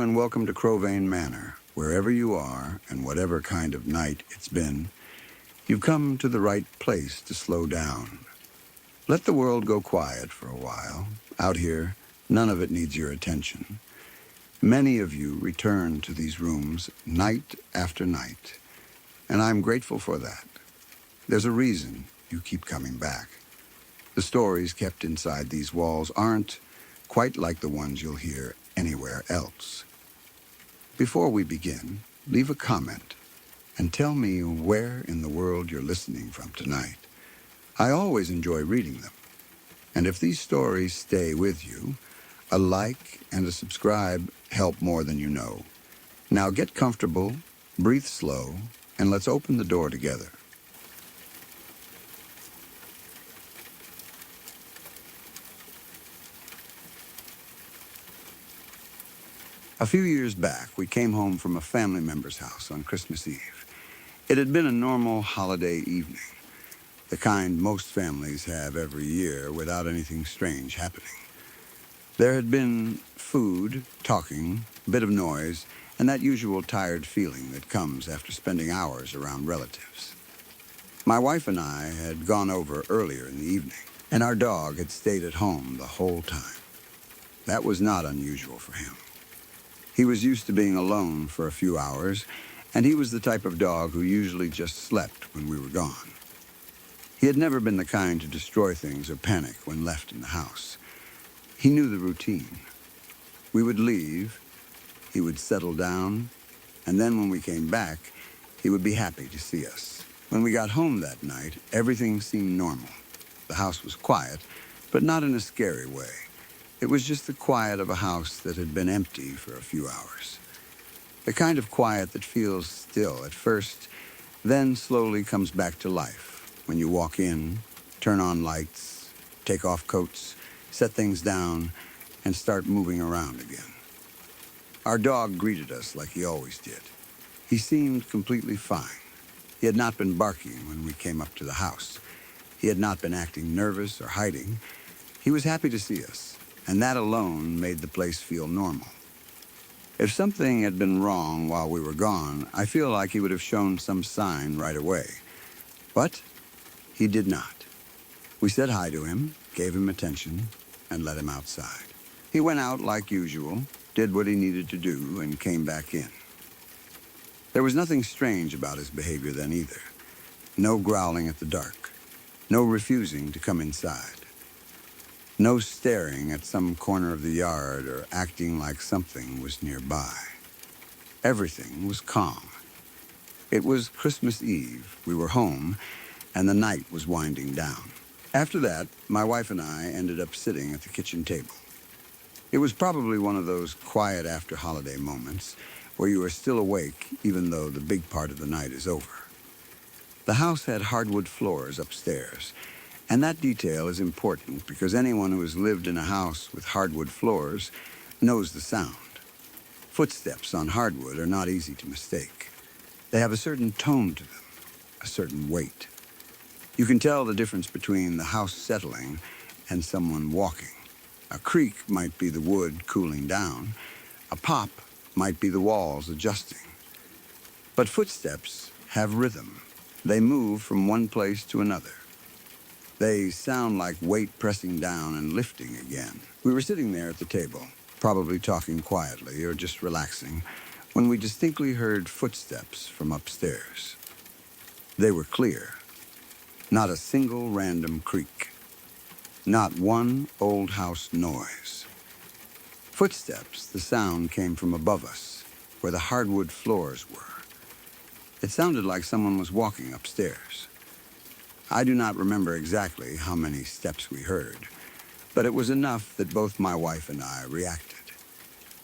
and welcome to Crowvane Manor. Wherever you are, and whatever kind of night it's been, you've come to the right place to slow down. Let the world go quiet for a while. Out here, none of it needs your attention. Many of you return to these rooms night after night, and I'm grateful for that. There's a reason you keep coming back. The stories kept inside these walls aren't quite like the ones you'll hear anywhere else. Before we begin, leave a comment and tell me where in the world you're listening from tonight. I always enjoy reading them. And if these stories stay with you, a like and a subscribe help more than you know. Now get comfortable, breathe slow, and let's open the door together. A few years back, we came home from a family member's house on Christmas Eve. It had been a normal holiday evening, the kind most families have every year without anything strange happening. There had been food, talking, a bit of noise, and that usual tired feeling that comes after spending hours around relatives. My wife and I had gone over earlier in the evening, and our dog had stayed at home the whole time. That was not unusual for him. He was used to being alone for a few hours, and he was the type of dog who usually just slept when we were gone. He had never been the kind to destroy things or panic when left in the house. He knew the routine. We would leave, he would settle down, and then when we came back, he would be happy to see us. When we got home that night, everything seemed normal. The house was quiet, but not in a scary way. It was just the quiet of a house that had been empty for a few hours. The kind of quiet that feels still at first, then slowly comes back to life when you walk in, turn on lights, take off coats, set things down, and start moving around again. Our dog greeted us like he always did. He seemed completely fine. He had not been barking when we came up to the house. He had not been acting nervous or hiding. He was happy to see us, and that alone made the place feel normal. If something had been wrong while we were gone, I feel like he would have shown some sign right away. But he did not. We said hi to him, gave him attention, and let him outside. He went out like usual, did what he needed to do, and came back in. There was nothing strange about his behavior then either. No growling at the dark. No refusing to come inside. No staring at some corner of the yard or acting like something was nearby. Everything was calm. It was Christmas Eve. We were home, and the night was winding down. After that, my wife and I ended up sitting at the kitchen table. It was probably one of those quiet after-holiday moments where you are still awake even though the big part of the night is over. The house had hardwood floors upstairs, and that detail is important because anyone who has lived in a house with hardwood floors knows the sound. Footsteps on hardwood are not easy to mistake. They have a certain tone to them, a certain weight. You can tell the difference between the house settling and someone walking. A creak might be the wood cooling down. A pop might be the walls adjusting. But footsteps have rhythm. They move from one place to another. They sound like weight pressing down and lifting again. We were sitting there at the table, probably talking quietly or just relaxing, when we distinctly heard footsteps from upstairs. They were clear. Not a single random creak. Not one old house noise. Footsteps, the sound came from above us, where the hardwood floors were. It sounded like someone was walking upstairs. I do not remember exactly how many steps we heard, but it was enough that both my wife and I reacted.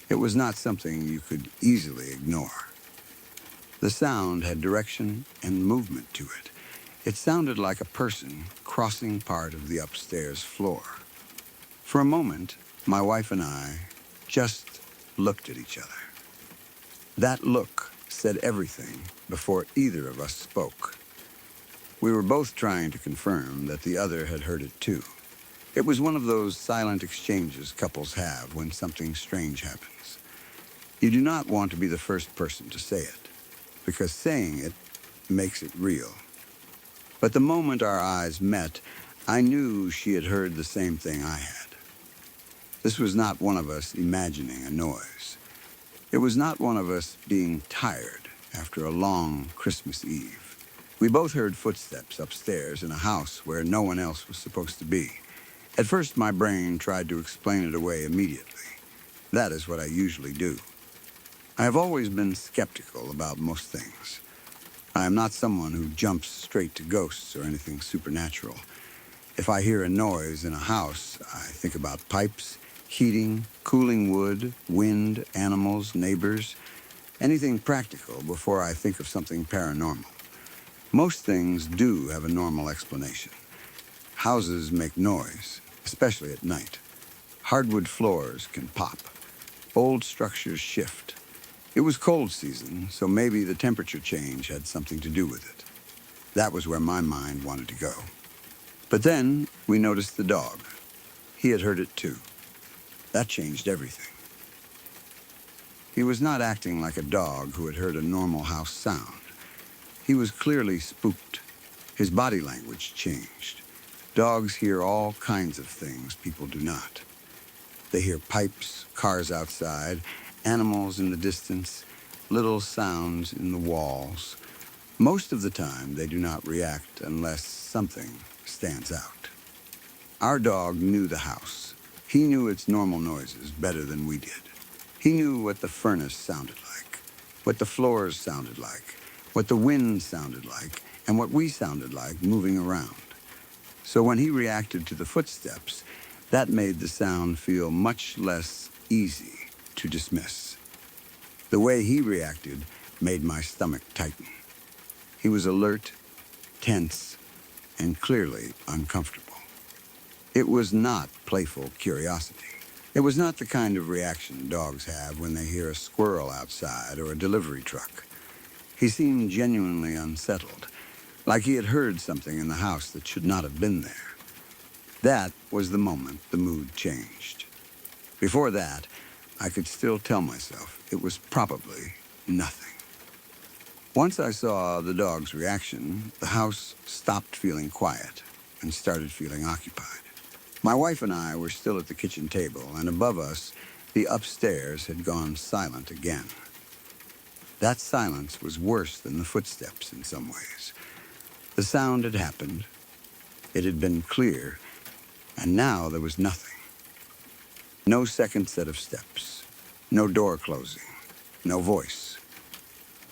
It was not something you could easily ignore. The sound had direction and movement to it. It sounded like a person crossing part of the upstairs floor. For a moment, my wife and I just looked at each other. That look said everything before either of us spoke. We were both trying to confirm that the other had heard it too. It was one of those silent exchanges couples have when something strange happens. You do not want to be the first person to say it, because saying it makes it real. But the moment our eyes met, I knew she had heard the same thing I had. This was not one of us imagining a noise. It was not one of us being tired after a long Christmas Eve. We both heard footsteps upstairs in a house where no one else was supposed to be. At first, my brain tried to explain it away immediately. That is what I usually do. I have always been skeptical about most things. I am not someone who jumps straight to ghosts or anything supernatural. If I hear a noise in a house, I think about pipes, heating, cooling wood, wind, animals, neighbors, anything practical before I think of something paranormal. Most things do have a normal explanation. Houses make noise, especially at night. Hardwood floors can pop. Old structures shift. It was cold season, so maybe the temperature change had something to do with it. That was where my mind wanted to go. But then we noticed the dog. He had heard it too. That changed everything. He was not acting like a dog who had heard a normal house sound. He was clearly spooked. His body language changed. Dogs hear all kinds of things people do not. They hear pipes, cars outside, animals in the distance, little sounds in the walls. Most of the time, they do not react unless something stands out. Our dog knew the house. He knew its normal noises better than we did. He knew what the furnace sounded like, what the floors sounded like, what the wind sounded like, and what we sounded like moving around. So when he reacted to the footsteps, that made the sound feel much less easy to dismiss. The way he reacted made my stomach tighten. He was alert, tense, and clearly uncomfortable. It was not playful curiosity. It was not the kind of reaction dogs have when they hear a squirrel outside or a delivery truck. He seemed genuinely unsettled, like he had heard something in the house that should not have been there. That was the moment the mood changed. Before that, I could still tell myself it was probably nothing. Once I saw the dog's reaction, the house stopped feeling quiet and started feeling occupied. My wife and I were still at the kitchen table, and above us, the upstairs had gone silent again. That silence was worse than the footsteps in some ways. The sound had happened, it had been clear, and now there was nothing. No second set of steps, no door closing, no voice,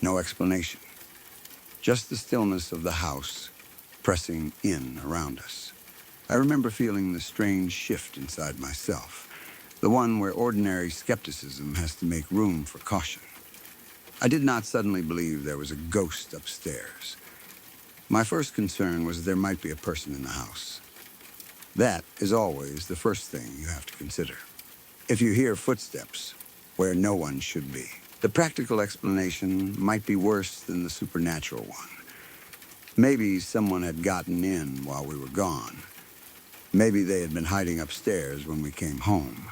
no explanation. Just the stillness of the house pressing in around us. I remember feeling the strange shift inside myself, the one where ordinary skepticism has to make room for caution. I did not suddenly believe there was a ghost upstairs. My first concern was there might be a person in the house. That is always the first thing you have to consider. If you hear footsteps where no one should be, the practical explanation might be worse than the supernatural one. Maybe someone had gotten in while we were gone. Maybe they had been hiding upstairs when we came home.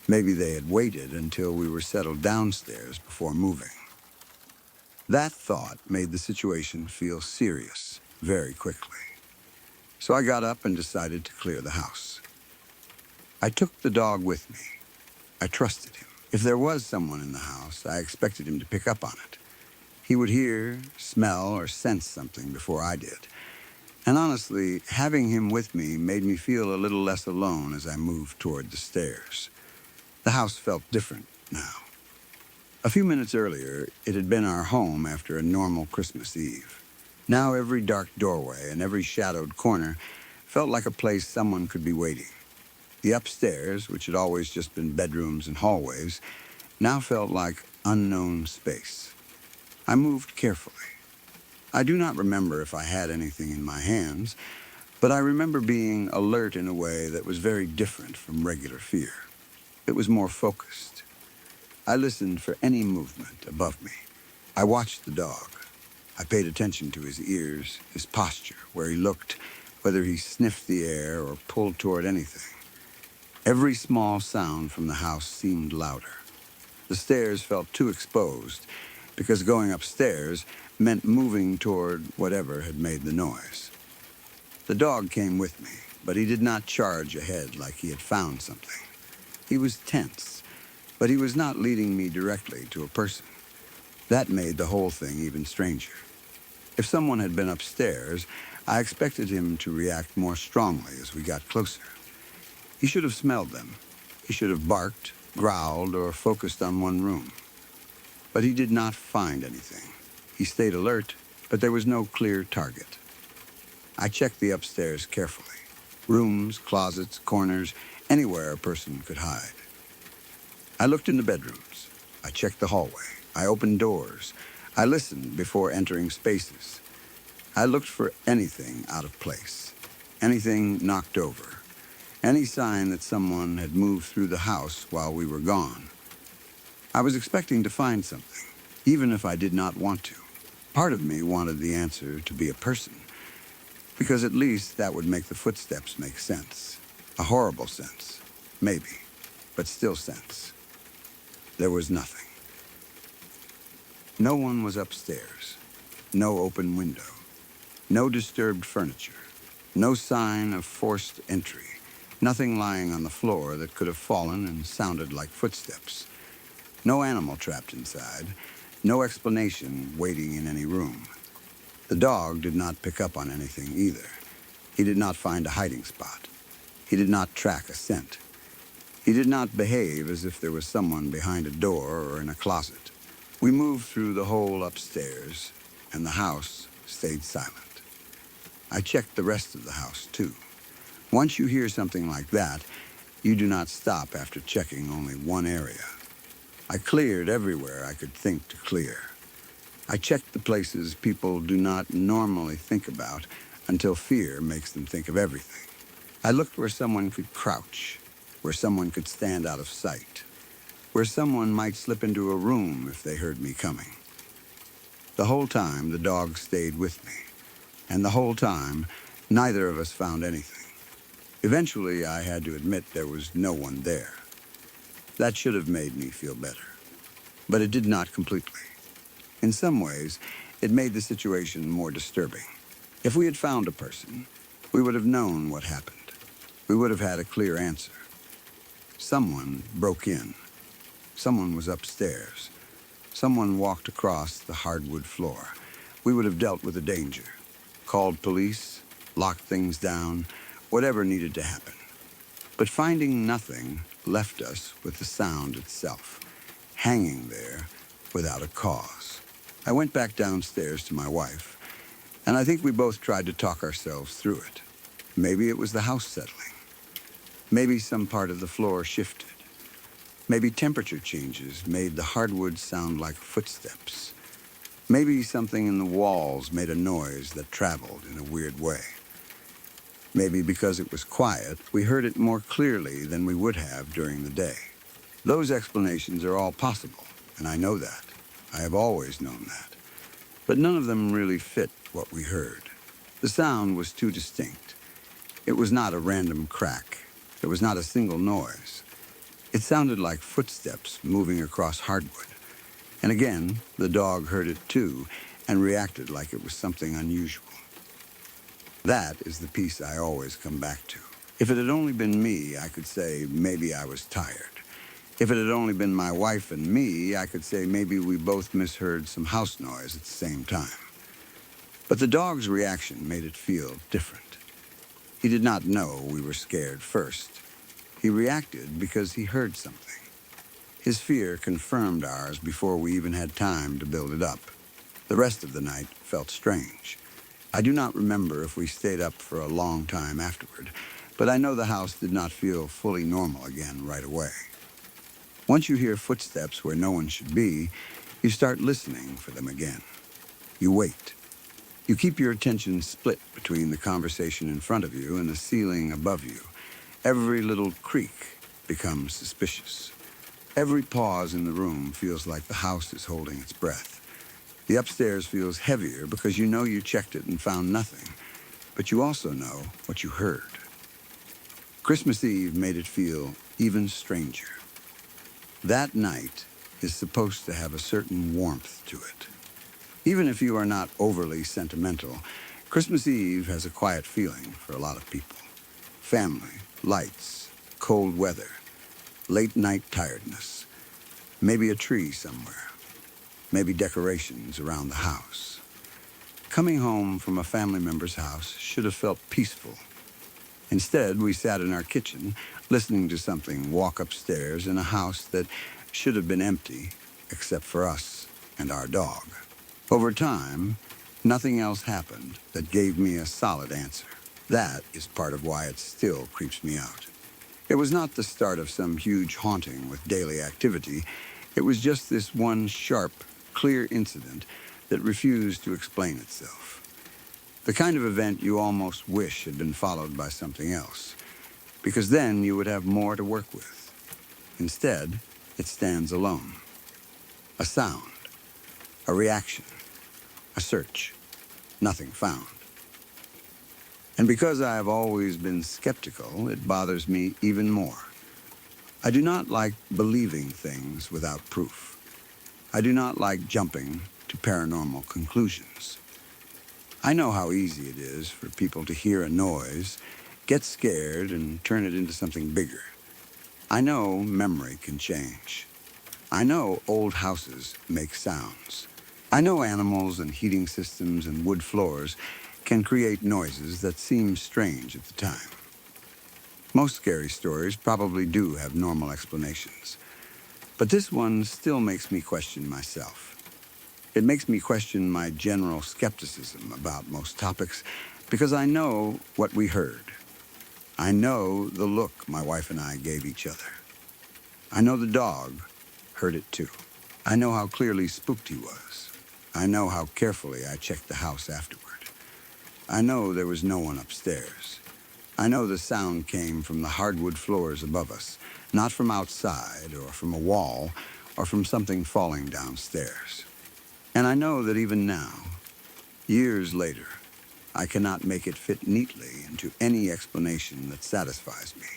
Maybe they had waited until we were settled downstairs before moving. That thought made the situation feel serious very quickly. So I got up and decided to clear the house. I took the dog with me. I trusted him. If there was someone in the house, I expected him to pick up on it. He would hear, smell, or sense something before I did. And honestly, having him with me made me feel a little less alone as I moved toward the stairs. The house felt different now. A few minutes earlier, it had been our home after a normal Christmas Eve. Now every dark doorway and every shadowed corner felt like a place someone could be waiting. The upstairs, which had always just been bedrooms and hallways, now felt like unknown space. I moved carefully. I do not remember if I had anything in my hands, but I remember being alert in a way that was very different from regular fear. It was more focused. I listened for any movement above me. I watched the dog. I paid attention to his ears, his posture, where he looked, whether he sniffed the air or pulled toward anything. Every small sound from the house seemed louder. The stairs felt too exposed, because going upstairs meant moving toward whatever had made the noise. The dog came with me, but he did not charge ahead like he had found something. He was tense, but he was not leading me directly to a person. That made the whole thing even stranger. If someone had been upstairs, I expected him to react more strongly as we got closer. He should have smelled them. He should have barked, growled, or focused on one room. But he did not find anything. He stayed alert, but there was no clear target. I checked the upstairs carefully. Rooms, closets, corners, anywhere a person could hide. I looked in the bedrooms. I checked the hallway. I opened doors. I listened before entering spaces. I looked for anything out of place, anything knocked over, any sign that someone had moved through the house while we were gone. I was expecting to find something, even if I did not want to. Part of me wanted the answer to be a person, because at least that would make the footsteps make sense. A horrible sense, maybe, but still sense. There was nothing. No one was upstairs. No open window. No disturbed furniture. No sign of forced entry. Nothing lying on the floor that could have fallen and sounded like footsteps. No animal trapped inside. No explanation waiting in any room. The dog did not pick up on anything either. He did not find a hiding spot. He did not track a scent. He did not behave as if there was someone behind a door or in a closet. We moved through the whole upstairs, and the house stayed silent. I checked the rest of the house, too. Once you hear something like that, you do not stop after checking only one area. I cleared everywhere I could think to clear. I checked the places people do not normally think about until fear makes them think of everything. I looked where someone could crouch, where someone could stand out of sight, where someone might slip into a room if they heard me coming. The whole time, the dog stayed with me, and the whole time, neither of us found anything. Eventually, I had to admit there was no one there. That should have made me feel better, but it did not completely. In some ways, it made the situation more disturbing. If we had found a person, we would have known what happened. We would have had a clear answer. Someone broke in. Someone was upstairs. Someone walked across the hardwood floor. We would have dealt with the danger, called police, locked things down, whatever needed to happen. But finding nothing left us with the sound itself, hanging there without a cause. I went back downstairs to my wife, and I think we both tried to talk ourselves through it. Maybe it was the house settling. Maybe some part of the floor shifted. Maybe temperature changes made the hardwood sound like footsteps. Maybe something in the walls made a noise that traveled in a weird way. Maybe because it was quiet, we heard it more clearly than we would have during the day. Those explanations are all possible, and I know that. I have always known that. But none of them really fit what we heard. The sound was too distinct. It was not a random crack. There was not a single noise. It sounded like footsteps moving across hardwood. And again, the dog heard it too and reacted like it was something unusual. That is the piece I always come back to. If it had only been me, I could say maybe I was tired. If it had only been my wife and me, I could say maybe we both misheard some house noise at the same time. But the dog's reaction made it feel different. He did not know we were scared first. He reacted because he heard something. His fear confirmed ours before we even had time to build it up. The rest of the night felt strange. I do not remember if we stayed up for a long time afterward, but I know the house did not feel fully normal again right away. Once you hear footsteps where no one should be, you start listening for them again. You wait. You keep your attention split between the conversation in front of you and the ceiling above you. Every little creak becomes suspicious. Every pause in the room feels like the house is holding its breath. The upstairs feels heavier because you know you checked it and found nothing, but you also know what you heard. Christmas Eve made it feel even stranger. That night, is supposed to have a certain warmth to it. Even if you are not overly sentimental, Christmas Eve has a quiet feeling for a lot of people. Family, lights, cold weather, late night tiredness, maybe a tree somewhere, maybe decorations around the house. Coming home from a family member's house should have felt peaceful. Instead, we sat in our kitchen, listening to something walk upstairs in a house that should have been empty, except for us and our dog. Over time, nothing else happened that gave me a solid answer. That is part of why it still creeps me out. It was not the start of some huge haunting with daily activity. It was just this one sharp, clear incident that refused to explain itself. The kind of event you almost wish had been followed by something else, because then you would have more to work with. Instead, it stands alone. A sound, a reaction, a search, nothing found. And because I have always been skeptical, it bothers me even more. I do not like believing things without proof. I do not like jumping to paranormal conclusions. I know how easy it is for people to hear a noise, get scared, and turn it into something bigger. I know memory can change. I know old houses make sounds. I know animals and heating systems and wood floors can create noises that seem strange at the time. Most scary stories probably do have normal explanations, but this one still makes me question myself. It makes me question my general skepticism about most topics because I know what we heard. I know the look my wife and I gave each other. I know the dog heard it too. I know how clearly spooked he was. I know how carefully I checked the house afterward. I know there was no one upstairs. I know the sound came from the hardwood floors above us, not from outside or from a wall or from something falling downstairs. And I know that even now, years later, I cannot make it fit neatly into any explanation that satisfies me.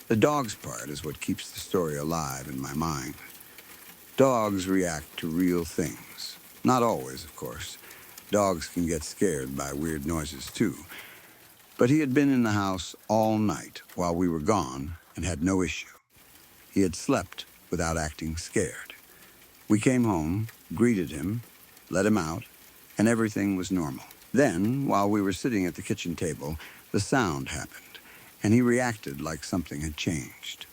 The dog's part is what keeps the story alive in my mind. Dogs react to real things. Not always, of course. Dogs can get scared by weird noises, too. But he had been in the house all night while we were gone and had no issue. He had slept without acting scared. We came home, greeted him, let him out, and everything was normal. Then, while we were sitting at the kitchen table, the sound happened, and he reacted like something had changed.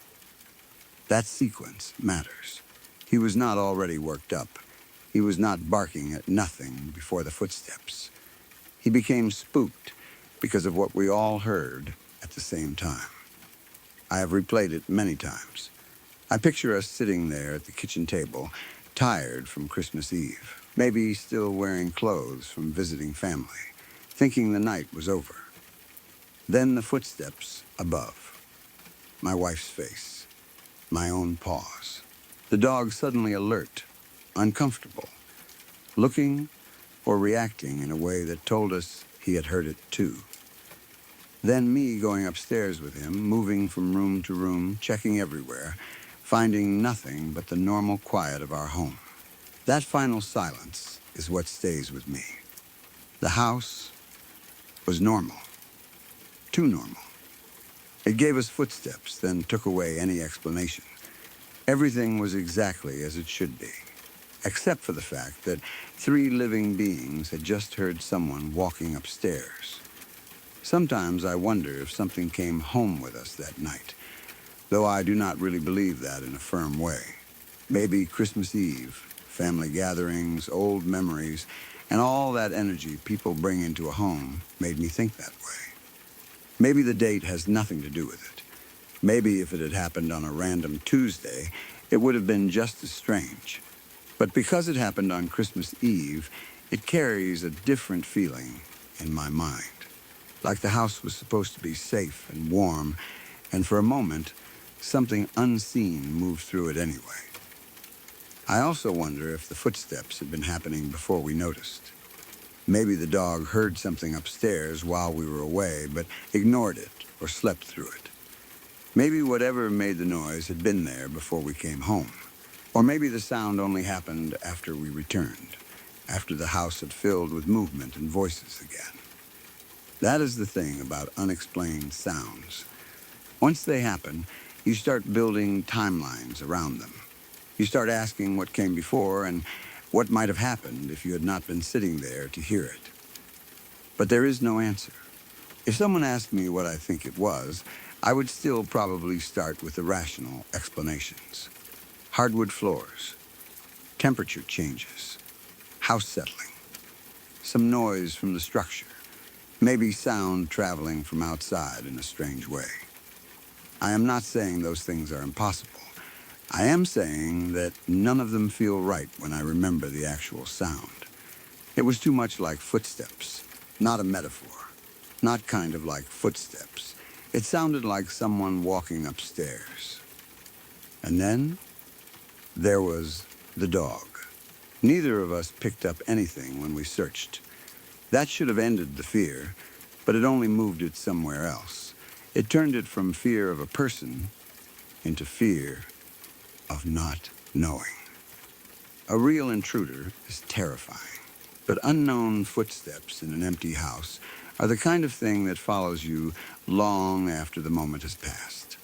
That sequence matters. He was not already worked up. He was not barking at nothing before the footsteps. He became spooked because of what we all heard at the same time. I have replayed it many times. I picture us sitting there at the kitchen table, tired from Christmas Eve. Maybe still wearing clothes from visiting family, thinking the night was over. Then the footsteps above. My wife's face. My own pause. The dog suddenly alert, uncomfortable, looking or reacting in a way that told us he had heard it too. Then me going upstairs with him, moving from room to room, checking everywhere, finding nothing but the normal quiet of our home. That final silence is what stays with me. The house was normal. Too normal. It gave us footsteps, then took away any explanation. Everything was exactly as it should be, except for the fact that 3 living beings had just heard someone walking upstairs. Sometimes I wonder if something came home with us that night, though I do not really believe that in a firm way. Maybe Christmas Eve, family gatherings, old memories, and all that energy people bring into a home made me think that way. Maybe the date has nothing to do with it. Maybe if it had happened on a random Tuesday, it would have been just as strange. But because it happened on Christmas Eve, it carries a different feeling in my mind. Like the house was supposed to be safe and warm, and for a moment, something unseen moved through it anyway. I also wonder if the footsteps had been happening before we noticed. Maybe the dog heard something upstairs while we were away, but ignored it or slept through it. Maybe whatever made the noise had been there before we came home. Or maybe the sound only happened after we returned, after the house had filled with movement and voices again. That is the thing about unexplained sounds. Once they happen, you start building timelines around them. You start asking what came before and what might have happened if you had not been sitting there to hear it. But there is no answer. If someone asked me what I think it was, I would still probably start with the rational explanations. Hardwood floors, temperature changes, house settling, some noise from the structure, maybe sound traveling from outside in a strange way. I am not saying those things are impossible. I am saying that none of them feel right when I remember the actual sound. It was too much like footsteps, not a metaphor, not kind of like footsteps. It sounded like someone walking upstairs. And then there was the dog. Neither of us picked up anything when we searched. That should have ended the fear, but it only moved it somewhere else. It turned it from fear of a person into fear of not knowing. A real intruder is terrifying, but unknown footsteps in an empty house are the kind of thing that follows you long after the moment has passed.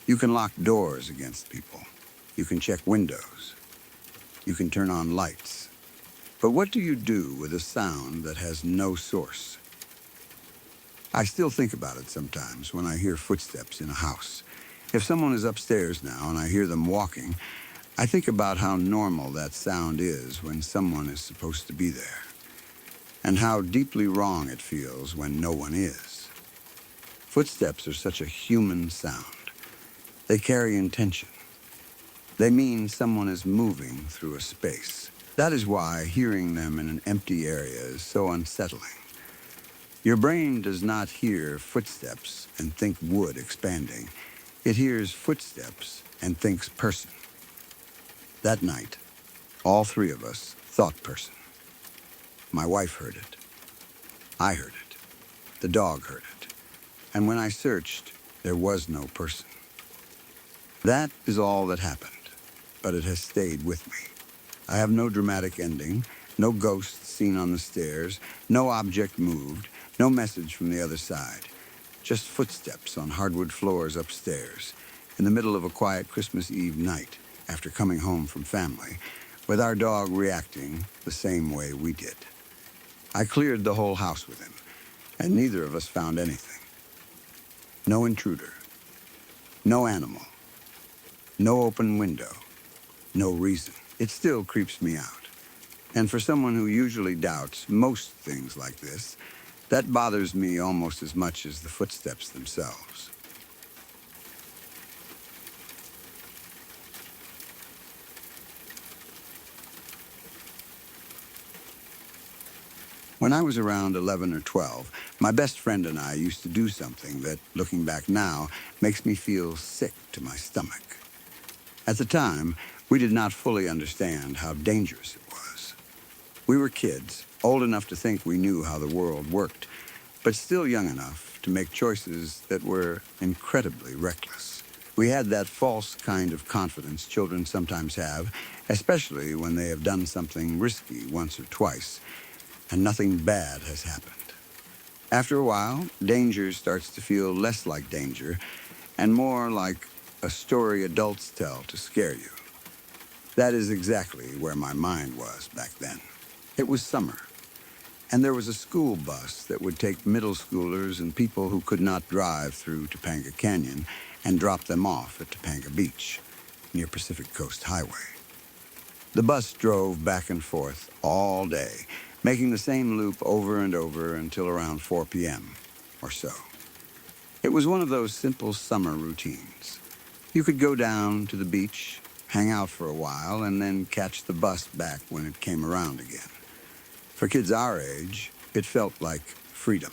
You can lock doors against people. You can check windows. You can turn on lights. But what do you do with a sound that has no source? I still think about it sometimes when I hear footsteps in a house. If someone is upstairs now and I hear them walking, I think about how normal that sound is when someone is supposed to be there, and how deeply wrong it feels when no one is. Footsteps are such a human sound. They carry intention. They mean someone is moving through a space. That is why hearing them in an empty area is so unsettling. Your brain does not hear footsteps and think wood expanding. It hears footsteps and thinks person. That night, all three of us thought person. My wife heard it. I heard it. The dog heard it. And when I searched, there was no person. That is all that happened, but it has stayed with me. I have no dramatic ending, no ghosts seen on the stairs, no object moved, no message from the other side. Just footsteps on hardwood floors upstairs, in the middle of a quiet Christmas Eve night after coming home from family, with our dog reacting the same way we did. I cleared the whole house with him, and neither of us found anything. No intruder, no animal, no open window, no reason. It still creeps me out. And for someone who usually doubts most things like this, that bothers me almost as much as the footsteps themselves. When I was around 11 or 12, my best friend and I used to do something that, looking back now, makes me feel sick to my stomach. At the time, we did not fully understand how dangerous it was. We were kids, old enough to think we knew how the world worked, but still young enough to make choices that were incredibly reckless. We had that false kind of confidence children sometimes have, especially when they have done something risky once or twice, and nothing bad has happened. After a while, danger starts to feel less like danger and more like a story adults tell to scare you. That is exactly where my mind was back then. It was summer, and there was a school bus that would take middle schoolers and people who could not drive through Topanga Canyon and drop them off at Topanga Beach, near Pacific Coast Highway. The bus drove back and forth all day, making the same loop over and over until around 4 p.m. or so. It was one of those simple summer routines. You could go down to the beach, hang out for a while, and then catch the bus back when it came around again. For kids our age, it felt like freedom.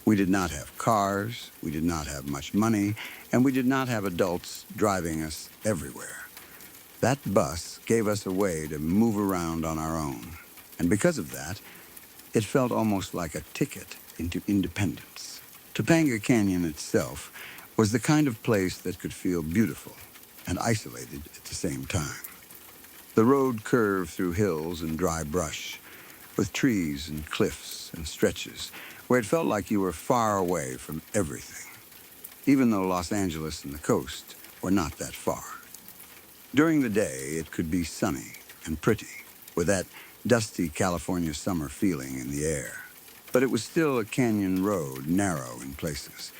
We did not have cars, we did not have much money, and we did not have adults driving us everywhere. That bus gave us a way to move around on our own. And because of that, it felt almost like a ticket into independence. Topanga Canyon itself was the kind of place that could feel beautiful and isolated at the same time. The road curved through hills and dry brush, with trees and cliffs and stretches, where it felt like you were far away from everything, even though Los Angeles and the coast were not that far. During the day, it could be sunny and pretty, with that dusty California summer feeling in the air. But it was still a canyon road, narrow in places,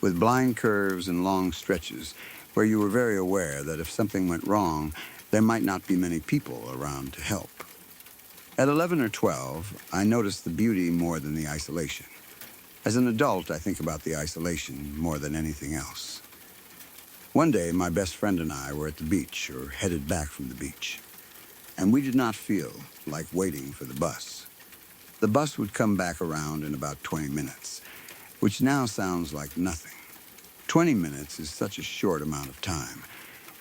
with blind curves and long stretches where you were very aware that if something went wrong, there might not be many people around to help. At 11 or 12, I noticed the beauty more than the isolation. As an adult, I think about the isolation more than anything else. One day, my best friend and I were at the beach, or headed back from the beach, and we did not feel like waiting for the bus. The bus would come back around in about 20 minutes, which now sounds like nothing. 20 minutes is such a short amount of time.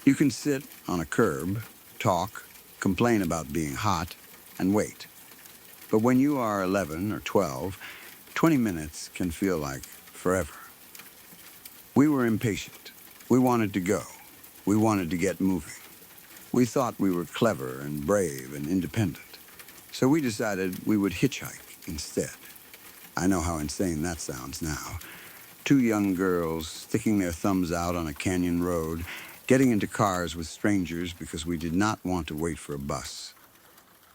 You can sit on a curb, talk, complain about being hot, and wait. But when you are 11 or 12, 20 minutes can feel like forever. We were impatient. We wanted to go. We wanted to get moving. We thought we were clever and brave and independent. So we decided we would hitchhike instead. I know how insane that sounds now. Two young girls sticking their thumbs out on a canyon road, getting into cars with strangers because we did not want to wait for a bus.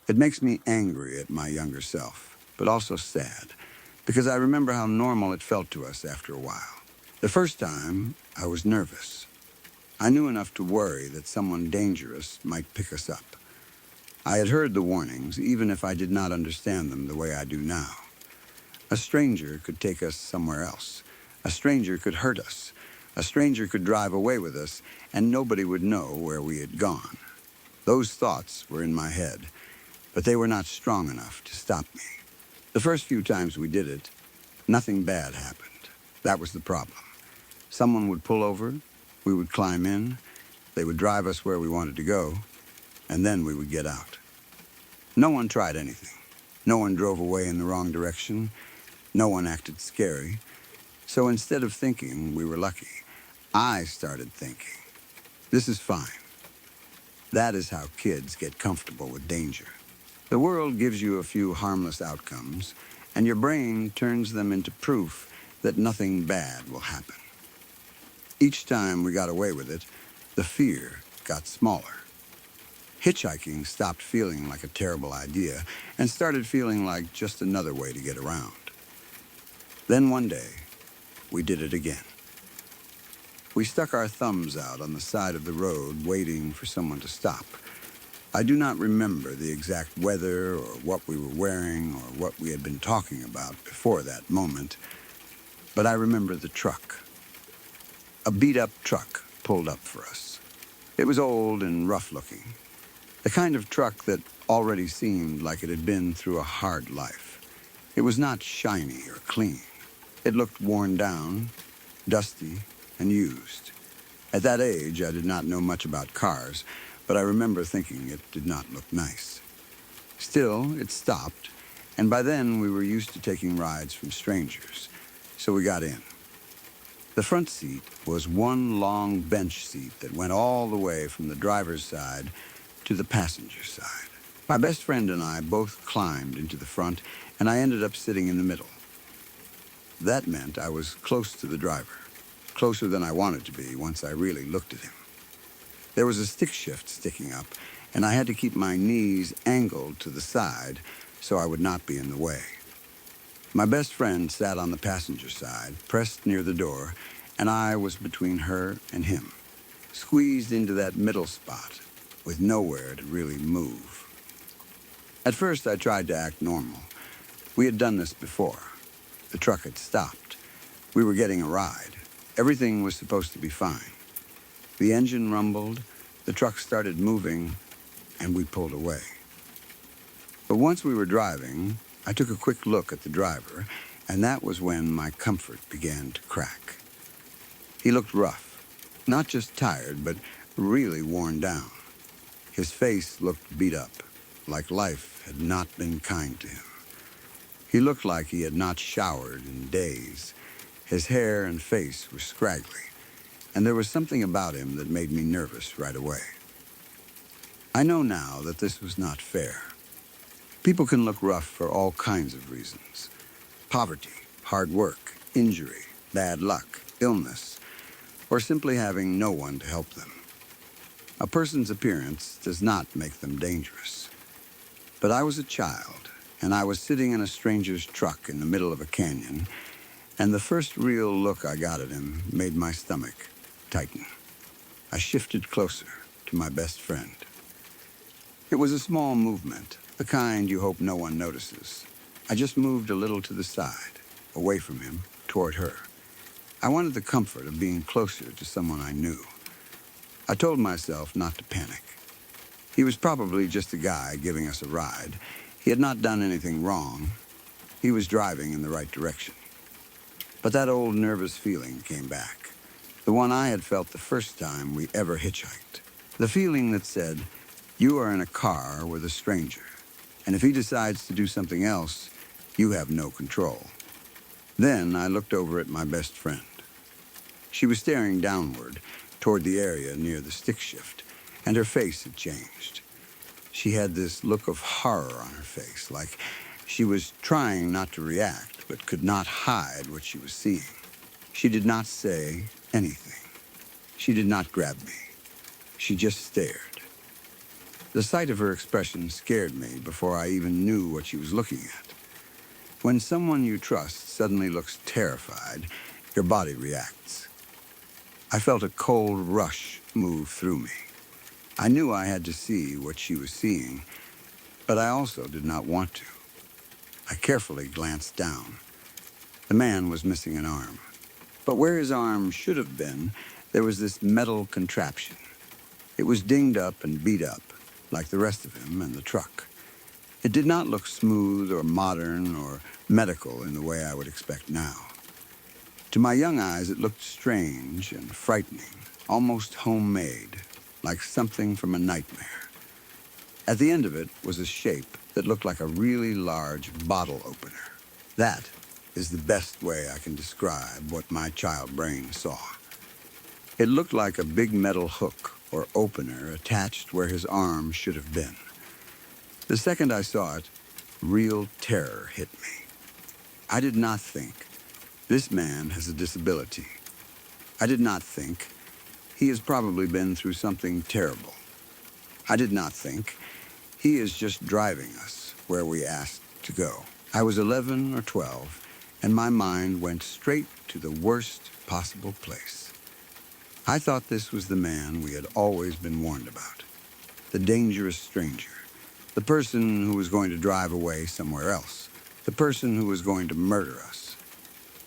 It makes me angry at my younger self, but also sad, because I remember how normal it felt to us after a while. The first time, I was nervous. I knew enough to worry that someone dangerous might pick us up. I had heard the warnings, even if I did not understand them the way I do now. A stranger could take us somewhere else. A stranger could hurt us. A stranger could drive away with us, and nobody would know where we had gone. Those thoughts were in my head, but they were not strong enough to stop me. The first few times we did it, nothing bad happened. That was the problem. Someone would pull over, we would climb in, they would drive us where we wanted to go, and then we would get out. No one tried anything. No one drove away in the wrong direction. No one acted scary. So instead of thinking we were lucky, I started thinking, this is fine. That is how kids get comfortable with danger. The world gives you a few harmless outcomes, and your brain turns them into proof that nothing bad will happen. Each time we got away with it, the fear got smaller. Hitchhiking stopped feeling like a terrible idea and started feeling like just another way to get around. Then one day, we did it again. We stuck our thumbs out on the side of the road waiting for someone to stop. I do not remember the exact weather or what we were wearing or what we had been talking about before that moment, but I remember the truck. A beat-up truck pulled up for us. It was old and rough-looking, the kind of truck that already seemed like it had been through a hard life. It was not shiny or clean. It looked worn down, dusty, and used. At that age, I did not know much about cars, but I remember thinking it did not look nice. Still, it stopped, and by then we were used to taking rides from strangers, so we got in. The front seat was one long bench seat that went all the way from the driver's side to the passenger side. My best friend and I both climbed into the front, and I ended up sitting in the middle. That meant I was close to the driver, closer than I wanted to be once I really looked at him. There was a stick shift sticking up, and I had to keep my knees angled to the side so I would not be in the way. My best friend sat on the passenger side, pressed near the door, and I was between her and him, squeezed into that middle spot with nowhere to really move. At first, I tried to act normal. We had done this before. The truck had stopped. We were getting a ride. Everything was supposed to be fine. The engine rumbled, the truck started moving, and we pulled away. But once we were driving, I took a quick look at the driver, and that was when my comfort began to crack. He looked rough, not just tired, but really worn down. His face looked beat up, like life had not been kind to him. He looked like he had not showered in days. His hair and face were scraggly, and there was something about him that made me nervous right away. I know now that this was not fair. People can look rough for all kinds of reasons. Poverty, hard work, injury, bad luck, illness, or simply having no one to help them. A person's appearance does not make them dangerous. But I was a child, and I was sitting in a stranger's truck in the middle of a canyon, and the first real look I got at him made my stomach tighten. I shifted closer to my best friend. It was a small movement, the kind you hope no one notices. I just moved a little to the side, away from him, toward her. I wanted the comfort of being closer to someone I knew. I told myself not to panic. He was probably just a guy giving us a ride. He had not done anything wrong. He was driving in the right direction. But that old nervous feeling came back, the one I had felt the first time we ever hitchhiked. The feeling that said, you are in a car with a stranger, and if he decides to do something else, you have no control. Then I looked over at my best friend. She was staring downward toward the area near the stick shift, and her face had changed. She had this look of horror on her face, like she was trying not to react, but could not hide what she was seeing. She did not say anything. She did not grab me. She just stared. The sight of her expression scared me before I even knew what she was looking at. When someone you trust suddenly looks terrified, your body reacts. I felt a cold rush move through me. I knew I had to see what she was seeing, but I also did not want to. I carefully glanced down. The man was missing an arm. But where his arm should have been, there was this metal contraption. It was dinged up and beat up, like the rest of him and the truck. It did not look smooth or modern or medical in the way I would expect now. To my young eyes, it looked strange and frightening, almost homemade, like something from a nightmare. At the end of it was a shape that looked like a really large bottle opener. That is the best way I can describe what my child brain saw. It looked like a big metal hook or opener attached where his arm should have been. The second I saw it, real terror hit me. I did not think, this man has a disability. I did not think, he has probably been through something terrible. I did not think, he is just driving us where we asked to go. I was 11 or 12, and my mind went straight to the worst possible place. I thought this was the man we had always been warned about, the dangerous stranger, the person who was going to drive away somewhere else, the person who was going to murder us.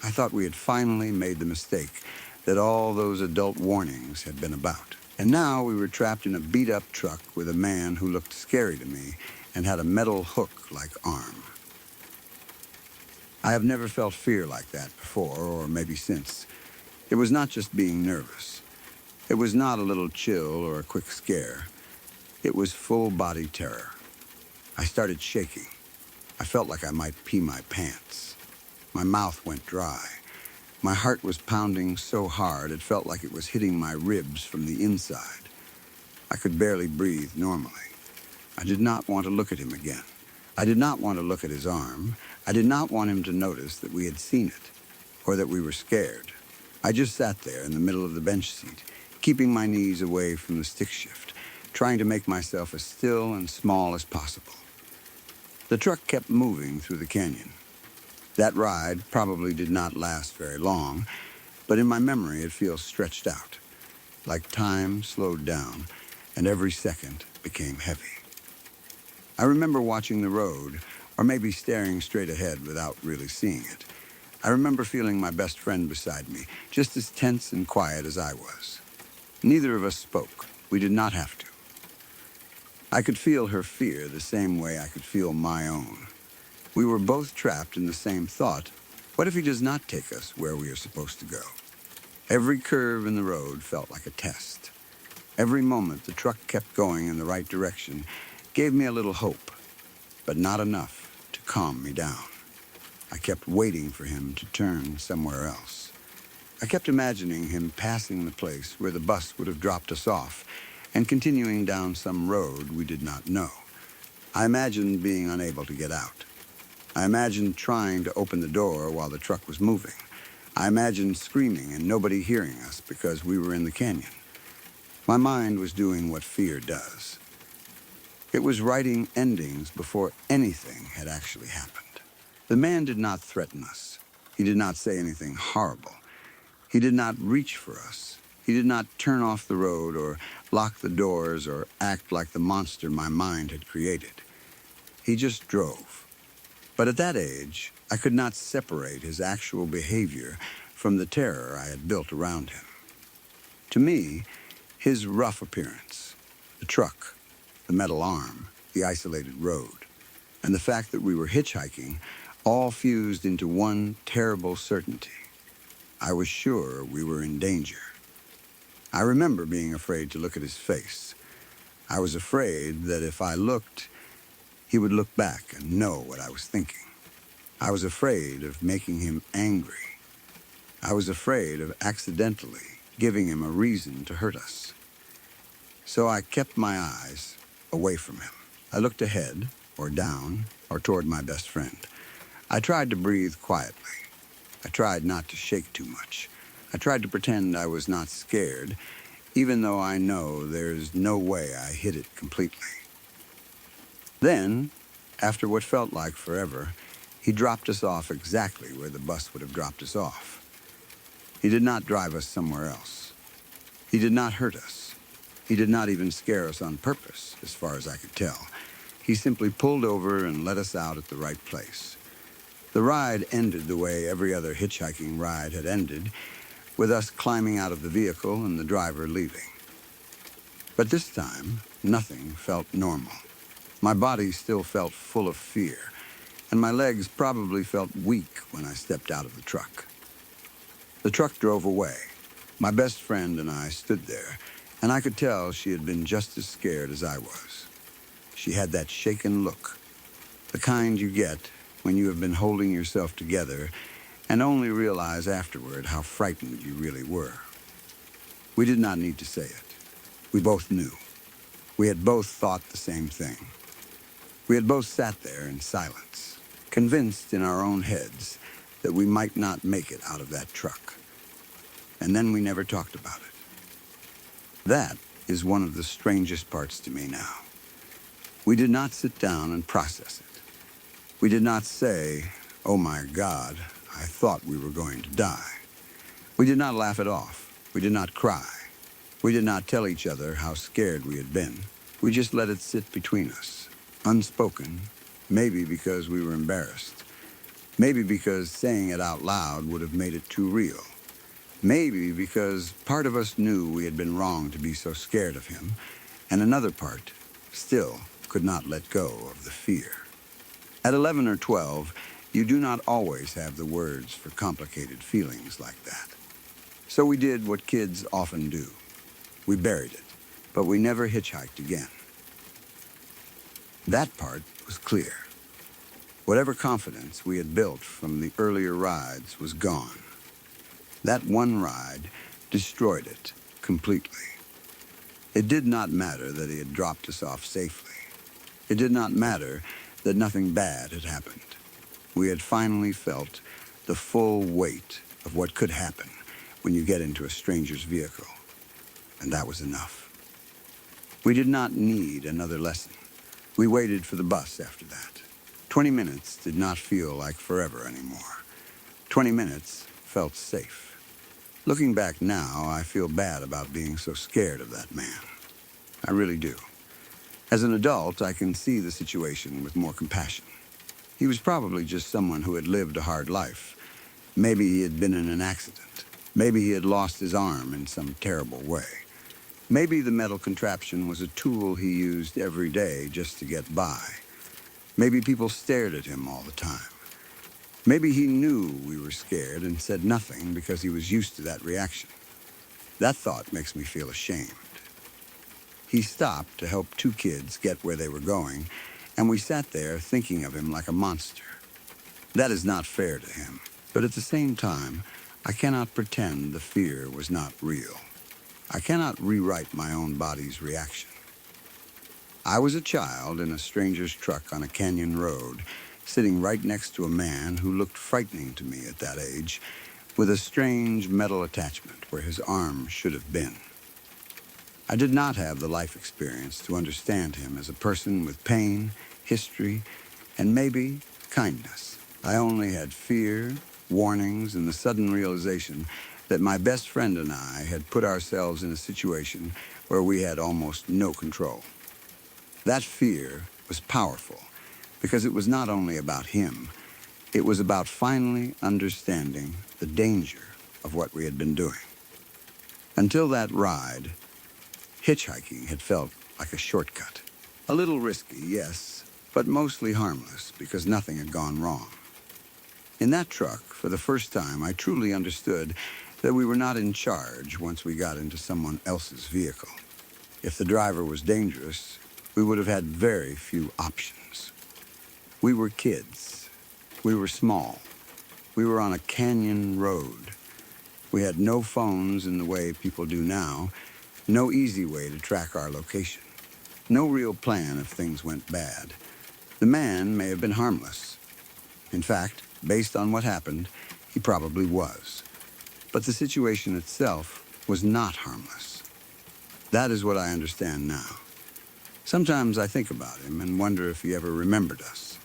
I thought we had finally made the mistake that all those adult warnings had been about. And now we were trapped in a beat-up truck with a man who looked scary to me and had a metal hook-like arm. I have never felt fear like that before, or maybe since. It was not just being nervous. It was not a little chill or a quick scare. It was full-body terror. I started shaking. I felt like I might pee my pants. My mouth went dry. My heart was pounding so hard it felt like it was hitting my ribs from the inside. I could barely breathe normally. I did not want to look at him again. I did not want to look at his arm. I did not want him to notice that we had seen it, or that we were scared. I just sat there in the middle of the bench seat, keeping my knees away from the stick shift, trying to make myself as still and small as possible. The truck kept moving through the canyon. That ride probably did not last very long, but in my memory it feels stretched out, like time slowed down and every second became heavy. I remember watching the road, or maybe staring straight ahead without really seeing it. I remember feeling my best friend beside me, just as tense and quiet as I was. Neither of us spoke. We did not have to. I could feel her fear the same way I could feel my own. We were both trapped in the same thought. What if he does not take us where we are supposed to go? Every curve in the road felt like a test. Every moment the truck kept going in the right direction gave me a little hope, but not enough to calm me down. I kept waiting for him to turn somewhere else. I kept imagining him passing the place where the bus would have dropped us off, and continuing down some road we did not know. I imagined being unable to get out. I imagined trying to open the door while the truck was moving. I imagined screaming and nobody hearing us because we were in the canyon. My mind was doing what fear does. It was writing endings before anything had actually happened. The man did not threaten us. He did not say anything horrible. He did not reach for us. He did not turn off the road or lock the doors or act like the monster my mind had created. He just drove. But at that age, I could not separate his actual behavior from the terror I had built around him. To me, his rough appearance, the truck, the metal arm, the isolated road, and the fact that we were hitchhiking all fused into one terrible certainty. I was sure we were in danger. I remember being afraid to look at his face. I was afraid that if I looked, he would look back and know what I was thinking. I was afraid of making him angry. I was afraid of accidentally giving him a reason to hurt us. So I kept my eyes away from him. I looked ahead, or down, or toward my best friend. I tried to breathe quietly. I tried not to shake too much. I tried to pretend I was not scared, even though I know there's no way I hid it completely. Then, after what felt like forever, he dropped us off exactly where the bus would have dropped us off. He did not drive us somewhere else. He did not hurt us. He did not even scare us on purpose, as far as I could tell. He simply pulled over and let us out at the right place. The ride ended the way every other hitchhiking ride had ended, with us climbing out of the vehicle and the driver leaving. But this time, nothing felt normal. My body still felt full of fear, and my legs probably felt weak when I stepped out of the truck. The truck drove away. My best friend and I stood there, and I could tell she had been just as scared as I was. She had that shaken look, the kind you get when you have been holding yourself together and only realize afterward how frightened you really were. We did not need to say it. We both knew. We had both thought the same thing. We had both sat there in silence, convinced in our own heads that we might not make it out of that truck. And then we never talked about it. That is one of the strangest parts to me now. We did not sit down and process it. We did not say, "Oh my God, I thought we were going to die." We did not laugh it off. We did not cry. We did not tell each other how scared we had been. We just let it sit between us, unspoken, maybe because we were embarrassed. Maybe because saying it out loud would have made it too real. Maybe because part of us knew we had been wrong to be so scared of him, and another part still could not let go of the fear. At 11 or 12, you do not always have the words for complicated feelings like that. So we did what kids often do. We buried it, but we never hitchhiked again. That part was clear. Whatever confidence we had built from the earlier rides was gone. That one ride destroyed it completely. It did not matter that he had dropped us off safely. It did not matter that nothing bad had happened. We had finally felt the full weight of what could happen when you get into a stranger's vehicle, and that was enough. We did not need another lesson. We waited for the bus after that. 20 minutes did not feel like forever anymore. 20 minutes felt safe. Looking back now, I feel bad about being so scared of that man. I really do. As an adult, I can see the situation with more compassion. He was probably just someone who had lived a hard life. Maybe he had been in an accident. Maybe he had lost his arm in some terrible way. Maybe the metal contraption was a tool he used every day just to get by. Maybe people stared at him all the time. Maybe he knew we were scared and said nothing because he was used to that reaction. That thought makes me feel ashamed. He stopped to help two kids get where they were going, and we sat there thinking of him like a monster. That is not fair to him, but at the same time, I cannot pretend the fear was not real. I cannot rewrite my own body's reaction. I was a child in a stranger's truck on a canyon road, sitting right next to a man who looked frightening to me at that age, with a strange metal attachment where his arm should have been. I did not have the life experience to understand him as a person with pain, history, and maybe kindness. I only had fear, warnings, and the sudden realization that my best friend and I had put ourselves in a situation where we had almost no control. That fear was powerful because it was not only about him, it was about finally understanding the danger of what we had been doing. Until that ride, hitchhiking had felt like a shortcut. A little risky, yes, but mostly harmless because nothing had gone wrong. In that truck, for the first time, I truly understood that we were not in charge once we got into someone else's vehicle. If the driver was dangerous, we would have had very few options. We were kids. We were small. We were on a canyon road. We had no phones in the way people do now, no easy way to track our location, no real plan if things went bad. The man may have been harmless. In fact, based on what happened, he probably was. But the situation itself was not harmless. That is what I understand now. Sometimes I think about him and wonder if he ever remembered us.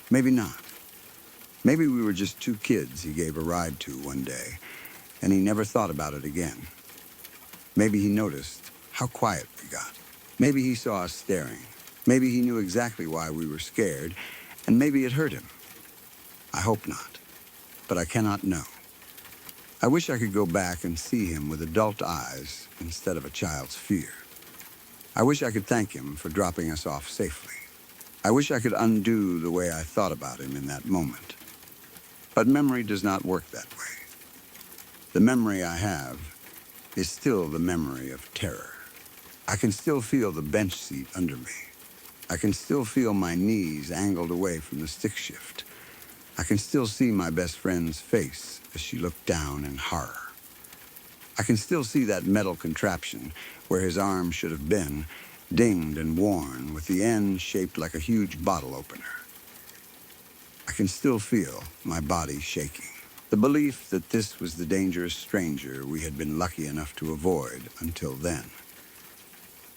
Maybe not. Maybe we were just two kids he gave a ride to one day, and he never thought about it again. Maybe he noticed how quiet we got. Maybe he saw us staring. Maybe he knew exactly why we were scared, and maybe it hurt him. I hope not, but I cannot know. I wish I could go back and see him with adult eyes instead of a child's fear. I wish I could thank him for dropping us off safely. I wish I could undo the way I thought about him in that moment. But memory does not work that way. The memory I have is still the memory of terror. I can still feel the bench seat under me. I can still feel my knees angled away from the stick shift. I can still see my best friend's face as she looked down in horror. I can still see that metal contraption where his arm should have been, dinged and worn, with the end shaped like a huge bottle opener. I can still feel my body shaking. The belief that this was the dangerous stranger we had been lucky enough to avoid until then.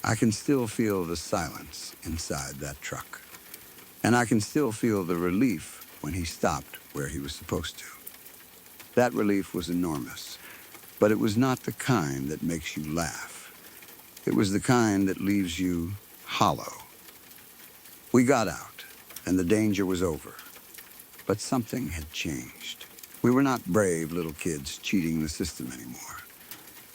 I can still feel the silence inside that truck. And I can still feel the relief when he stopped where he was supposed to. That relief was enormous, but it was not the kind that makes you laugh. It was the kind that leaves you hollow. We got out, and the danger was over. But something had changed. We were not brave little kids cheating the system anymore.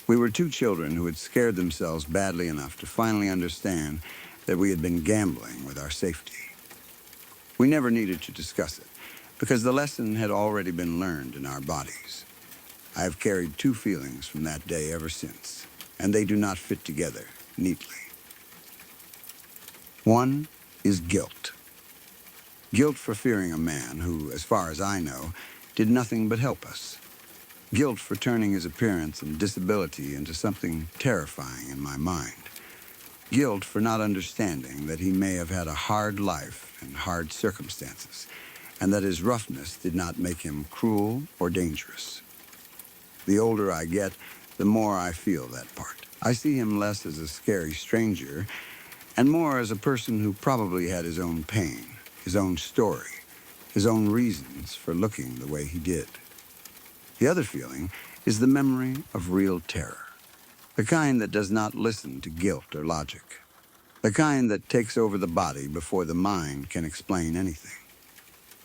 We were two children who had scared themselves badly enough to finally understand that we had been gambling with our safety. We never needed to discuss it, because the lesson had already been learned in our bodies. I have carried two feelings from that day ever since, and they do not fit together neatly. One is guilt. Guilt for fearing a man who, as far as I know, did nothing but help us. Guilt for turning his appearance and disability into something terrifying in my mind. Guilt for not understanding that he may have had a hard life and hard circumstances, and that his roughness did not make him cruel or dangerous. The older I get, the more I feel that part. I see him less as a scary stranger and more as a person who probably had his own pain, his own story, his own reasons for looking the way he did. The other feeling is the memory of real terror, the kind that does not listen to guilt or logic, the kind that takes over the body before the mind can explain anything.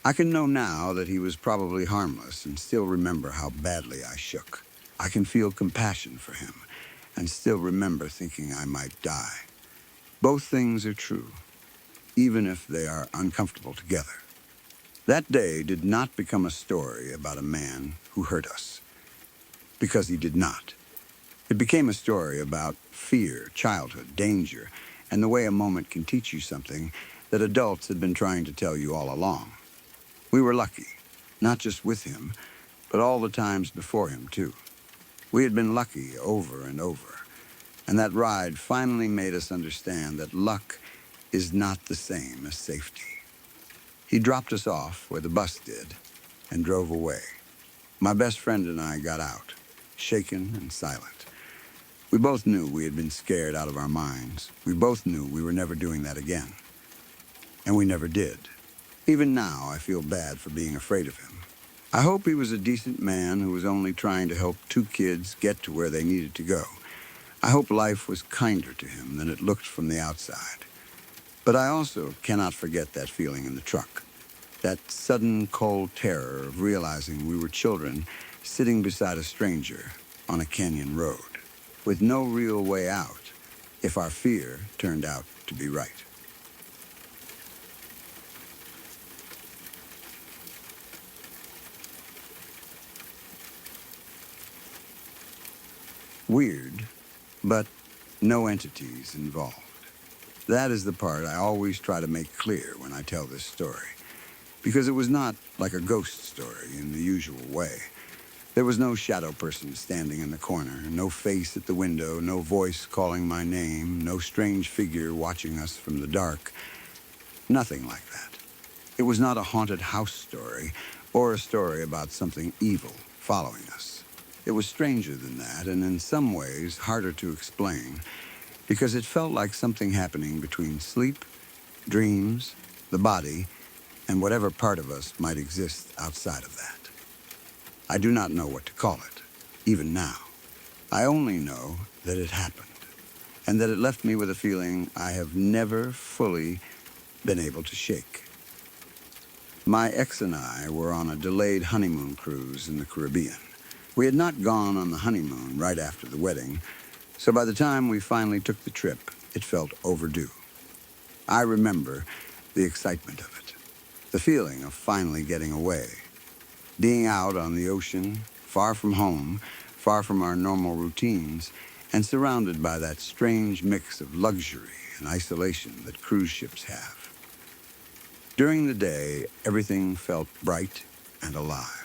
I can know now that he was probably harmless and still remember how badly I shook. I can feel compassion for him and still remember thinking I might die. Both things are true, even if they are uncomfortable together. That day did not become a story about a man who hurt us, because he did not. It became a story about fear, childhood, danger, and the way a moment can teach you something that adults had been trying to tell you all along. We were lucky, not just with him, but all the times before him, too. We had been lucky over and over, and that ride finally made us understand that luck is not the same as safety. He dropped us off where the bus did and drove away. My best friend and I got out, shaken and silent. We both knew we had been scared out of our minds. We both knew we were never doing that again. And we never did. Even now, I feel bad for being afraid of him. I hope he was a decent man who was only trying to help two kids get to where they needed to go. I hope life was kinder to him than it looked from the outside. But I also cannot forget that feeling in the truck. That sudden cold terror of realizing we were children sitting beside a stranger on a canyon road, with no real way out if our fear turned out to be right. Weird, but no entities involved. That is the part I always try to make clear when I tell this story, because it was not like a ghost story in the usual way. There was no shadow person standing in the corner, no face at the window, no voice calling my name, no strange figure watching us from the dark. Nothing like that. It was not a haunted house story or a story about something evil following us. It was stranger than that, and in some ways harder to explain, because it felt like something happening between sleep, dreams, the body, and whatever part of us might exist outside of that. I do not know what to call it, even now. I only know that it happened, and that it left me with a feeling I have never fully been able to shake. My ex and I were on a delayed honeymoon cruise in the Caribbean. We had not gone on the honeymoon right after the wedding, so by the time we finally took the trip, it felt overdue. I remember the excitement of it, the feeling of finally getting away, being out on the ocean, far from home, far from our normal routines, and surrounded by that strange mix of luxury and isolation that cruise ships have. During the day, everything felt bright and alive.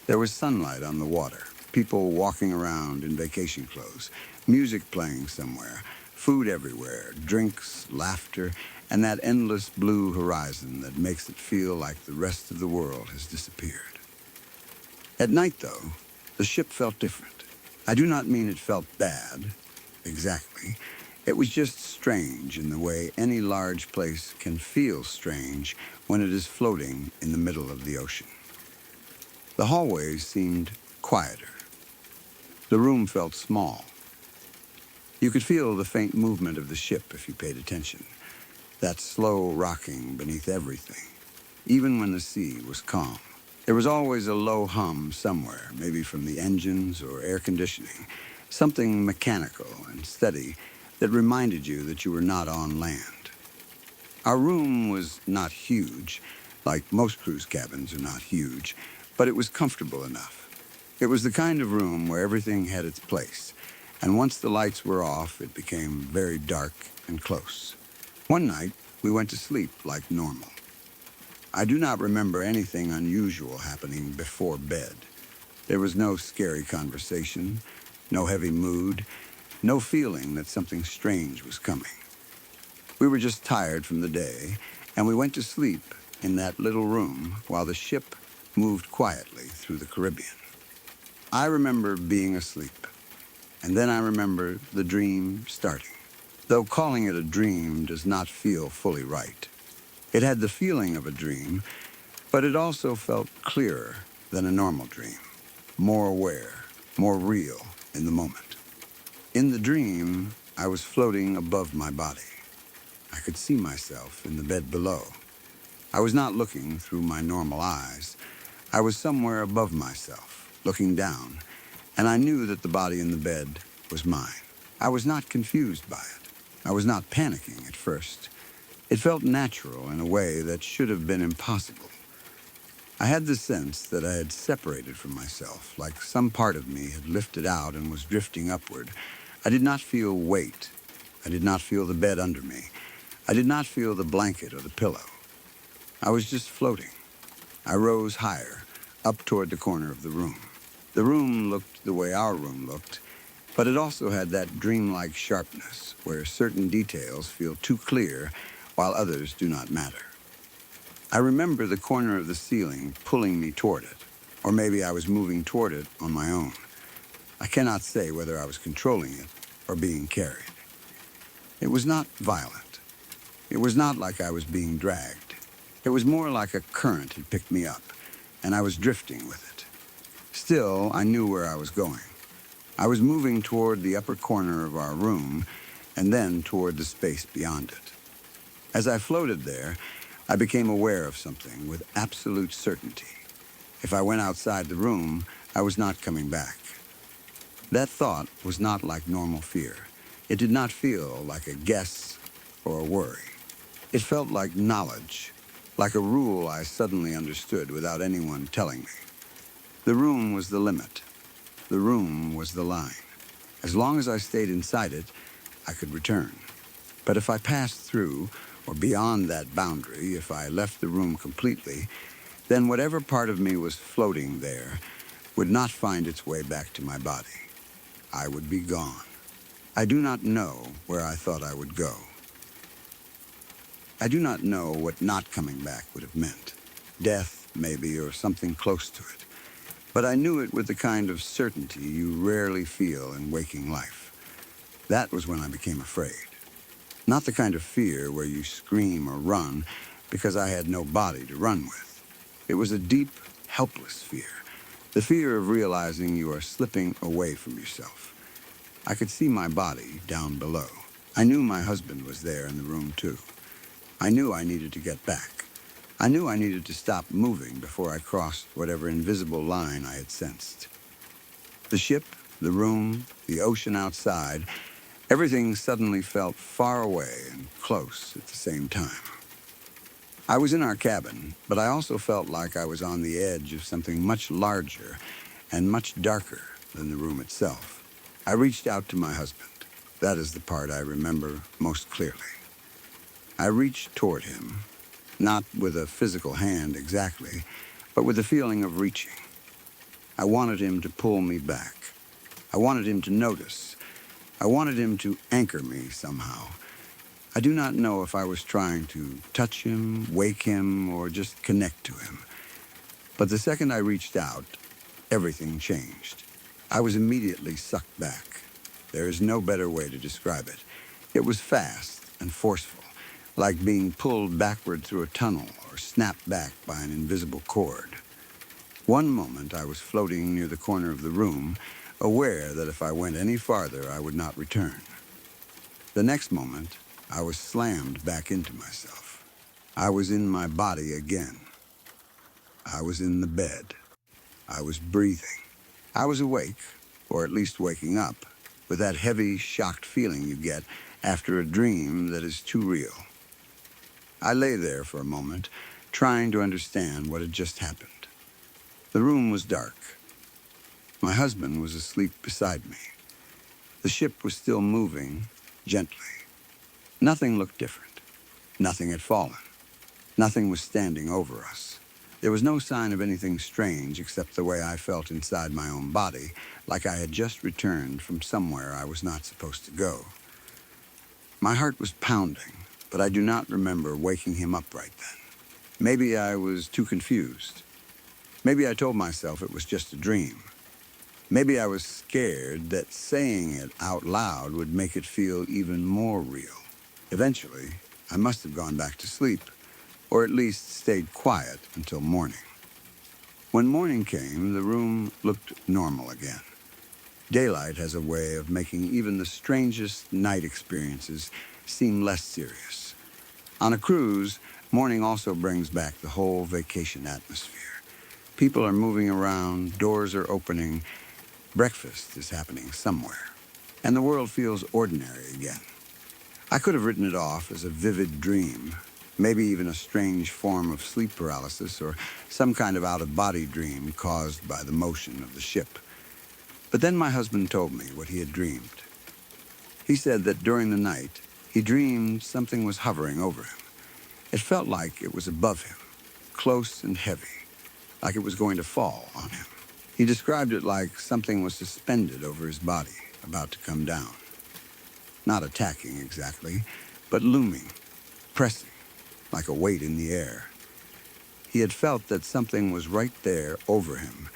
There was sunlight on the water, people walking around in vacation clothes, music playing somewhere, food everywhere, drinks, laughter, and that endless blue horizon that makes it feel like the rest of the world has disappeared. At night, though, the ship felt different. I do not mean it felt bad, exactly. It was just strange in the way any large place can feel strange when it is floating in the middle of the ocean. The hallways seemed quieter. The room felt small. You could feel the faint movement of the ship if you paid attention, that slow rocking beneath everything, even when the sea was calm. There was always a low hum somewhere, maybe from the engines or air conditioning, something mechanical and steady that reminded you that you were not on land. Our room was not huge, like most cruise cabins are not huge, but it was comfortable enough. It was the kind of room where everything had its place, and once the lights were off, it became very dark and close. One night, we went to sleep like normal. I do not remember anything unusual happening before bed. There was no scary conversation, no heavy mood, no feeling that something strange was coming. We were just tired from the day, and we went to sleep in that little room while the ship moved quietly through the Caribbean. I remember being asleep, and then I remember the dream starting. Though calling it a dream does not feel fully right. It had the feeling of a dream, but it also felt clearer than a normal dream, more aware, more real in the moment. In the dream, I was floating above my body. I could see myself in the bed below. I was not looking through my normal eyes. I was somewhere above myself, looking down, and I knew that the body in the bed was mine. I was not confused by it. I was not panicking at first. It felt natural in a way that should have been impossible. I had the sense that I had separated from myself, like some part of me had lifted out and was drifting upward. I did not feel weight. I did not feel the bed under me. I did not feel the blanket or the pillow. I was just floating. I rose higher, up toward the corner of the room. The room looked the way our room looked, but it also had that dreamlike sharpness where certain details feel too clear while others do not matter. I remember the corner of the ceiling pulling me toward it, or maybe I was moving toward it on my own. I cannot say whether I was controlling it or being carried. It was not violent. It was not like I was being dragged. It was more like a current had picked me up, and I was drifting with it. Still, I knew where I was going. I was moving toward the upper corner of our room, and then toward the space beyond it. As I floated there, I became aware of something with absolute certainty. If I went outside the room, I was not coming back. That thought was not like normal fear. It did not feel like a guess or a worry. It felt like knowledge, like a rule I suddenly understood without anyone telling me. The room was the limit. The room was the line. As long as I stayed inside it, I could return. But if I passed through, or beyond that boundary, if I left the room completely, then whatever part of me was floating there would not find its way back to my body. I would be gone. I do not know where I thought I would go. I do not know what not coming back would have meant. Death, maybe, or something close to it. But I knew it with the kind of certainty you rarely feel in waking life. That was when I became afraid. Not the kind of fear where you scream or run because I had no body to run with. It was a deep, helpless fear. The fear of realizing you are slipping away from yourself. I could see my body down below. I knew my husband was there in the room too. I knew I needed to get back. I knew I needed to stop moving before I crossed whatever invisible line I had sensed. The ship, the room, the ocean outside, everything suddenly felt far away and close at the same time. I was in our cabin, but I also felt like I was on the edge of something much larger and much darker than the room itself. I reached out to my husband. That is the part I remember most clearly. I reached toward him, not with a physical hand exactly, but with the feeling of reaching. I wanted him to pull me back. I wanted him to notice. I wanted him to anchor me somehow. I do not know if I was trying to touch him, wake him, or just connect to him. But the second I reached out, everything changed. I was immediately sucked back. There is no better way to describe it. It was fast and forceful, like being pulled backward through a tunnel or snapped back by an invisible cord. One moment I was floating near the corner of the room, aware that if I went any farther I would not return. The next moment, I was slammed back into myself. I was in my body again. I was in the bed. I was breathing. I was awake, or at least waking up, with that heavy, shocked feeling you get after a dream that is too real. I lay there for a moment, trying to understand what had just happened. The room was dark. My husband was asleep beside me. The ship was still moving, gently. Nothing looked different. Nothing had fallen. Nothing was standing over us. There was no sign of anything strange except the way I felt inside my own body, like I had just returned from somewhere I was not supposed to go. My heart was pounding, but I do not remember waking him up right then. Maybe I was too confused. Maybe I told myself it was just a dream. Maybe I was scared that saying it out loud would make it feel even more real. Eventually, I must have gone back to sleep, or at least stayed quiet until morning. When morning came, the room looked normal again. Daylight has a way of making even the strangest night experiences seem less serious. On a cruise, morning also brings back the whole vacation atmosphere. People are moving around, doors are opening, breakfast is happening somewhere, and the world feels ordinary again. I could have written it off as a vivid dream, maybe even a strange form of sleep paralysis or some kind of out-of-body dream caused by the motion of the ship. But then my husband told me what he had dreamed. He said that during the night, he dreamed something was hovering over him. It felt like it was above him, close and heavy, like it was going to fall on him. He described it like something was suspended over his body, about to come down. Not attacking exactly, but looming, pressing, like a weight in the air. He had felt that something was right there over him,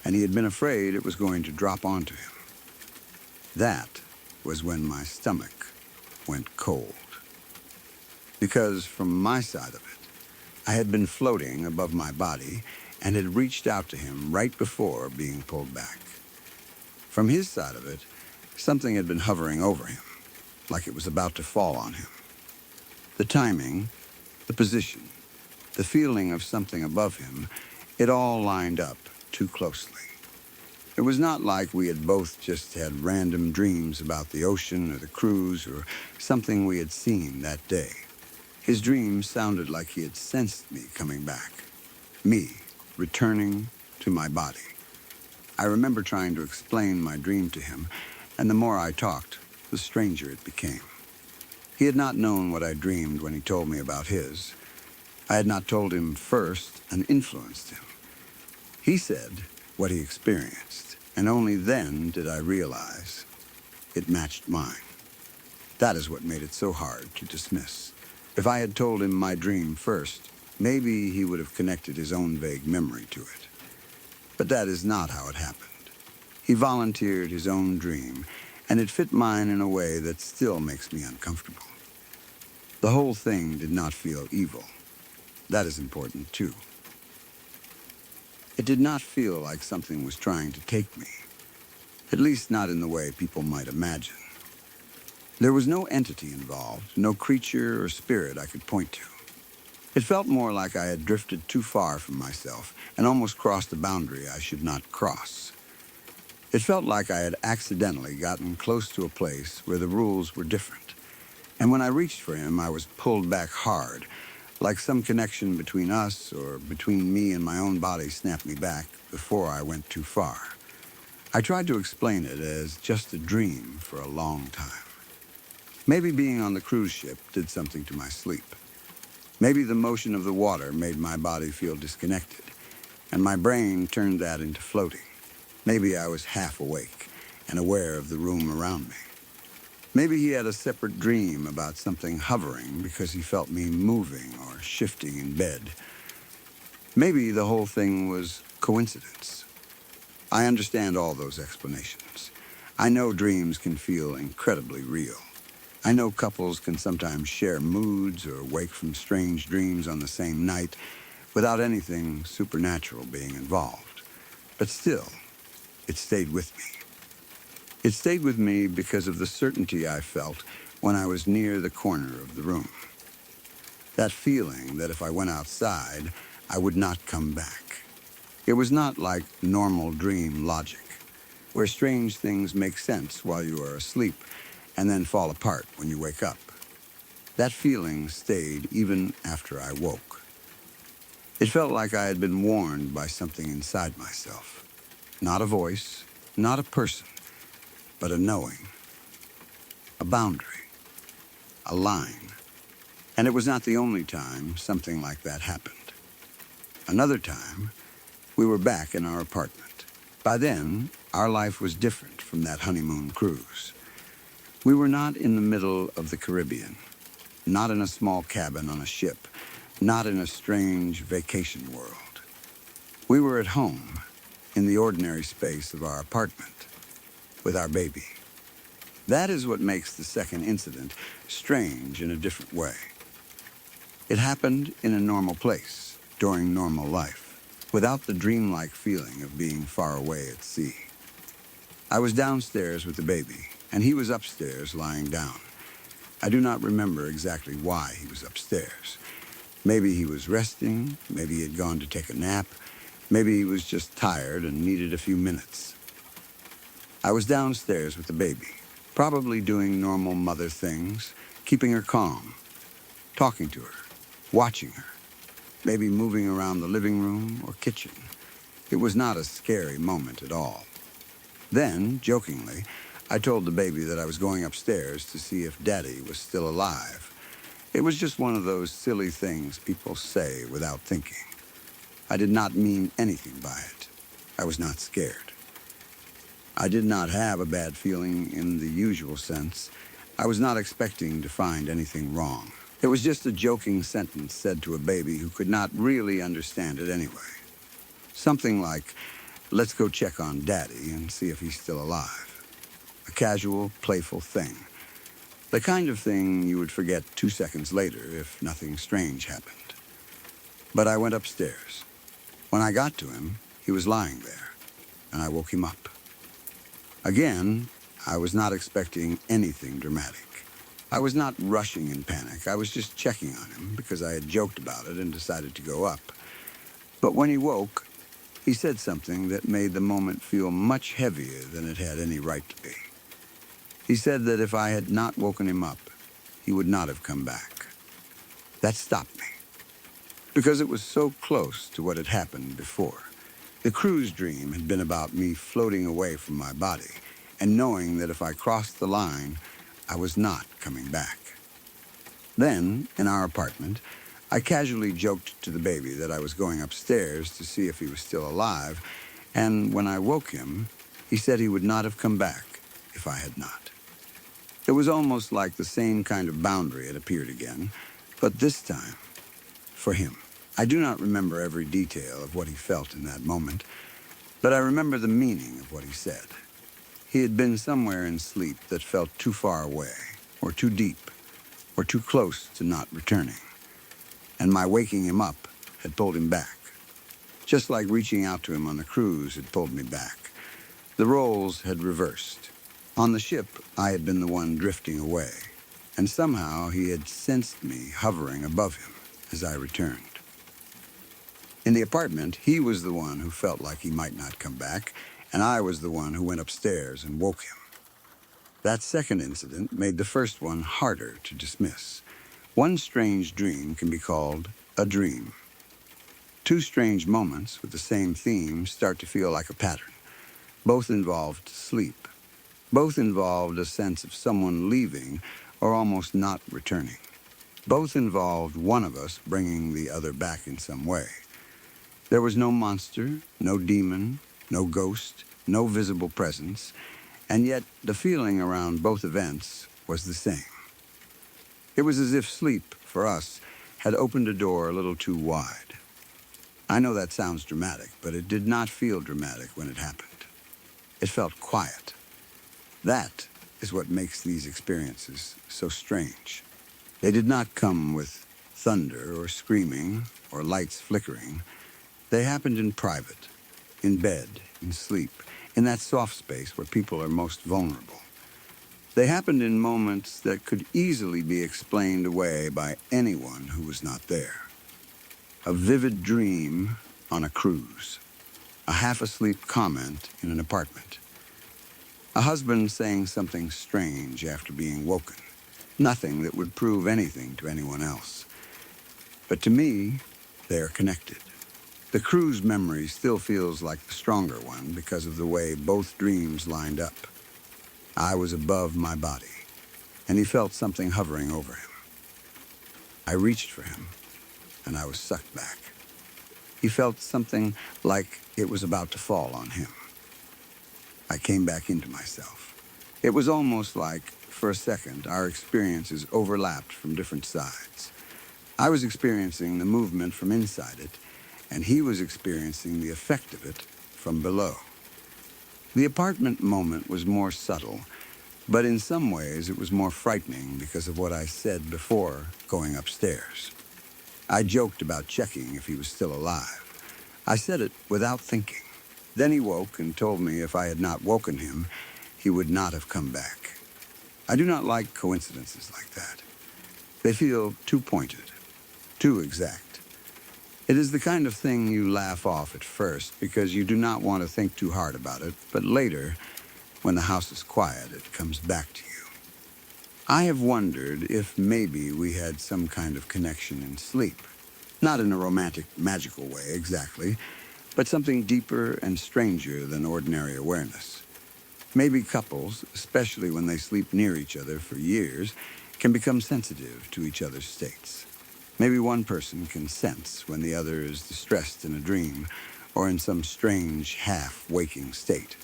and he had been afraid it was going to drop onto him. That was when my stomach went cold. Because from my side of it, I had been floating above my body and had reached out to him right before being pulled back. From his side of it, something had been hovering over him, like it was about to fall on him. The timing, the position, the feeling of something above him, it all lined up too closely. It was not like we had both just had random dreams about the ocean or the cruise or something we had seen that day. His dreams sounded like he had sensed me coming back, me returning to my body. I remember trying to explain my dream to him, and the more I talked, the stranger it became. He had not known what I dreamed when he told me about his. I had not told him first and influenced him. He said what he experienced, and only then did I realize it matched mine. That is what made it so hard to dismiss. If I had told him my dream first, maybe he would have connected his own vague memory to it. But that is not how it happened. He volunteered his own dream, and it fit mine in a way that still makes me uncomfortable. The whole thing did not feel evil. That is important, too. It did not feel like something was trying to take me, at least not in the way people might imagine. There was no entity involved, no creature or spirit I could point to. It felt more like I had drifted too far from myself and almost crossed a boundary I should not cross. It felt like I had accidentally gotten close to a place where the rules were different. And when I reached for him, I was pulled back hard, like some connection between us or between me and my own body snapped me back before I went too far. I tried to explain it as just a dream for a long time. Maybe being on the cruise ship did something to my sleep. Maybe the motion of the water made my body feel disconnected, and my brain turned that into floating. Maybe I was half awake and aware of the room around me. Maybe he had a separate dream about something hovering because he felt me moving or shifting in bed. Maybe the whole thing was coincidence. I understand all those explanations. I know dreams can feel incredibly real. I know couples can sometimes share moods or wake from strange dreams on the same night without anything supernatural being involved. But still, it stayed with me. It stayed with me because of the certainty I felt when I was near the corner of the room. That feeling that if I went outside, I would not come back. It was not like normal dream logic, where strange things make sense while you are asleep and then fall apart when you wake up. That feeling stayed even after I woke. It felt like I had been warned by something inside myself. Not a voice, not a person, but a knowing, a boundary, a line. And it was not the only time something like that happened. Another time, we were back in our apartment. By then, our life was different from that honeymoon cruise. We were not in the middle of the Caribbean, not in a small cabin on a ship, not in a strange vacation world. We were at home, in the ordinary space of our apartment, with our baby. That is what makes the second incident strange in a different way. It happened in a normal place, during normal life, without the dreamlike feeling of being far away at sea. I was downstairs with the baby, and he was upstairs lying down. I do not remember exactly why he was upstairs. Maybe he was resting, maybe he had gone to take a nap, maybe he was just tired and needed a few minutes. I was downstairs with the baby, probably doing normal mother things, keeping her calm, talking to her, watching her, maybe moving around the living room or kitchen. It was not a scary moment at all. Then, jokingly, I told the baby that I was going upstairs to see if Daddy was still alive. It was just one of those silly things people say without thinking. I did not mean anything by it. I was not scared. I did not have a bad feeling in the usual sense. I was not expecting to find anything wrong. It was just a joking sentence said to a baby who could not really understand it anyway. Something like, "Let's go check on Daddy and see if he's still alive." A casual, playful thing. The kind of thing you would forget 2 seconds later if nothing strange happened. But I went upstairs. When I got to him, he was lying there, and I woke him up. Again, I was not expecting anything dramatic. I was not rushing in panic. I was just checking on him because I had joked about it and decided to go up. But when he woke, he said something that made the moment feel much heavier than it had any right to be. He said that if I had not woken him up, he would not have come back. That stopped me, because it was so close to what had happened before. The cruise dream had been about me floating away from my body and knowing that if I crossed the line, I was not coming back. Then, in our apartment, I casually joked to the baby that I was going upstairs to see if he was still alive, and when I woke him, he said he would not have come back if I had not. It was almost like the same kind of boundary had appeared again, but this time, for him. I do not remember every detail of what he felt in that moment, but I remember the meaning of what he said. He had been somewhere in sleep that felt too far away, or too deep, or too close to not returning. And my waking him up had pulled him back. Just like reaching out to him on the cruise had pulled me back. The roles had reversed. On the ship, I had been the one drifting away, and somehow he had sensed me hovering above him as I returned. In the apartment, he was the one who felt like he might not come back, and I was the one who went upstairs and woke him. That second incident made the first one harder to dismiss. One strange dream can be called a dream. Two strange moments with the same theme start to feel like a pattern. Both involved sleep. Both involved a sense of someone leaving or almost not returning. Both involved one of us bringing the other back in some way. There was no monster, no demon, no ghost, no visible presence, and yet the feeling around both events was the same. It was as if sleep, for us, had opened a door a little too wide. I know that sounds dramatic, but it did not feel dramatic when it happened. It felt quiet. That is what makes these experiences so strange. They did not come with thunder or screaming or lights flickering. They happened in private, in bed, in sleep, in that soft space where people are most vulnerable. They happened in moments that could easily be explained away by anyone who was not there. A vivid dream on a cruise. A half-asleep comment in an apartment. A husband saying something strange after being woken. Nothing that would prove anything to anyone else. But to me, they are connected. The cruise memory still feels like the stronger one because of the way both dreams lined up. I was above my body, and he felt something hovering over him. I reached for him, and I was sucked back. He felt something like it was about to fall on him. I came back into myself. It was almost like, for a second, our experiences overlapped from different sides. I was experiencing the movement from inside it, and he was experiencing the effect of it from below. The apartment moment was more subtle, but in some ways it was more frightening because of what I said before going upstairs. I joked about checking if he was still alive. I said it without thinking. Then he woke and told me if I had not woken him, he would not have come back. I do not like coincidences like that. They feel too pointed, too exact. It is the kind of thing you laugh off at first because you do not want to think too hard about it, but later, when the house is quiet, it comes back to you. I have wondered if maybe we had some kind of connection in sleep. Not in a romantic, magical way exactly, but something deeper and stranger than ordinary awareness. Maybe couples, especially when they sleep near each other for years, can become sensitive to each other's states. Maybe one person can sense when the other is distressed in a dream, or in some strange, half-waking state.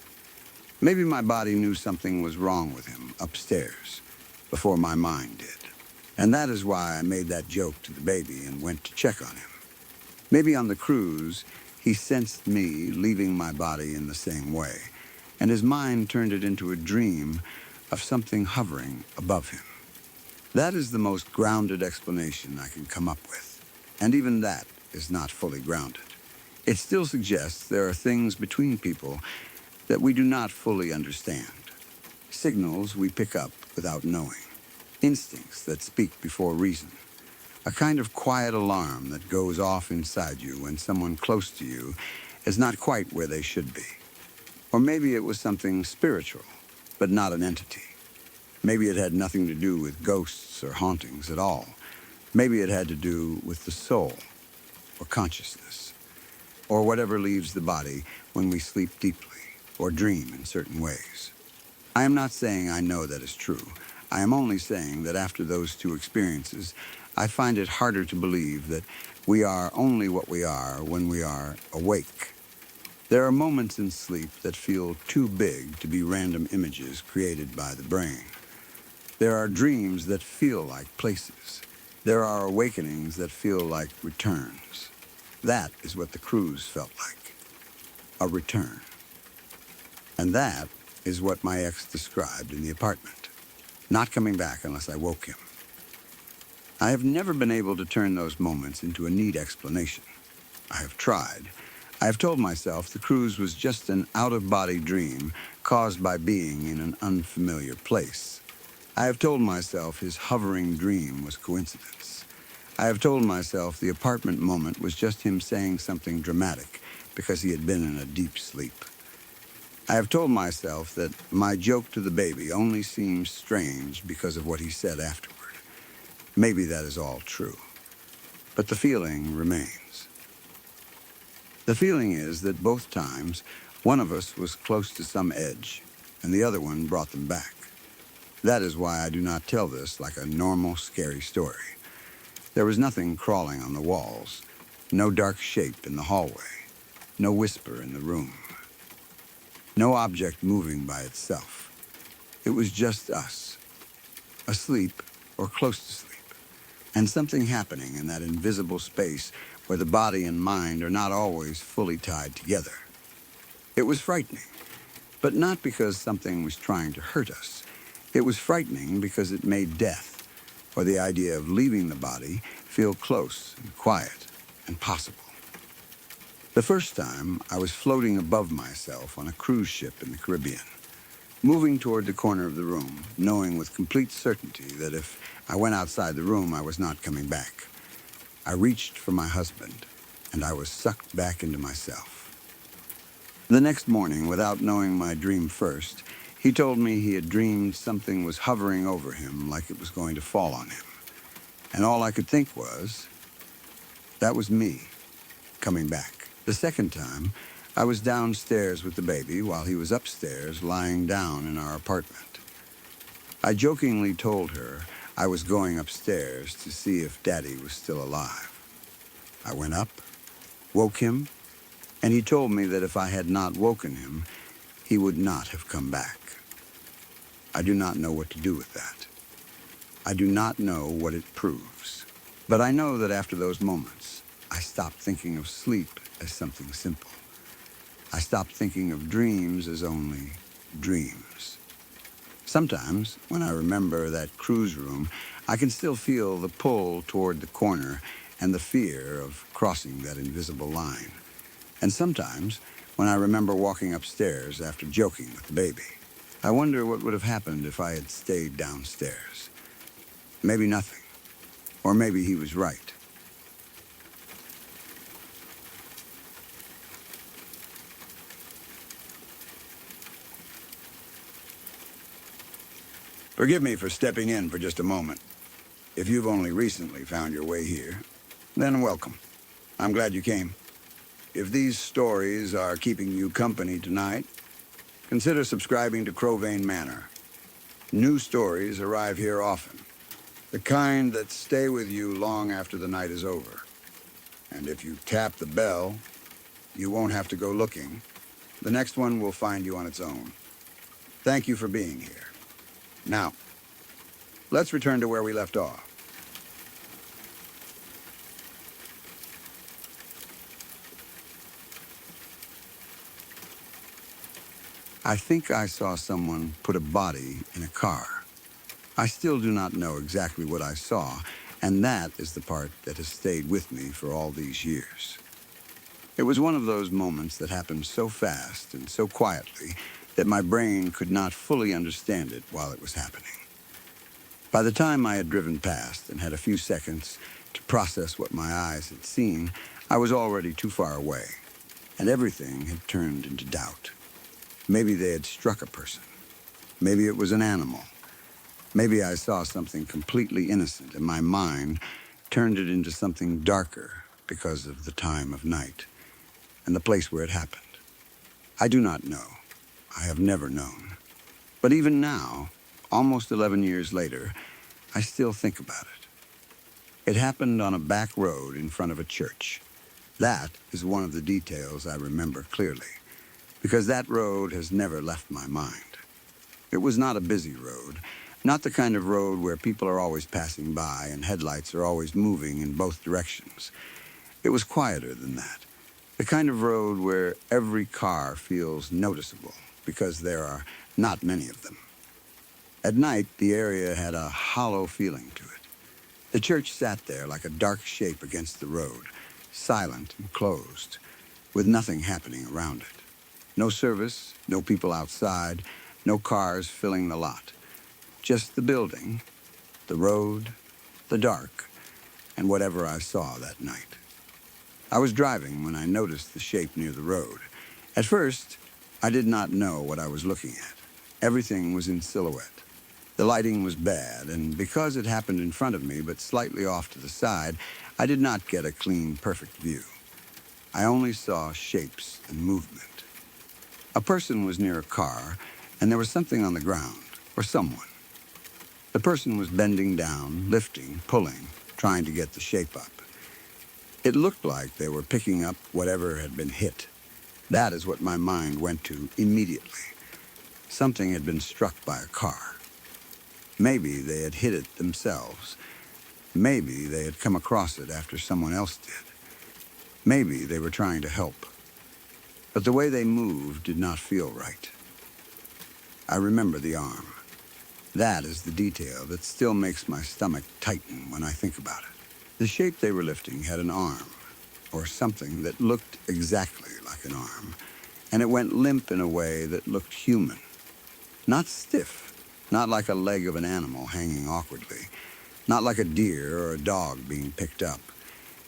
Maybe my body knew something was wrong with him upstairs before my mind did. And that is why I made that joke to the baby and went to check on him. Maybe on the cruise, he sensed me leaving my body in the same way, and his mind turned it into a dream of something hovering above him. That is the most grounded explanation I can come up with, and even that is not fully grounded. It still suggests there are things between people that we do not fully understand, signals we pick up without knowing, instincts that speak before reason, a kind of quiet alarm that goes off inside you when someone close to you is not quite where they should be. Or maybe it was something spiritual, but not an entity. Maybe it had nothing to do with ghosts or hauntings at all. Maybe it had to do with the soul, or consciousness, or whatever leaves the body when we sleep deeply or dream in certain ways. I am not saying I know that is true. I am only saying that after those two experiences, I find it harder to believe that we are only what we are when we are awake. There are moments in sleep that feel too big to be random images created by the brain. There are dreams that feel like places. There are awakenings that feel like returns. That is what the cruise felt like. A return. And that is what my ex described in the apartment. Not coming back unless I woke him. I have never been able to turn those moments into a neat explanation. I have tried. I have told myself the cruise was just an out-of-body dream caused by being in an unfamiliar place. I have told myself his hovering dream was coincidence. I have told myself the apartment moment was just him saying something dramatic because he had been in a deep sleep. I have told myself that my joke to the baby only seems strange because of what he said afterward. Maybe that is all true. But the feeling remains. The feeling is that both times, one of us was close to some edge, and the other one brought them back. That is why I do not tell this like a normal, scary story. There was nothing crawling on the walls, no dark shape in the hallway, no whisper in the room, no object moving by itself. It was just us, asleep or close to sleep, and something happening in that invisible space where the body and mind are not always fully tied together. It was frightening, but not because something was trying to hurt us. It was frightening because it made death, or the idea of leaving the body, feel close and quiet and possible. The first time, I was floating above myself on a cruise ship in the Caribbean, moving toward the corner of the room, knowing with complete certainty that if I went outside the room, I was not coming back. I reached for my husband, and I was sucked back into myself. The next morning, without knowing my dream first, he told me he had dreamed something was hovering over him like it was going to fall on him. And all I could think was, that was me, coming back. The second time, I was downstairs with the baby while he was upstairs lying down in our apartment. I jokingly told her I was going upstairs to see if Daddy was still alive. I went up, woke him, and he told me that if I had not woken him, he would not have come back. I do not know what to do with that. I do not know what it proves. But I know that after those moments, I stopped thinking of sleep as something simple. I stopped thinking of dreams as only dreams. Sometimes, when I remember that cruise room, I can still feel the pull toward the corner and the fear of crossing that invisible line. And sometimes, when I remember walking upstairs after joking with the baby, I wonder what would have happened if I had stayed downstairs. Maybe nothing. Or maybe he was right. Forgive me for stepping in for just a moment. If you've only recently found your way here, then welcome. I'm glad you came. If these stories are keeping you company tonight, consider subscribing to Crowvane Manor. New stories arrive here often, the kind that stay with you long after the night is over. And if you tap the bell, You won't have to go looking. The next one will find you on its own. Thank you for being here. Now, let's return to where we left off. I think I saw someone put a body in a car. I still do not know exactly what I saw, and that is the part that has stayed with me for all these years. It was one of those moments that happened so fast and so quietly that my brain could not fully understand it while it was happening. By the time I had driven past and had a few seconds to process what my eyes had seen, I was already too far away, and everything had turned into doubt. Maybe they had struck a person. Maybe it was an animal. Maybe I saw something completely innocent, and my mind turned it into something darker because of the time of night and the place where it happened. I do not know. I have never known. But even now, almost 11 years later, I still think about it. It happened on a back road in front of a church. That is one of the details I remember clearly, because that road has never left my mind. It was not a busy road, not the kind of road where people are always passing by and headlights are always moving in both directions. It was quieter than that, the kind of road where every car feels noticeable because there are not many of them. At night, the area had a hollow feeling to it. The church sat there like a dark shape against the road, silent and closed, with nothing happening around it. No service, no people outside, no cars filling the lot. Just the building, the road, the dark, and whatever I saw that night. I was driving when I noticed the shape near the road. At first, I did not know what I was looking at. Everything was in silhouette. The lighting was bad, and because it happened in front of me but slightly off to the side, I did not get a clean, perfect view. I only saw shapes and movement. A person was near a car, and there was something on the ground, or someone. The person was bending down, lifting, pulling, trying to get the shape up. It looked like they were picking up whatever had been hit. That is what my mind went to immediately. Something had been struck by a car. Maybe they had hit it themselves. Maybe they had come across it after someone else did. Maybe they were trying to help. But the way they moved did not feel right. I remember the arm. That is the detail that still makes my stomach tighten when I think about it. The shape they were lifting had an arm, or something that looked exactly like an arm, and it went limp in a way that looked human. Not stiff, not like a leg of an animal hanging awkwardly, not like a deer or a dog being picked up.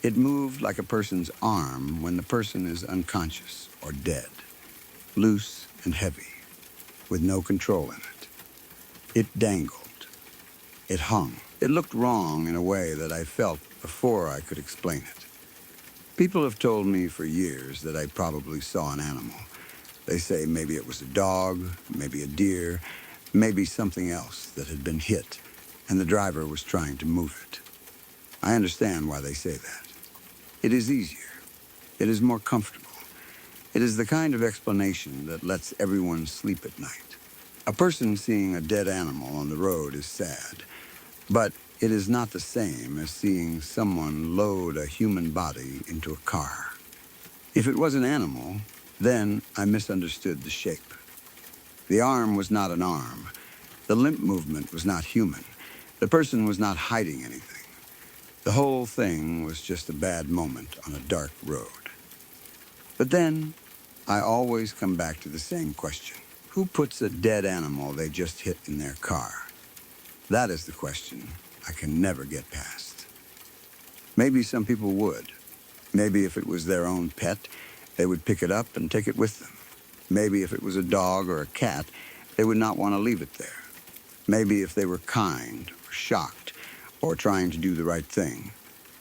It moved like a person's arm when the person is unconscious or dead, loose and heavy, with no control in it. It dangled. It hung. It looked wrong in a way that I felt before I could explain it. People have told me for years that I probably saw an animal. They say maybe it was a dog, maybe a deer, maybe something else that had been hit, and the driver was trying to move it. I understand why they say that. It is easier. It is more comfortable. It is the kind of explanation that lets everyone sleep at night. A person seeing a dead animal on the road is sad, but it is not the same as seeing someone load a human body into a car. If it was an animal, then I misunderstood the shape. The arm was not an arm. The limp movement was not human. The person was not hiding anything. The whole thing was just a bad moment on a dark road. But then, I always come back to the same question. Who puts a dead animal they just hit in their car? That is the question I can never get past. Maybe some people would. Maybe if it was their own pet, they would pick it up and take it with them. Maybe if it was a dog or a cat, they would not want to leave it there. Maybe if they were kind or shocked or trying to do the right thing,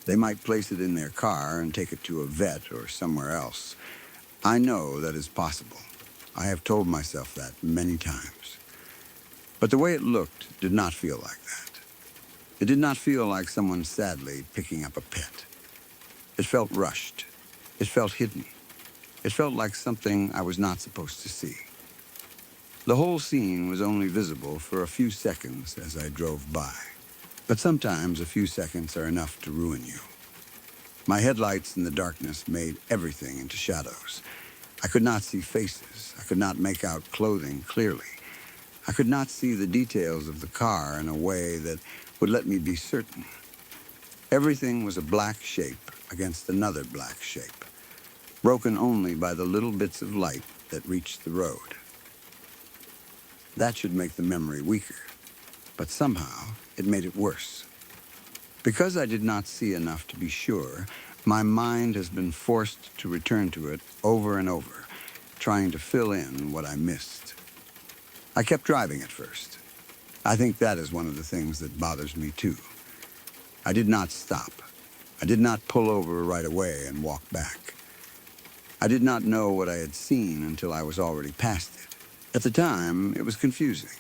they might place it in their car and take it to a vet or somewhere else. I know that is possible. I have told myself that many times. But the way it looked did not feel like that. It did not feel like someone sadly picking up a pet. It felt rushed. It felt hidden. It felt like something I was not supposed to see. The whole scene was only visible for a few seconds as I drove by. But sometimes a few seconds are enough to ruin you. My headlights in the darkness made everything into shadows. I could not see faces. I could not make out clothing clearly. I could not see the details of the car in a way that would let me be certain. Everything was a black shape against another black shape, broken only by the little bits of light that reached the road. That should make the memory weaker, but somehow it made it worse. Because I did not see enough to be sure, my mind has been forced to return to it over and over, trying to fill in what I missed. I kept driving at first. I think that is one of the things that bothers me too. I did not stop. I did not pull over right away and walk back. I did not know what I had seen until I was already past it. At the time, it was confusing.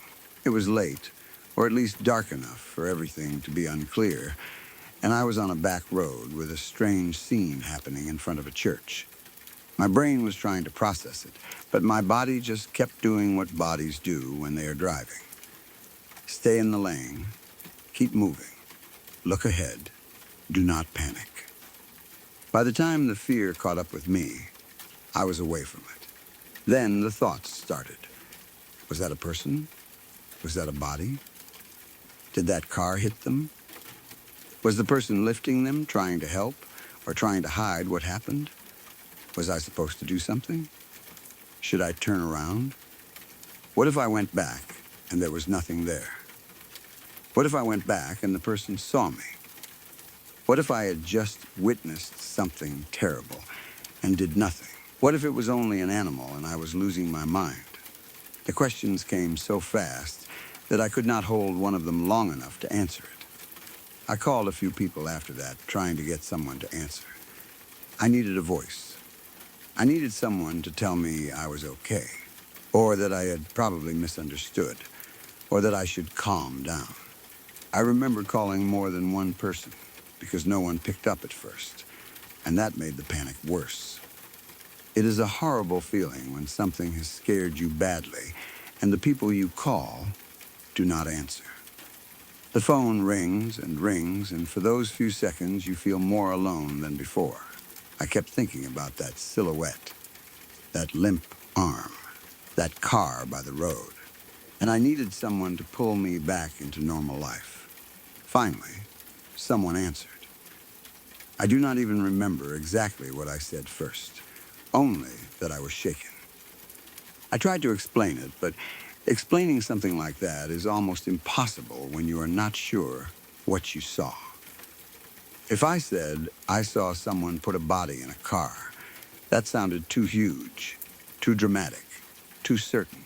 It was late, or at least dark enough for everything to be unclear, and I was on a back road with a strange scene happening in front of a church. My brain was trying to process it, but my body just kept doing what bodies do when they are driving. Stay in the lane, keep moving, look ahead, do not panic. By the time the fear caught up with me, I was away from it. Then the thoughts started. Was that a person? Was that a body? Did that car hit them? Was the person lifting them trying to help or trying to hide what happened? Was I supposed to do something? Should I turn around? What if I went back and there was nothing there? What if I went back and the person saw me? What if I had just witnessed something terrible and did nothing? What if it was only an animal and I was losing my mind? The questions came so fast that I could not hold one of them long enough to answer it. I called a few people after that, trying to get someone to answer. I needed a voice. I needed someone to tell me I was okay, or that I had probably misunderstood, or that I should calm down. I remember calling more than one person because no one picked up at first, and that made the panic worse. It is a horrible feeling when something has scared you badly and the people you call do not answer. The phone rings, and for those few seconds you feel more alone than before. I kept thinking about that silhouette, that limp arm, that car by the road, and I needed someone to pull me back into normal life. Finally, someone answered. I do not even remember exactly what I said first, only that I was shaken. I tried to explain it, but explaining something like that is almost impossible when you are not sure what you saw. If I said I saw someone put a body in a car, that sounded too huge, too dramatic, too certain.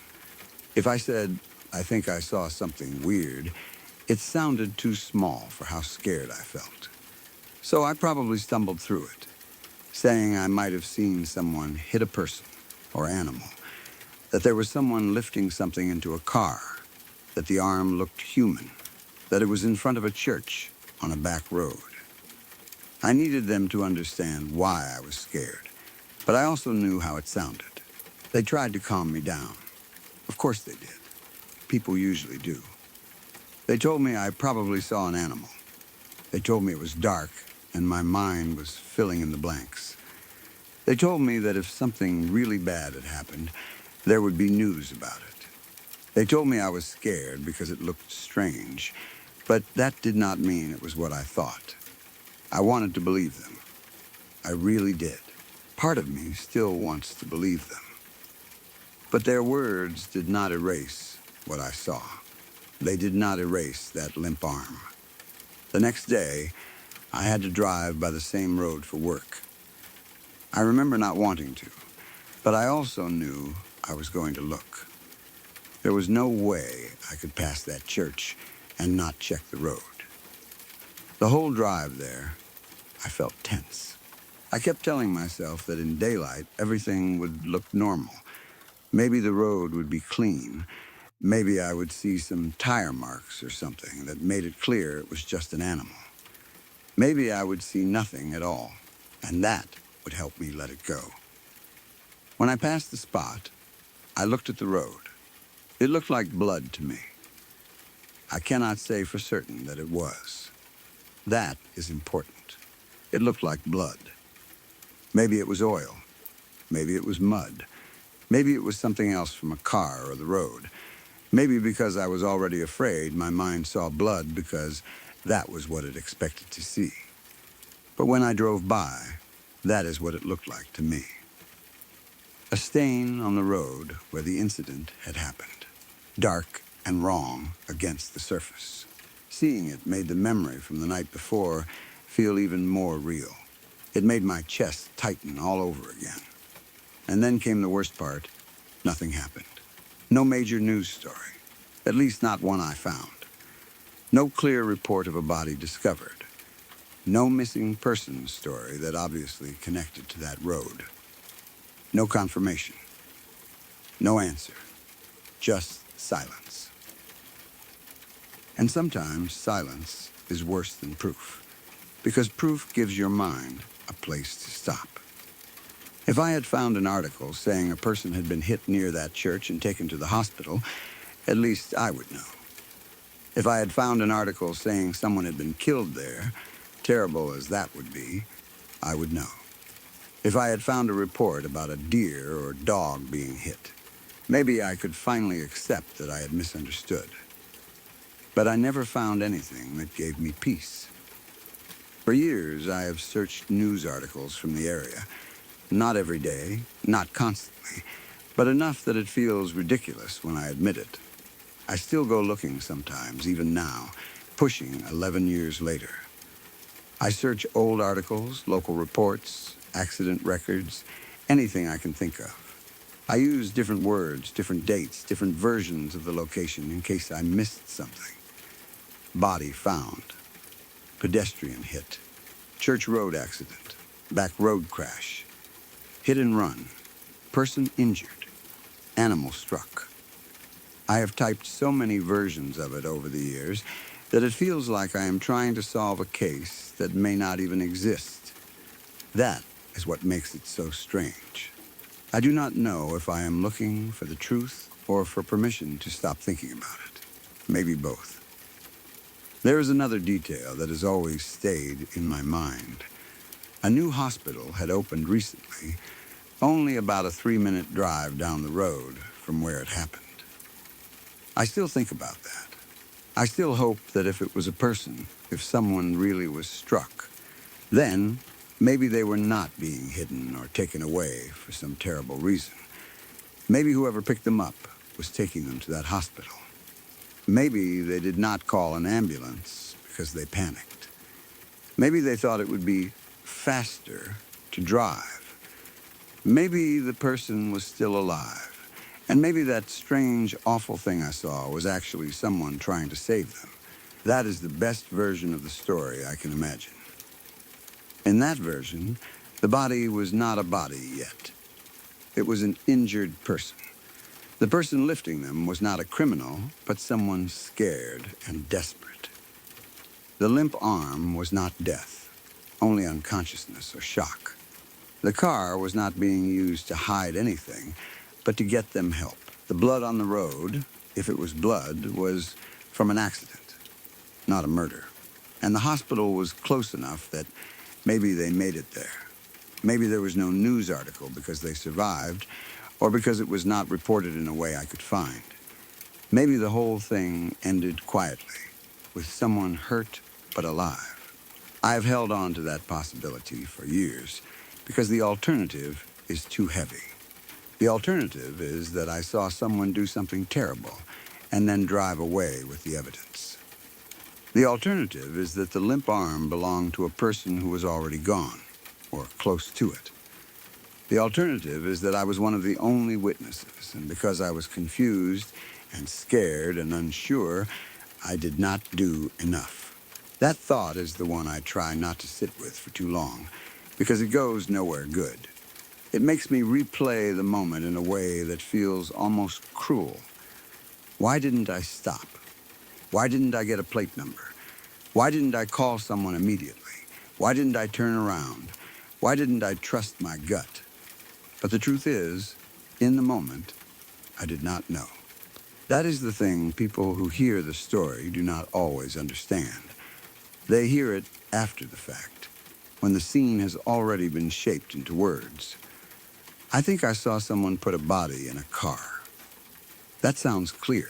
If I said I think I saw something weird, it sounded too small for how scared I felt. So I probably stumbled through it, saying I might have seen someone hit a person or animal, that there was someone lifting something into a car, that the arm looked human, that it was in front of a church on a back road. I needed them to understand why I was scared, but I also knew how it sounded. They tried to calm me down. Of course they did. People usually do. They told me I probably saw an animal. They told me it was dark and my mind was filling in the blanks. They told me that if something really bad had happened, there would be news about it. They told me I was scared because it looked strange, but that did not mean it was what I thought. I wanted to believe them. I really did. Part of me still wants to believe them. But their words did not erase what I saw. They did not erase that limp arm. The next day, I had to drive by the same road for work. I remember not wanting to, but I also knew I was going to look. There was no way I could pass that church and not check the road. The whole drive there, I felt tense. I kept telling myself that in daylight, everything would look normal. Maybe the road would be clean. Maybe I would see some tire marks or something that made it clear it was just an animal. Maybe I would see nothing at all, and that would help me let it go. When I passed the spot, I looked at the road. It looked like blood to me. I cannot say for certain that it was. That is important. It looked like blood. Maybe it was oil. Maybe it was mud. Maybe it was something else from a car or the road. Maybe because I was already afraid, my mind saw blood because that was what it expected to see. But when I drove by, that is what it looked like to me. A stain on the road where the incident had happened. Dark and wrong against the surface. Seeing it made the memory from the night before feel even more real. It made my chest tighten all over again. And then came the worst part. Nothing happened. No major news story. At least not one I found. No clear report of a body discovered. No missing persons story that obviously connected to that road. No confirmation. No answer. Just silence. And sometimes silence is worse than proof, because proof gives your mind a place to stop. If I had found an article saying a person had been hit near that church and taken to the hospital, at least I would know. If I had found an article saying someone had been killed there, terrible as that would be, I would know. If I had found a report about a deer or dog being hit, maybe I could finally accept that I had misunderstood. But I never found anything that gave me peace. For years, I have searched news articles from the area. Not every day, not constantly, but enough that it feels ridiculous when I admit it. I still go looking sometimes, even now, pushing 11 years later. I search old articles, local reports, accident records, anything I can think of. I use different words, different dates, different versions of the location in case I missed something. Body found. Pedestrian hit. Church road accident. Back road crash. Hit and run. Person injured. Animal struck. I have typed so many versions of it over the years that it feels like I am trying to solve a case that may not even exist. That is what makes it so strange. I do not know if I am looking for the truth or for permission to stop thinking about it. Maybe both. There is another detail that has always stayed in my mind. A new hospital had opened recently, only about a 3-minute drive down the road from where it happened. I still think about that. I still hope that if it was a person, if someone really was struck, then maybe they were not being hidden or taken away for some terrible reason. Maybe whoever picked them up was taking them to that hospital. Maybe they did not call an ambulance because they panicked. Maybe they thought it would be faster to drive. Maybe the person was still alive. And maybe that strange, awful thing I saw was actually someone trying to save them. That is the best version of the story I can imagine. In that version, the body was not a body yet. It was an injured person. The person lifting them was not a criminal, but someone scared and desperate. The limp arm was not death, only unconsciousness or shock. The car was not being used to hide anything, but to get them help. The blood on the road, if it was blood, was from an accident, not a murder. And the hospital was close enough that maybe they made it there. Maybe there was no news article because they survived, or because it was not reported in a way I could find. Maybe the whole thing ended quietly, with someone hurt but alive. I have held on to that possibility for years, because the alternative is too heavy. The alternative is that I saw someone do something terrible and then drive away with the evidence. The alternative is that the limp arm belonged to a person who was already gone, or close to it. The alternative is that I was one of the only witnesses, and because I was confused and scared and unsure, I did not do enough. That thought is the one I try not to sit with for too long, because it goes nowhere good. It makes me replay the moment in a way that feels almost cruel. Why didn't I stop? Why didn't I get a plate number? Why didn't I call someone immediately? Why didn't I turn around? Why didn't I trust my gut? But the truth is, in the moment, I did not know. That is the thing people who hear the story do not always understand. They hear it after the fact, when the scene has already been shaped into words. I think I saw someone put a body in a car. That sounds clear.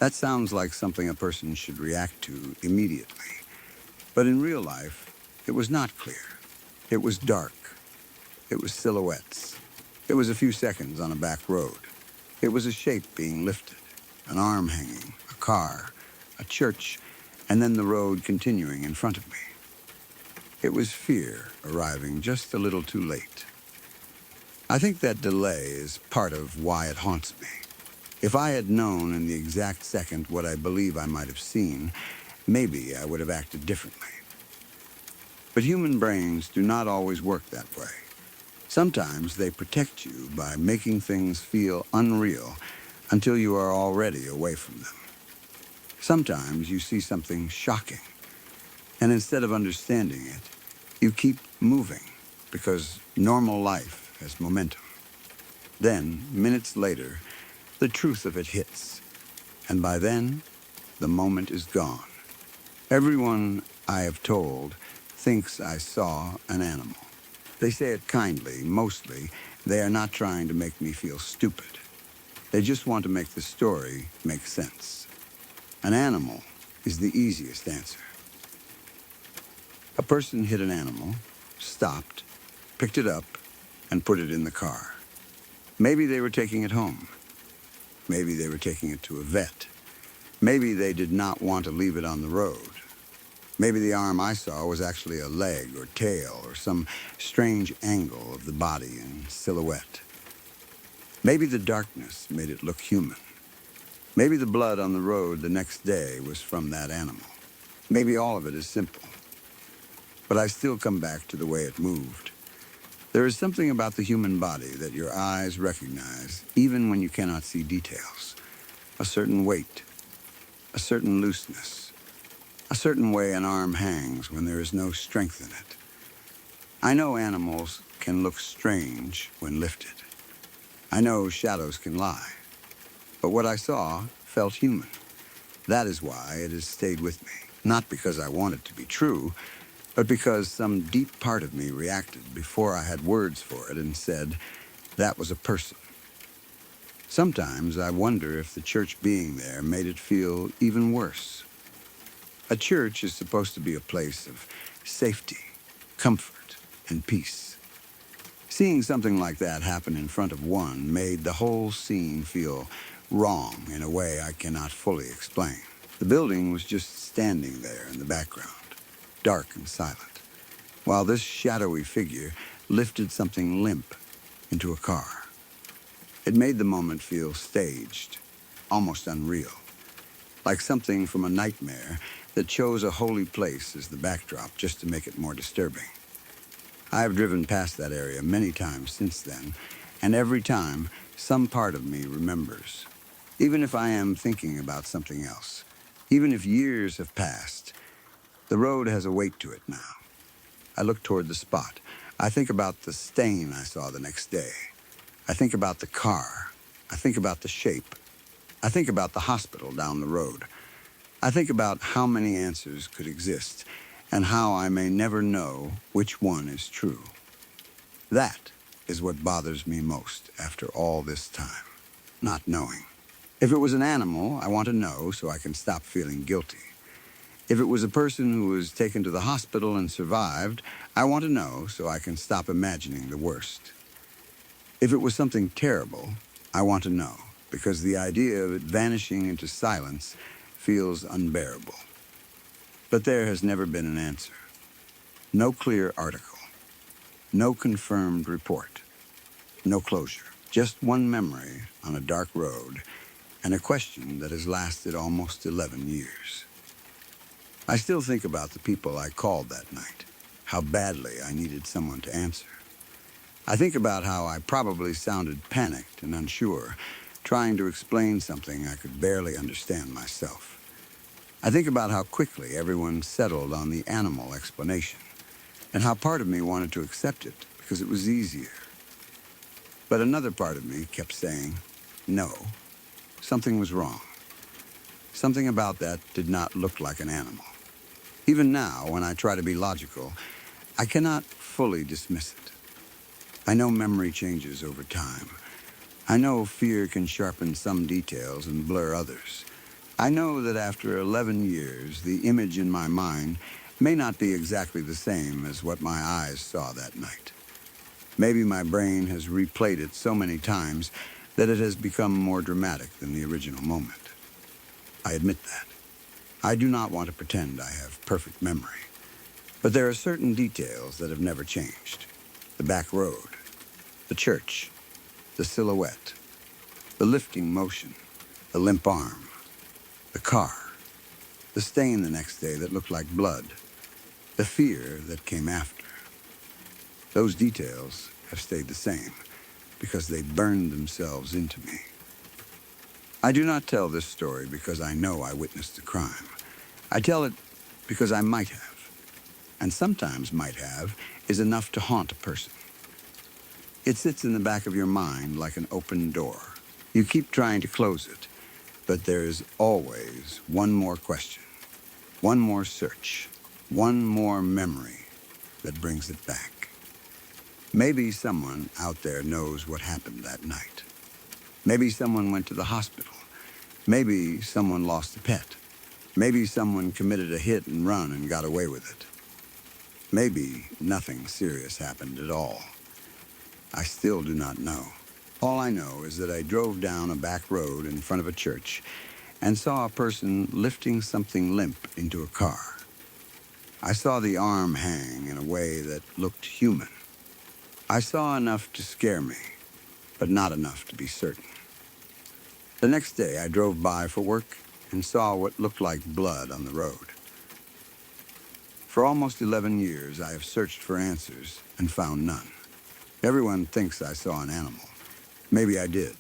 That sounds like something a person should react to immediately. But in real life, it was not clear. It was dark. It was silhouettes. It was a few seconds on a back road. It was a shape being lifted, an arm hanging, a car, a church, and then the road continuing in front of me. It was fear arriving just a little too late. I think that delay is part of why it haunts me. If I had known in the exact second what I believe I might have seen, maybe I would have acted differently. But human brains do not always work that way. Sometimes they protect you by making things feel unreal until you are already away from them. Sometimes you see something shocking, and instead of understanding it, you keep moving because normal life has momentum. Then, minutes later, the truth of it hits, and by then, the moment is gone. Everyone I have told thinks I saw an animal. They say it kindly. Mostly, they are not trying to make me feel stupid. They just want to make the story make sense. An animal is the easiest answer. A person hit an animal, stopped, picked it up, and put it in the car. Maybe they were taking it home. Maybe they were taking it to a vet. Maybe they did not want to leave it on the road. Maybe the arm I saw was actually a leg or tail or some strange angle of the body in silhouette. Maybe the darkness made it look human. Maybe the blood on the road the next day was from that animal. Maybe all of it is simple. But I still come back to the way it moved. There is something about the human body that your eyes recognize, even when you cannot see details. A certain weight, a certain looseness, a certain way an arm hangs when there is no strength in it. I know animals can look strange when lifted. I know shadows can lie. But what I saw felt human. That is why it has stayed with me. Not because I want it to be true, but because some deep part of me reacted before I had words for it and said, that was a person. Sometimes I wonder if the church being there made it feel even worse. A church is supposed to be a place of safety, comfort, and peace. Seeing something like that happen in front of one made the whole scene feel wrong in a way I cannot fully explain. The building was just standing there in the background, dark and silent, while this shadowy figure lifted something limp into a car. It made the moment feel staged, almost unreal, like something from a nightmare that chose a holy place as the backdrop just to make it more disturbing. I have driven past that area many times since then, and every time, some part of me remembers. Even if I am thinking about something else, even if years have passed, the road has a weight to it now. I look toward the spot. I think about the stain I saw the next day. I think about the car. I think about the shape. I think about the hospital down the road. I think about how many answers could exist and how I may never know which one is true. That is what bothers me most after all this time, not knowing. If it was an animal, I want to know so I can stop feeling guilty. If it was a person who was taken to the hospital and survived, I want to know so I can stop imagining the worst. If it was something terrible, I want to know, because the idea of it vanishing into silence feels unbearable. But there has never been an answer. No clear article. No confirmed report. No closure. Just one memory on a dark road and a question that has lasted almost 11 years. I still think about the people I called that night, how badly I needed someone to answer. I think about how I probably sounded panicked and unsure, trying to explain something I could barely understand myself. I think about how quickly everyone settled on the animal explanation, and how part of me wanted to accept it because it was easier. But another part of me kept saying, no, something was wrong. Something about that did not look like an animal. Even now, when I try to be logical, I cannot fully dismiss it. I know memory changes over time. I know fear can sharpen some details and blur others. I know that after 11 years, the image in my mind may not be exactly the same as what my eyes saw that night. Maybe my brain has replayed it so many times that it has become more dramatic than the original moment. I admit that. I do not want to pretend I have perfect memory. But there are certain details that have never changed. The back road, the church, the silhouette, the lifting motion, the limp arm, the car, the stain the next day that looked like blood, the fear that came after. Those details have stayed the same because they burned themselves into me. I do not tell this story because I know I witnessed a crime. I tell it because I might have. And sometimes might have is enough to haunt a person. It sits in the back of your mind like an open door. You keep trying to close it, but there is always one more question, one more search, one more memory that brings it back. Maybe someone out there knows what happened that night. Maybe someone went to the hospital. Maybe someone lost a pet. Maybe someone committed a hit and run and got away with it. Maybe nothing serious happened at all. I still do not know. All I know is that I drove down a back road in front of a church and saw a person lifting something limp into a car. I saw the arm hang in a way that looked human. I saw enough to scare me, but not enough to be certain. The next day I drove by for work and saw what looked like blood on the road. For almost 11 years, I have searched for answers and found none. Everyone thinks I saw an animal. Maybe I did.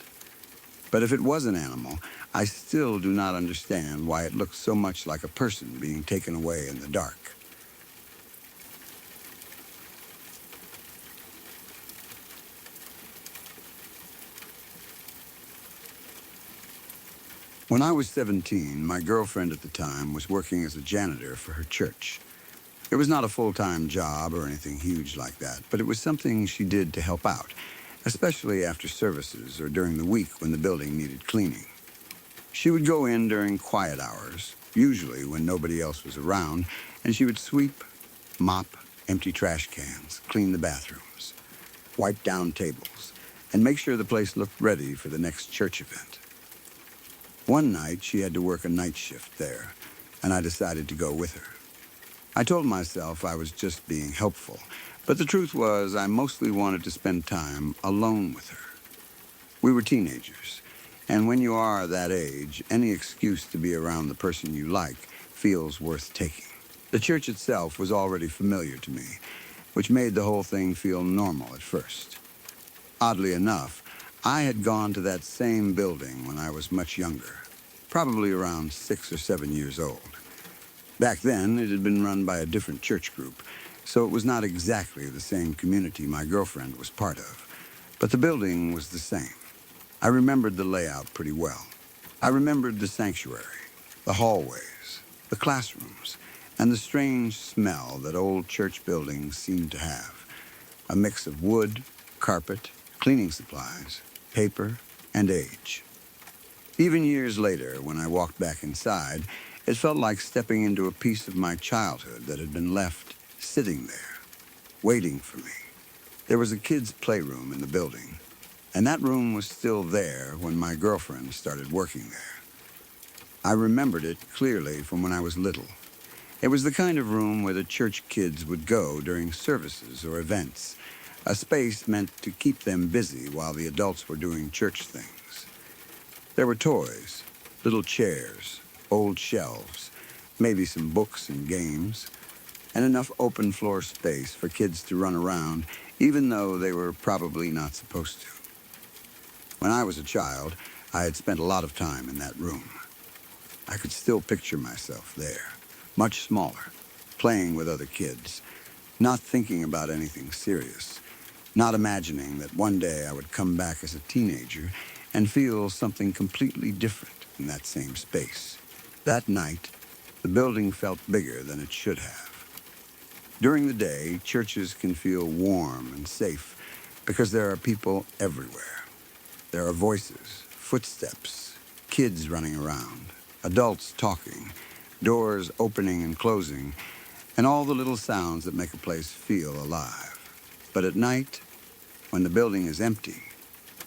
But if it was an animal, I still do not understand why it looks so much like a person being taken away in the dark. When I was 17, my girlfriend at the time was working as a janitor for her church. It was not a full-time job or anything huge like that, but it was something she did to help out, especially after services or during the week when the building needed cleaning. She would go in during quiet hours, usually when nobody else was around, and she would sweep, mop, empty trash cans, clean the bathrooms, wipe down tables, and make sure the place looked ready for the next church event. One night, she had to work a night shift there, and I decided to go with her. I told myself I was just being helpful, but the truth was I mostly wanted to spend time alone with her. We were teenagers, and when you are that age, any excuse to be around the person you like feels worth taking. The church itself was already familiar to me, which made the whole thing feel normal at first. Oddly enough, I had gone to that same building when I was much younger, probably around 6 or 7 years old. Back then, it had been run by a different church group, so it was not exactly the same community my girlfriend was part of, but the building was the same. I remembered the layout pretty well. I remembered the sanctuary, the hallways, the classrooms, and the strange smell that old church buildings seemed to have, a mix of wood, carpet, cleaning supplies, paper, and age. Even years later, when I walked back inside, it felt like stepping into a piece of my childhood that had been left sitting there, waiting for me. There was a kid's playroom in the building, and that room was still there when my girlfriend started working there. I remembered it clearly from when I was little. It was the kind of room where the church kids would go during services or events, a space meant to keep them busy while the adults were doing church things. There were toys, little chairs, old shelves, maybe some books and games, and enough open floor space for kids to run around, even though they were probably not supposed to. When I was a child, I had spent a lot of time in that room. I could still picture myself there, much smaller, playing with other kids, not thinking about anything serious, not imagining that one day I would come back as a teenager and feel something completely different in that same space. That night, the building felt bigger than it should have. During the day, churches can feel warm and safe because there are people everywhere. There are voices, footsteps, kids running around, adults talking, doors opening and closing, and all the little sounds that make a place feel alive. But at night, when the building is empty,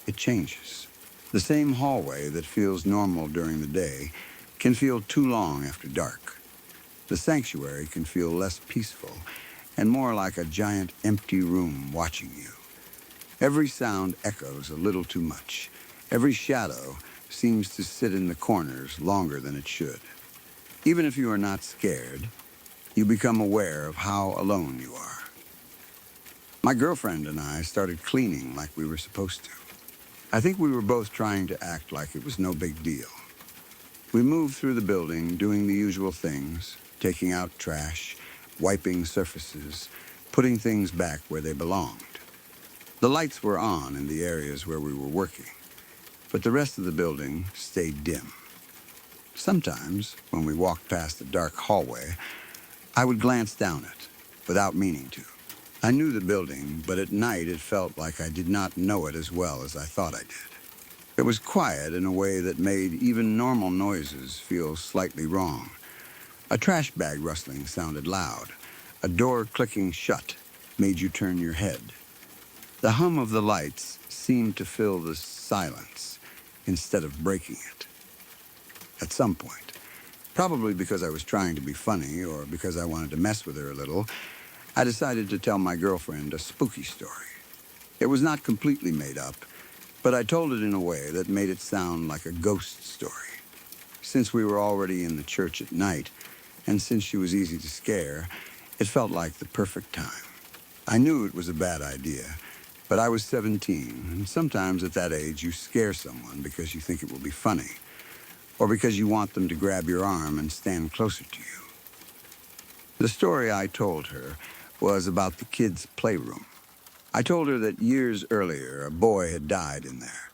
it changes. The same hallway that feels normal during the day can feel too long after dark. The sanctuary can feel less peaceful and more like a giant empty room watching you. Every sound echoes a little too much. Every shadow seems to sit in the corners longer than it should. Even if you are not scared, you become aware of how alone you are. My girlfriend and I started cleaning like we were supposed to. I think we were both trying to act like it was no big deal. We moved through the building, doing the usual things, taking out trash, wiping surfaces, putting things back where they belonged. The lights were on in the areas where we were working, but the rest of the building stayed dim. Sometimes, when we walked past a dark hallway, I would glance down it, without meaning to. I knew the building, but at night it felt like I did not know it as well as I thought I did. It was quiet in a way that made even normal noises feel slightly wrong. A trash bag rustling sounded loud. A door clicking shut made you turn your head. The hum of the lights seemed to fill the silence instead of breaking it. At some point, probably because I was trying to be funny or because I wanted to mess with her a little, I decided to tell my girlfriend a spooky story. It was not completely made up, but I told it in a way that made it sound like a ghost story. Since we were already in the church at night, and since she was easy to scare, it felt like the perfect time. I knew it was a bad idea, but I was 17, and sometimes at that age you scare someone because you think it will be funny, or because you want them to grab your arm and stand closer to you. The story I told her was about the kids' playroom. I told her that years earlier a boy had died in there.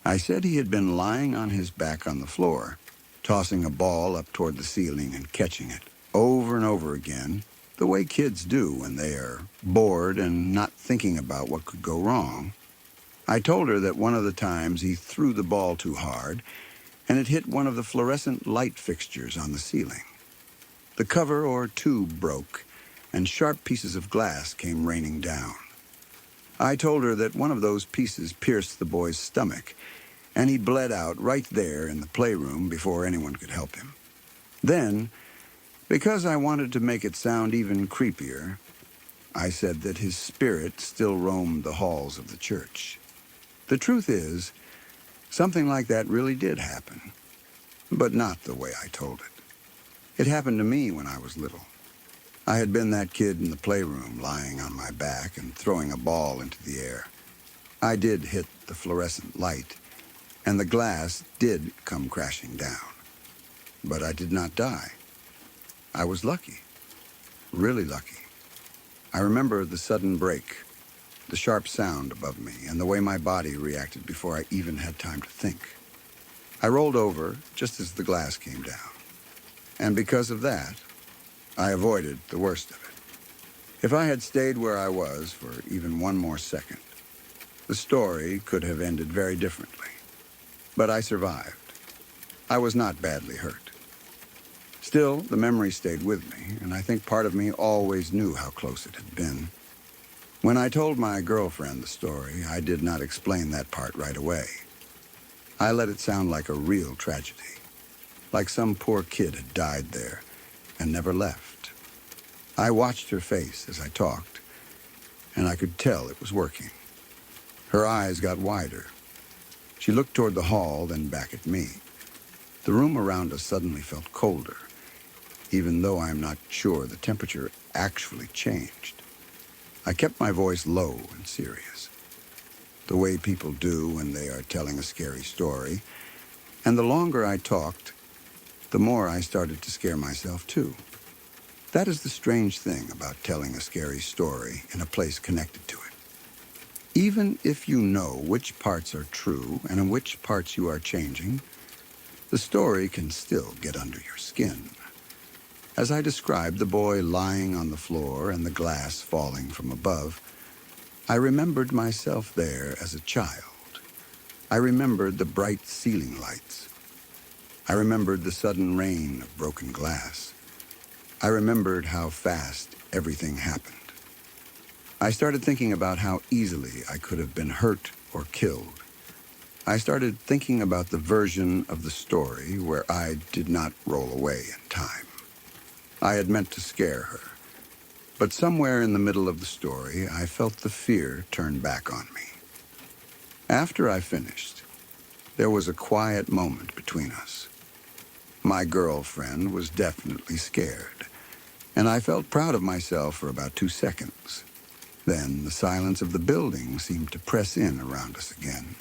I said he had been lying on his back on the floor, tossing a ball up toward the ceiling and catching it over and over again, the way kids do when they are bored and not thinking about what could go wrong. I told her that one of the times he threw the ball too hard and it hit one of the fluorescent light fixtures on the ceiling. The cover or tube broke, and sharp pieces of glass came raining down. I told her that one of those pieces pierced the boy's stomach, and he bled out right there in the playroom before anyone could help him. Then, because I wanted to make it sound even creepier, I said that his spirit still roamed the halls of the church. The truth is, something like that really did happen, but not the way I told it. It happened to me when I was little. I had been that kid in the playroom lying on my back and throwing a ball into the air. I did hit the fluorescent light, and the glass did come crashing down. But I did not die. I was lucky, really lucky. I remember the sudden break, the sharp sound above me, and the way my body reacted before I even had time to think. I rolled over just as the glass came down. And because of that, I avoided the worst of it. If I had stayed where I was for even one more second, the story could have ended very differently. But I survived. I was not badly hurt. Still, the memory stayed with me, and I think part of me always knew how close it had been. When I told my girlfriend the story, I did not explain that part right away. I let it sound like a real tragedy. Like some poor kid had died there and never left. I watched her face as I talked, and I could tell it was working. Her eyes got wider. She looked toward the hall, then back at me. The room around us suddenly felt colder, even though I am not sure the temperature actually changed. I kept my voice low and serious, the way people do when they are telling a scary story, and the longer I talked, the more I started to scare myself too. That is the strange thing about telling a scary story in a place connected to it. Even if you know which parts are true and in which parts you are changing, the story can still get under your skin. As I described the boy lying on the floor and the glass falling from above, I remembered myself there as a child. I remembered the bright ceiling lights. I remembered the sudden rain of broken glass. I remembered how fast everything happened. I started thinking about how easily I could have been hurt or killed. I started thinking about the version of the story where I did not roll away in time. I had meant to scare her, but somewhere in the middle of the story, I felt the fear turn back on me. After I finished, there was a quiet moment between us. My girlfriend was definitely scared, and I felt proud of myself for about 2 seconds. Then the silence of the building seemed to press in around us again,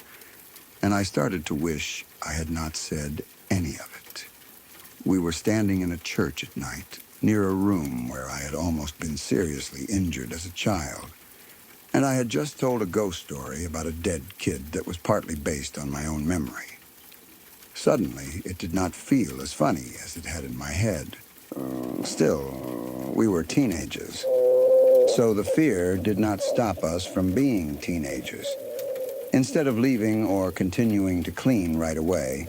and I started to wish I had not said any of it. We were standing in a church at night, near a room where I had almost been seriously injured as a child, and I had just told a ghost story about a dead kid that was partly based on my own memory. Suddenly, it did not feel as funny as it had in my head. Still, we were teenagers, so the fear did not stop us from being teenagers. Instead of leaving or continuing to clean right away,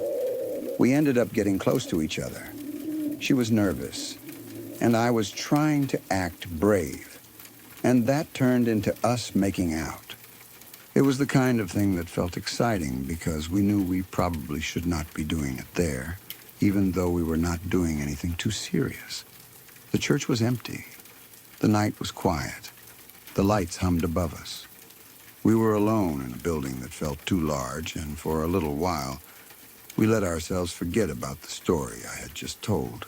we ended up getting close to each other. She was nervous, and I was trying to act brave, and that turned into us making out. It was the kind of thing that felt exciting because we knew we probably should not be doing it there, even though we were not doing anything too serious. The church was empty. The night was quiet. The lights hummed above us. We were alone in a building that felt too large, and for a little while, we let ourselves forget about the story I had just told.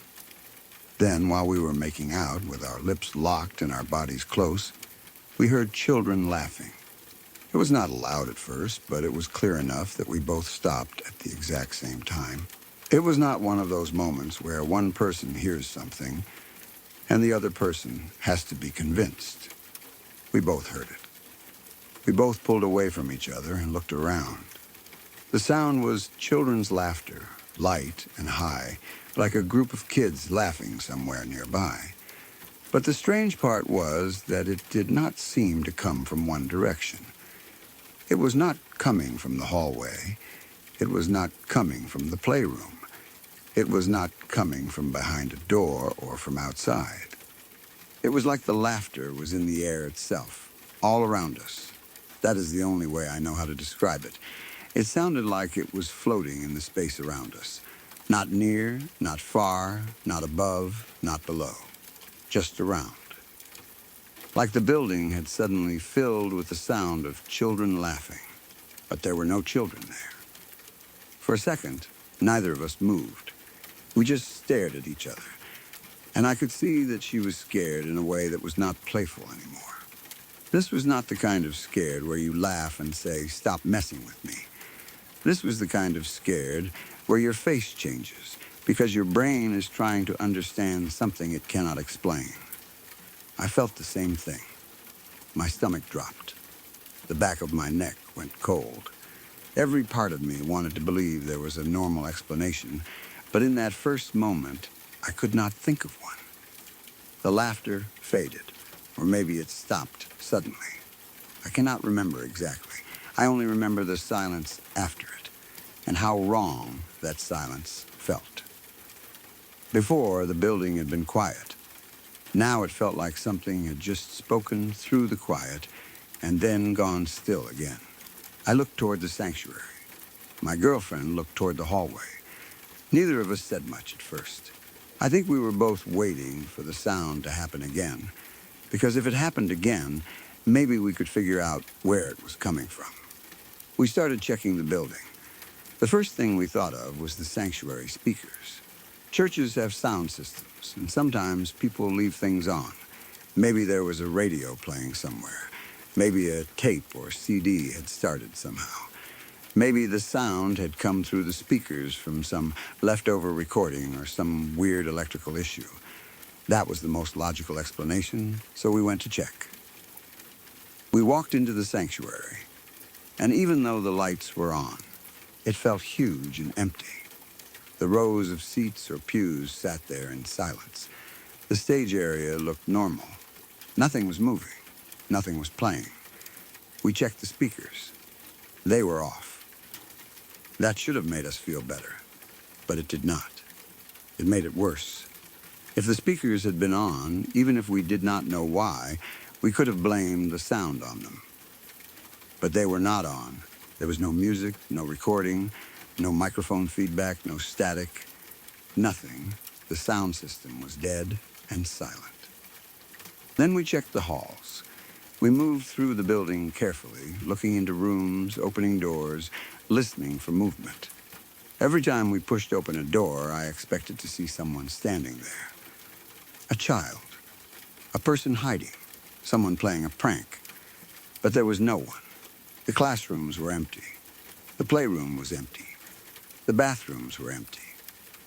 Then, while we were making out, with our lips locked and our bodies close, we heard children laughing. It was not loud at first, but it was clear enough that we both stopped at the exact same time. It was not one of those moments where one person hears something and the other person has to be convinced. We both heard it. We both pulled away from each other and looked around. The sound was children's laughter, light and high, like a group of kids laughing somewhere nearby. But the strange part was that it did not seem to come from one direction. It was not coming from the hallway. It was not coming from the playroom. It was not coming from behind a door or from outside. It was like the laughter was in the air itself, all around us. That is the only way I know how to describe it. It sounded like it was floating in the space around us. Not near, not far, not above, not below. Just around. Like the building had suddenly filled with the sound of children laughing. But there were no children there. For a second, neither of us moved. We just stared at each other. And I could see that she was scared in a way that was not playful anymore. This was not the kind of scared where you laugh and say, "Stop messing with me." This was the kind of scared where your face changes because your brain is trying to understand something it cannot explain. I felt the same thing. My stomach dropped. The back of my neck went cold. Every part of me wanted to believe there was a normal explanation, but in that first moment, I could not think of one. The laughter faded, or maybe it stopped suddenly. I cannot remember exactly. I only remember the silence after it, and how wrong that silence felt. Before, the building had been quiet. Now it felt like something had just spoken through the quiet and then gone still again. I looked toward the sanctuary. My girlfriend looked toward the hallway. Neither of us said much at first. I think we were both waiting for the sound to happen again, because if it happened again, maybe we could figure out where it was coming from. We started checking the building. The first thing we thought of was the sanctuary speakers. Churches have sound systems, and sometimes people leave things on. Maybe there was a radio playing somewhere. Maybe a tape or CD had started somehow. Maybe the sound had come through the speakers from some leftover recording or some weird electrical issue. That was the most logical explanation, so we went to check. We walked into the sanctuary, and even though the lights were on, it felt huge and empty. The rows of seats or pews sat there in silence. The stage area looked normal. Nothing was moving. Nothing was playing. We checked the speakers. They were off. That should have made us feel better, but it did not. It made it worse. If the speakers had been on, even if we did not know why, we could have blamed the sound on them. But they were not on. There was no music, no recording, no microphone feedback, no static, nothing. The sound system was dead and silent. Then we checked the halls. We moved through the building carefully, looking into rooms, opening doors, listening for movement. Every time we pushed open a door, I expected to see someone standing there. A child, a person hiding, someone playing a prank. But there was no one. The classrooms were empty. The playroom was empty. The bathrooms were empty.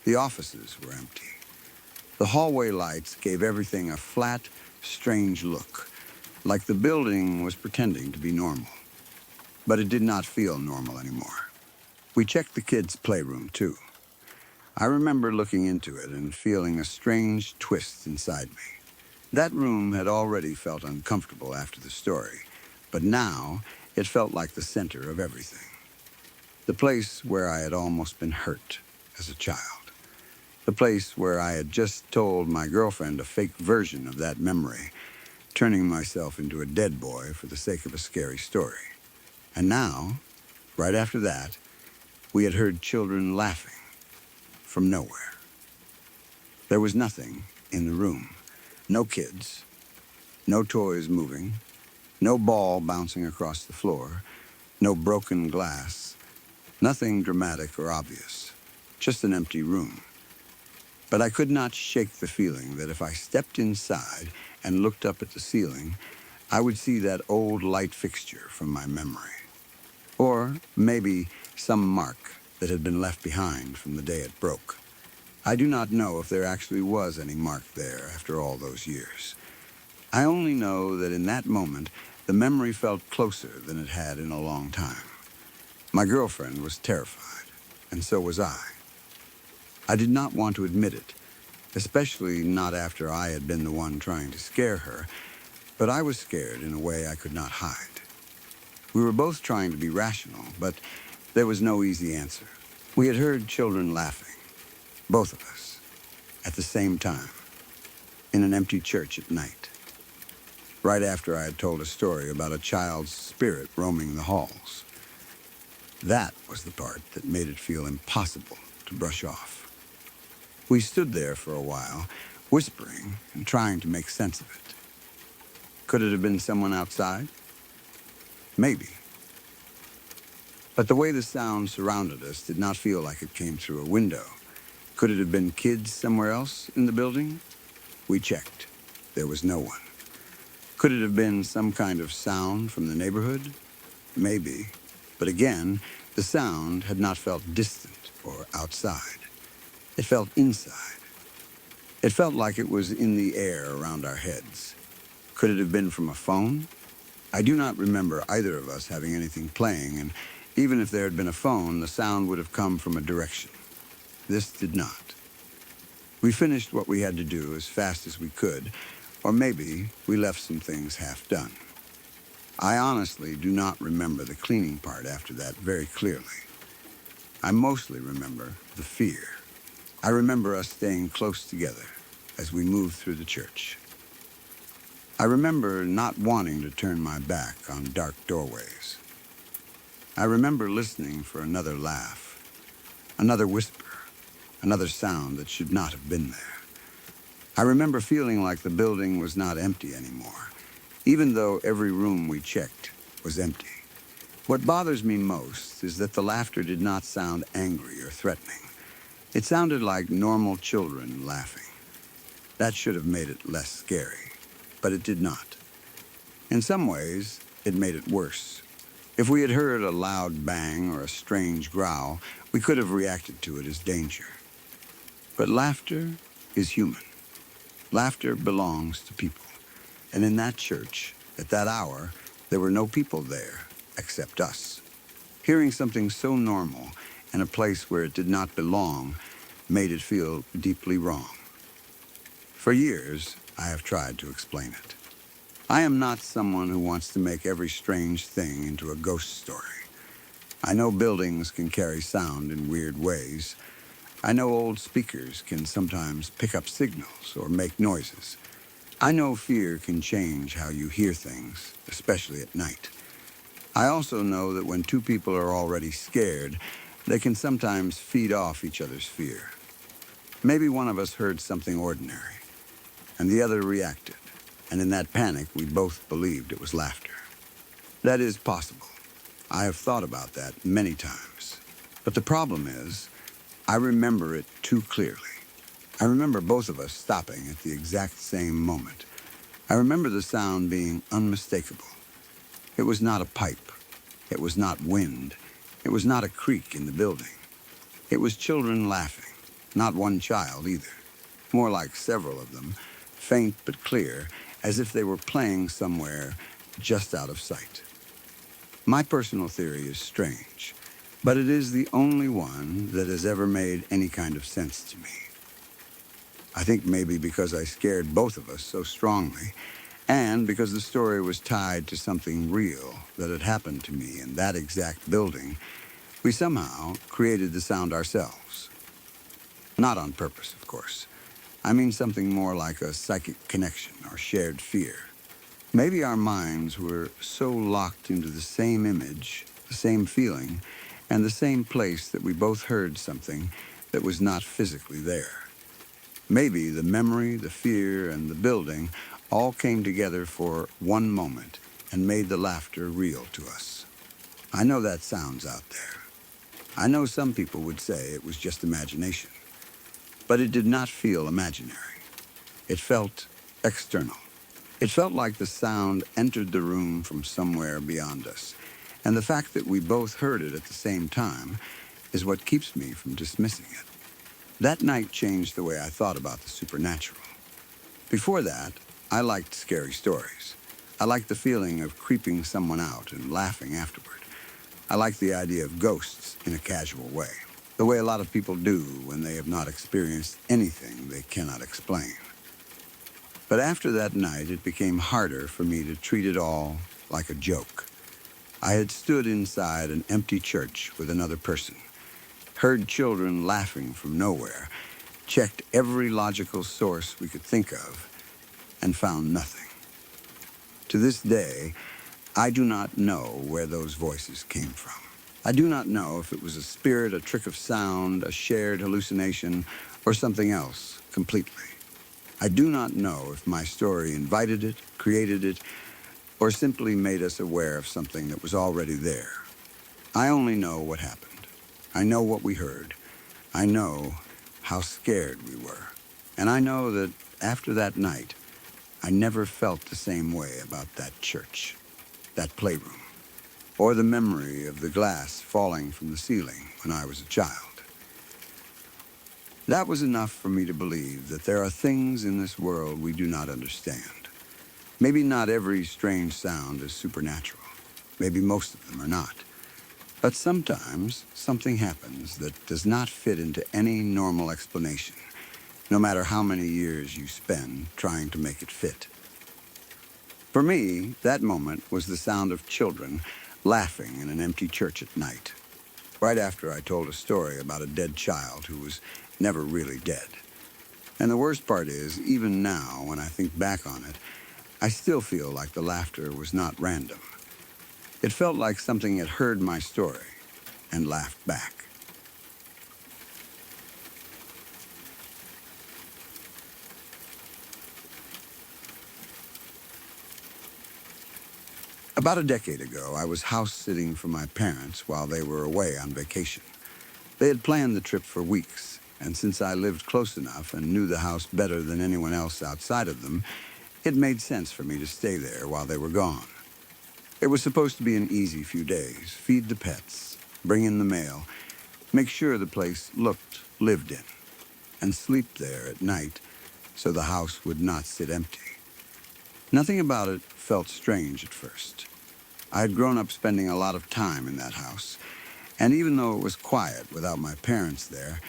The offices were empty. The hallway lights gave everything a flat, strange look, like the building was pretending to be normal. But it did not feel normal anymore. We checked the kids' playroom, too. I remember looking into it and feeling a strange twist inside me. That room had already felt uncomfortable after the story, but now it felt like the center of everything. The place where I had almost been hurt as a child. The place where I had just told my girlfriend a fake version of that memory, turning myself into a dead boy for the sake of a scary story. And now, right after that, we had heard children laughing from nowhere. There was nothing in the room. No kids, no toys moving, no ball bouncing across the floor, no broken glass, nothing dramatic or obvious, just an empty room. But I could not shake the feeling that if I stepped inside and looked up at the ceiling, I would see that old light fixture from my memory. Or maybe some mark that had been left behind from the day it broke. I do not know if there actually was any mark there after all those years. I only know that in that moment, the memory felt closer than it had in a long time. My girlfriend was terrified, and so was I. I did not want to admit it, especially not after I had been the one trying to scare her, but I was scared in a way I could not hide. We were both trying to be rational, but there was no easy answer. We had heard children laughing, both of us, at the same time, in an empty church at night, right after I had told a story about a child's spirit roaming the halls. That was the part that made it feel impossible to brush off. We stood there for a while, whispering and trying to make sense of it. Could it have been someone outside? Maybe. But the way the sound surrounded us did not feel like it came through a window. Could it have been kids somewhere else in the building? We checked. There was no one. Could it have been some kind of sound from the neighborhood? Maybe. But again, the sound had not felt distant or outside. It felt inside. It felt like it was in the air around our heads. Could it have been from a phone? I do not remember either of us having anything playing, and even if there had been a phone, the sound would have come from a direction. This did not. We finished what we had to do as fast as we could, or maybe we left some things half done. I honestly do not remember the cleaning part after that very clearly. I mostly remember the fear. I remember us staying close together as we moved through the church. I remember not wanting to turn my back on dark doorways. I remember listening for another laugh, another whisper, another sound that should not have been there. I remember feeling like the building was not empty anymore, even though every room we checked was empty. What bothers me most is that the laughter did not sound angry or threatening. It sounded like normal children laughing. That should have made it less scary, but it did not. In some ways, it made it worse. If we had heard a loud bang or a strange growl, we could have reacted to it as danger. But laughter is human. Laughter belongs to people. And in that church, at that hour, there were no people there except us. Hearing something so normal in a place where it did not belong made it feel deeply wrong. For years, I have tried to explain it. I am not someone who wants to make every strange thing into a ghost story. I know buildings can carry sound in weird ways. I know old speakers can sometimes pick up signals or make noises. I know fear can change how you hear things, especially at night. I also know that when two people are already scared, they can sometimes feed off each other's fear. Maybe one of us heard something ordinary, and the other reacted, and in that panic, we both believed it was laughter. That is possible. I have thought about that many times. But the problem is, I remember it too clearly. I remember both of us stopping at the exact same moment. I remember the sound being unmistakable. It was not a pipe. It was not wind. It was not a creak in the building. It was children laughing. Not one child either. More like several of them, faint but clear, as if they were playing somewhere just out of sight. My personal theory is strange, but it is the only one that has ever made any kind of sense to me. I think maybe because I scared both of us so strongly, and because the story was tied to something real that had happened to me in that exact building, we somehow created the sound ourselves. Not on purpose, of course. I mean something more like a psychic connection or shared fear. Maybe our minds were so locked into the same image, the same feeling, and the same place that we both heard something that was not physically there. Maybe the memory, the fear, and the building all came together for one moment and made the laughter real to us. I know that sounds out there. I know some people would say it was just imagination. But it did not feel imaginary. It felt external. It felt like the sound entered the room from somewhere beyond us. And the fact that we both heard it at the same time is what keeps me from dismissing it. That night changed the way I thought about the supernatural. Before that, I liked scary stories. I liked the feeling of creeping someone out and laughing afterward. I liked the idea of ghosts in a casual way, the way a lot of people do when they have not experienced anything they cannot explain. But after that night, it became harder for me to treat it all like a joke. I had stood inside an empty church with another person, heard children laughing from nowhere, checked every logical source we could think of, and found nothing. To this day, I do not know where those voices came from. I do not know if it was a spirit, a trick of sound, a shared hallucination, or something else completely. I do not know if my story invited it, created it, or simply made us aware of something that was already there. I only know what happened. I know what we heard. I know how scared we were. And I know that after that night, I never felt the same way about that church, that playroom, or the memory of the glass falling from the ceiling when I was a child. That was enough for me to believe that there are things in this world we do not understand. Maybe not every strange sound is supernatural. Maybe most of them are not. But sometimes something happens that does not fit into any normal explanation, no matter how many years you spend trying to make it fit. For me, that moment was the sound of children laughing in an empty church at night, right after I told a story about a dead child who was never really dead. And the worst part is, even now, when I think back on it, I still feel like the laughter was not random. It felt like something had heard my story and laughed back. About a decade ago, I was house-sitting for my parents while they were away on vacation. They had planned the trip for weeks, and since I lived close enough and knew the house better than anyone else outside of them, it made sense for me to stay there while they were gone. It was supposed to be an easy few days. Feed the pets, bring in the mail, make sure the place looked lived in, and sleep there at night so the house would not sit empty. Nothing about it felt strange at first. I had grown up spending a lot of time in that house, and even though it was quiet without my parents there,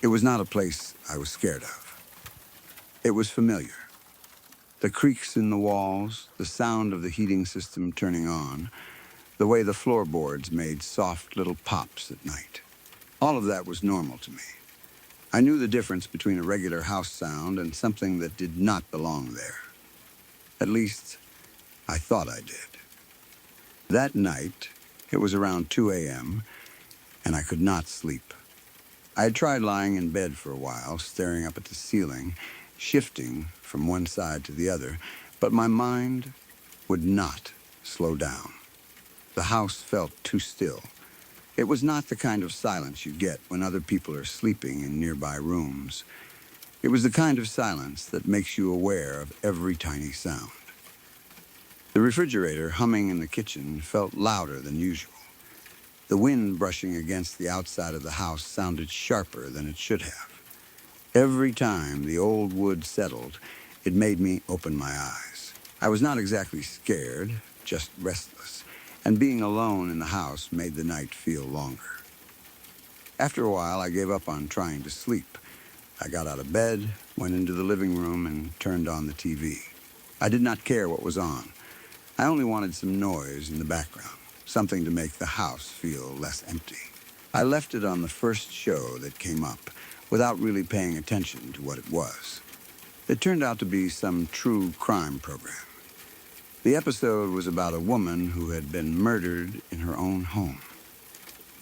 it was not a place I was scared of. It was familiar. The creaks in the walls, the sound of the heating system turning on, the way the floorboards made soft little pops at night. All of that was normal to me. I knew the difference between a regular house sound and something that did not belong there. At least, I thought I did. That night, it was around 2 a.m., and I could not sleep. I had tried lying in bed for a while, staring up at the ceiling, shifting from one side to the other, but my mind would not slow down. The house felt too still. It was not the kind of silence you get when other people are sleeping in nearby rooms. It was the kind of silence that makes you aware of every tiny sound. The refrigerator humming in the kitchen felt louder than usual. The wind brushing against the outside of the house sounded sharper than it should have. Every time the old wood settled, it made me open my eyes. I was not exactly scared, just restless, and being alone in the house made the night feel longer. After a while, I gave up on trying to sleep. I got out of bed, went into the living room, and turned on the TV. I did not care what was on. I only wanted some noise in the background, something to make the house feel less empty. I left it on the first show that came up, without really paying attention to what it was. It turned out to be some true crime program. The episode was about a woman who had been murdered in her own home.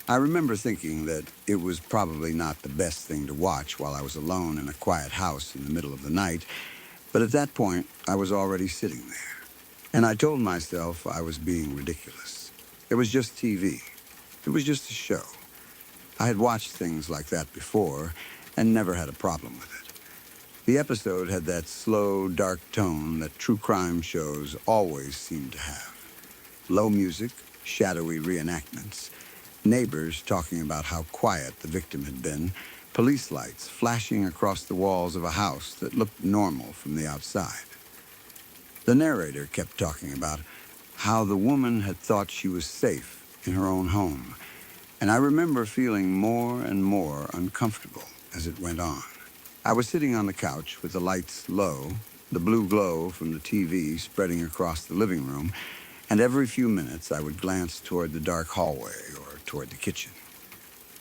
I remember thinking that it was probably not the best thing to watch while I was alone in a quiet house in the middle of the night, but at that point, I was already sitting there. And I told myself I was being ridiculous. It was just TV. It was just a show. I had watched things like that before and never had a problem with it. The episode had that slow, dark tone that true crime shows always seem to have. Low music, shadowy reenactments, neighbors talking about how quiet the victim had been, police lights flashing across the walls of a house that looked normal from the outside. The narrator kept talking about how the woman had thought she was safe in her own home, and I remember feeling more and more uncomfortable as it went on. I was sitting on the couch with the lights low, the blue glow from the TV spreading across the living room, and every few minutes I would glance toward the dark hallway or toward the kitchen.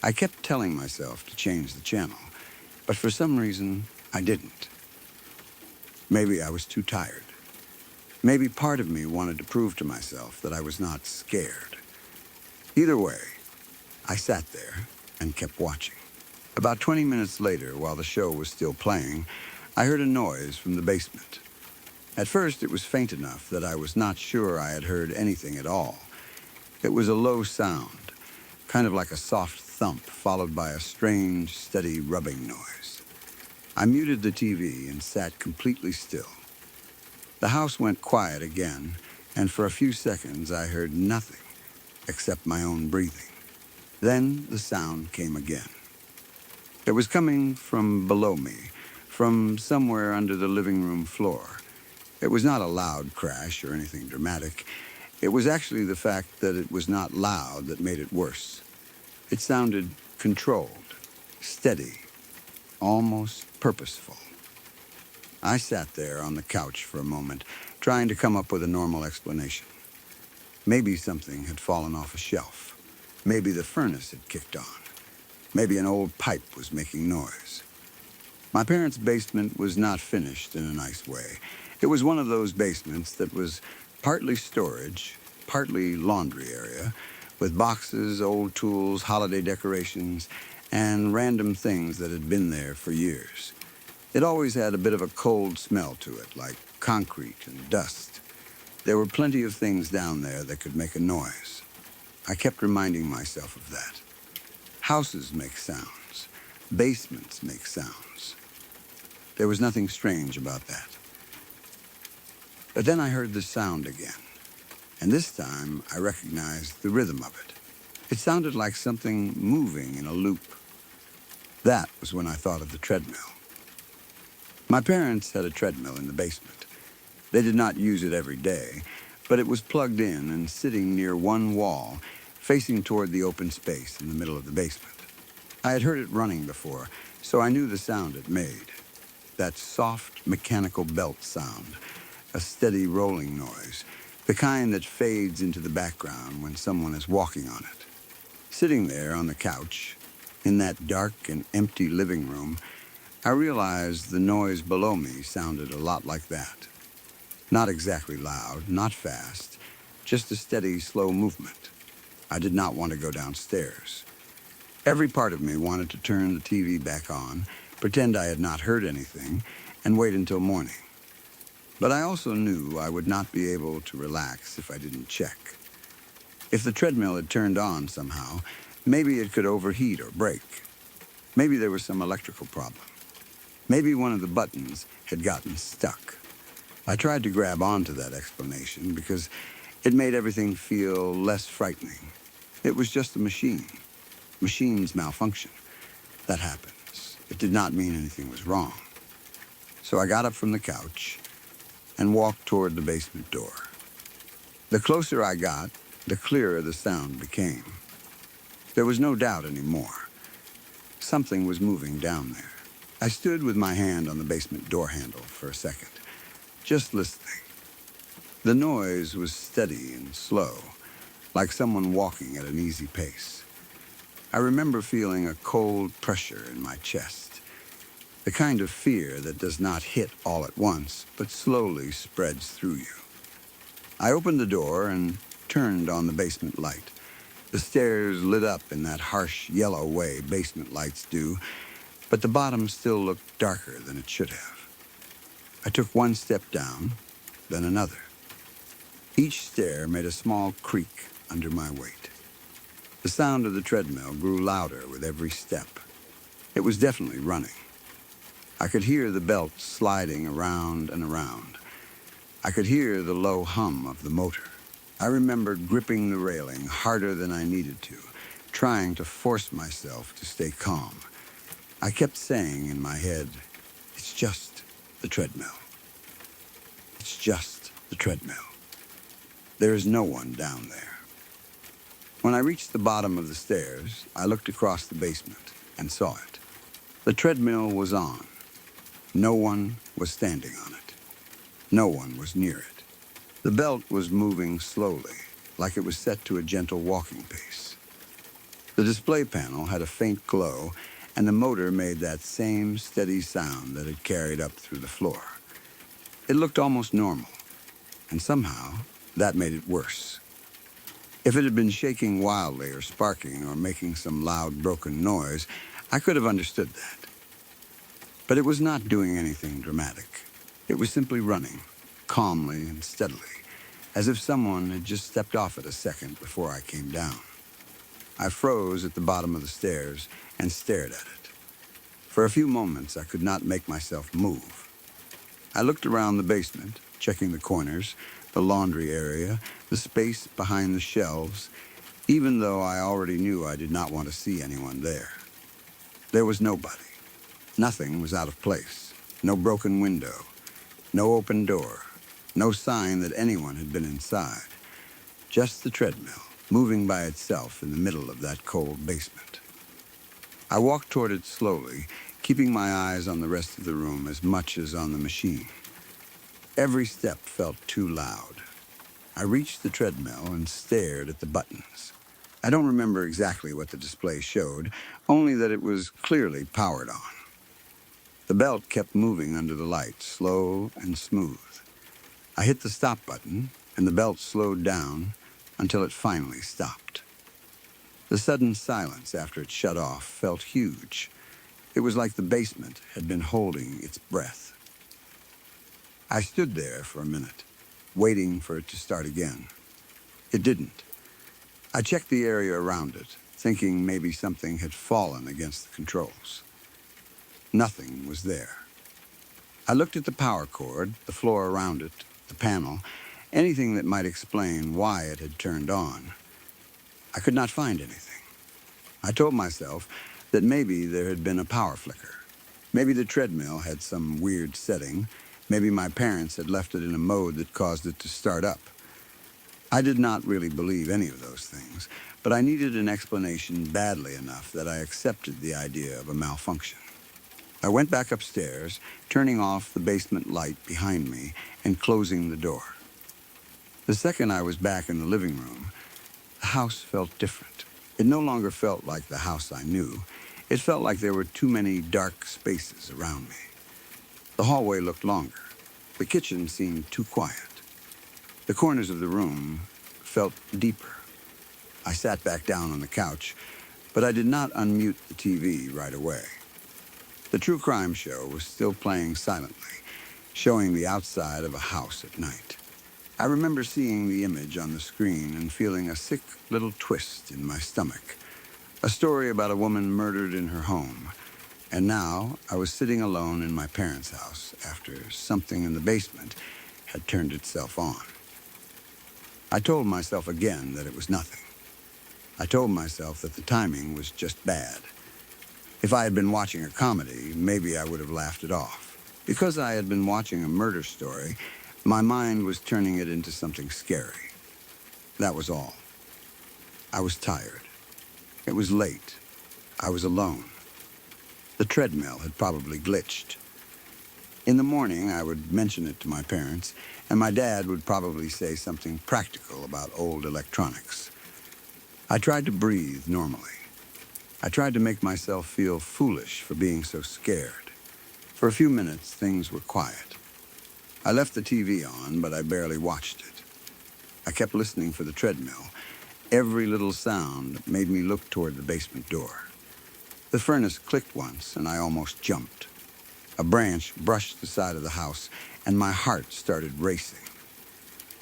I kept telling myself to change the channel, but for some reason I didn't. Maybe I was too tired. Maybe part of me wanted to prove to myself that I was not scared. Either way, I sat there and kept watching. About 20 minutes later, while the show was still playing, I heard a noise from the basement. At first, it was faint enough that I was not sure I had heard anything at all. It was a low sound, kind of like a soft thump followed by a strange, steady rubbing noise. I muted the TV and sat completely still. The house went quiet again, and for a few seconds I heard nothing except my own breathing. Then the sound came again. It was coming from below me, from somewhere under the living room floor. It was not a loud crash or anything dramatic. It was actually the fact that it was not loud that made it worse. It sounded controlled, steady, almost purposeful. I sat there on the couch for a moment, trying to come up with a normal explanation. Maybe something had fallen off a shelf. Maybe the furnace had kicked on. Maybe an old pipe was making noise. My parents' basement was not finished in a nice way. It was one of those basements that was partly storage, partly laundry area, with boxes, old tools, holiday decorations, and random things that had been there for years. It always had a bit of a cold smell to it, like concrete and dust. There were plenty of things down there that could make a noise. I kept reminding myself of that. Houses make sounds. Basements make sounds. There was nothing strange about that. But then I heard the sound again, and this time I recognized the rhythm of it. It sounded like something moving in a loop. That was when I thought of the treadmill. My parents had a treadmill in the basement. They did not use it every day, but it was plugged in and sitting near one wall, facing toward the open space in the middle of the basement. I had heard it running before, so I knew the sound it made. That soft, mechanical belt sound, a steady rolling noise, the kind that fades into the background when someone is walking on it. Sitting there on the couch, in that dark and empty living room, I realized the noise below me sounded a lot like that. Not exactly loud, not fast, just a steady, slow movement. I did not want to go downstairs. Every part of me wanted to turn the TV back on, pretend I had not heard anything, and wait until morning. But I also knew I would not be able to relax if I didn't check. If the treadmill had turned on somehow, maybe it could overheat or break. Maybe there was some electrical problem. Maybe one of the buttons had gotten stuck. I tried to grab onto that explanation because it made everything feel less frightening. It was just a machine. Machines malfunction. That happens. It did not mean anything was wrong. So I got up from the couch and walked toward the basement door. The closer I got, the clearer the sound became. There was no doubt anymore. Something was moving down there. I stood with my hand on the basement door handle for a second, just listening. The noise was steady and slow, like someone walking at an easy pace. I remember feeling a cold pressure in my chest, the kind of fear that does not hit all at once, but slowly spreads through you. I opened the door and turned on the basement light. The stairs lit up in that harsh yellow way basement lights do, but the bottom still looked darker than it should have. I took one step down, then another. Each stair made a small creak under my weight. The sound of the treadmill grew louder with every step. It was definitely running. I could hear the belt sliding around and around. I could hear the low hum of the motor. I remembered gripping the railing harder than I needed to, trying to force myself to stay calm. I kept saying in my head, it's just the treadmill. It's just the treadmill. There is no one down there. When I reached the bottom of the stairs, I looked across the basement and saw it. The treadmill was on. No one was standing on it. No one was near it. The belt was moving slowly, like it was set to a gentle walking pace. The display panel had a faint glow, and the motor made that same steady sound that it carried up through the floor. It looked almost normal, and somehow that made it worse. If it had been shaking wildly or sparking or making some loud, broken noise, I could have understood that. But it was not doing anything dramatic. It was simply running, calmly and steadily, as if someone had just stepped off it a second before I came down. I froze at the bottom of the stairs and stared at it. For a few moments, I could not make myself move. I looked around the basement, checking the corners, the laundry area, the space behind the shelves, even though I already knew I did not want to see anyone there. There was nobody. Nothing was out of place. No broken window. No open door. No sign that anyone had been inside. Just the treadmill, moving by itself in the middle of that cold basement. I walked toward it slowly, keeping my eyes on the rest of the room as much as on the machine. Every step felt too loud. I reached the treadmill and stared at the buttons. I don't remember exactly what the display showed, only that it was clearly powered on. The belt kept moving under the light, slow and smooth. I hit the stop button, and the belt slowed down until it finally stopped. The sudden silence after it shut off felt huge. It was like the basement had been holding its breath. I stood there for a minute, waiting for it to start again. It didn't. I checked the area around it, thinking maybe something had fallen against the controls. Nothing was there. I looked at the power cord, the floor around it, the panel, anything that might explain why it had turned on. I could not find anything. I told myself that maybe there had been a power flicker. Maybe the treadmill had some weird setting. Maybe my parents had left it in a mode that caused it to start up. I did not really believe any of those things, but I needed an explanation badly enough that I accepted the idea of a malfunction. I went back upstairs, turning off the basement light behind me and closing the door. The second I was back in the living room, the house felt different. It no longer felt like the house I knew. It felt like there were too many dark spaces around me. The hallway looked longer. The kitchen seemed too quiet. The corners of the room felt deeper. I sat back down on the couch, but I did not unmute the TV right away. The true crime show was still playing silently, showing the outside of a house at night. I remember seeing the image on the screen and feeling a sick little twist in my stomach. A story about a woman murdered in her home. And now I was sitting alone in my parents' house after something in the basement had turned itself on. I told myself again that it was nothing. I told myself that the timing was just bad. If I had been watching a comedy, maybe I would have laughed it off. Because I had been watching a murder story, my mind was turning it into something scary. That was all. I was tired. It was late. I was alone. The treadmill had probably glitched. In the morning, I would mention it to my parents, and my dad would probably say something practical about old electronics. I tried to breathe normally. I tried to make myself feel foolish for being so scared. For a few minutes, things were quiet. I left the TV on, but I barely watched it. I kept listening for the treadmill. Every little sound made me look toward the basement door. The furnace clicked once, and I almost jumped. A branch brushed the side of the house, and my heart started racing.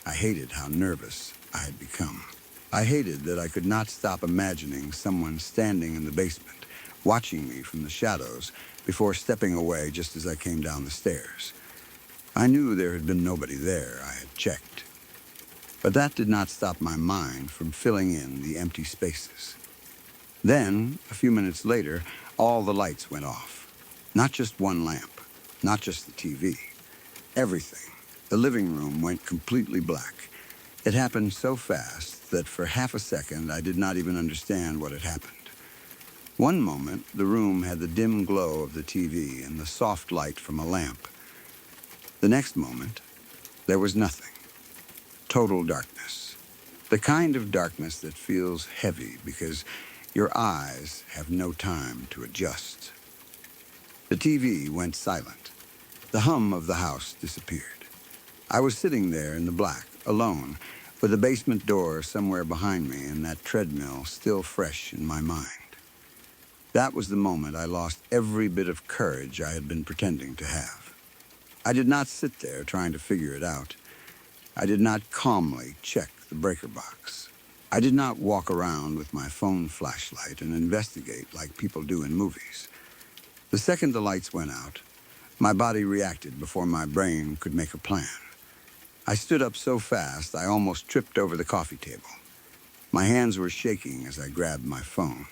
I hated how nervous I had become. I hated that I could not stop imagining someone standing in the basement, watching me from the shadows before stepping away just as I came down the stairs. I knew there had been nobody there. I had checked. But that did not stop my mind from filling in the empty spaces. Then, a few minutes later, all the lights went off. Not just one lamp, not just the TV. Everything. The living room went completely black. It happened so fast that for half a second I did not even understand what had happened. One moment, the room had the dim glow of the TV and the soft light from a lamp. The next moment, there was nothing. Total darkness. The kind of darkness that feels heavy because your eyes have no time to adjust. The TV went silent. The hum of the house disappeared. I was sitting there in the black, alone, with the basement door somewhere behind me and that treadmill still fresh in my mind. That was the moment I lost every bit of courage I had been pretending to have. I did not sit there trying to figure it out. I did not calmly check the breaker box. I did not walk around with my phone flashlight and investigate like people do in movies. The second the lights went out, my body reacted before my brain could make a plan. I stood up so fast I almost tripped over the coffee table. My hands were shaking as I grabbed my phone.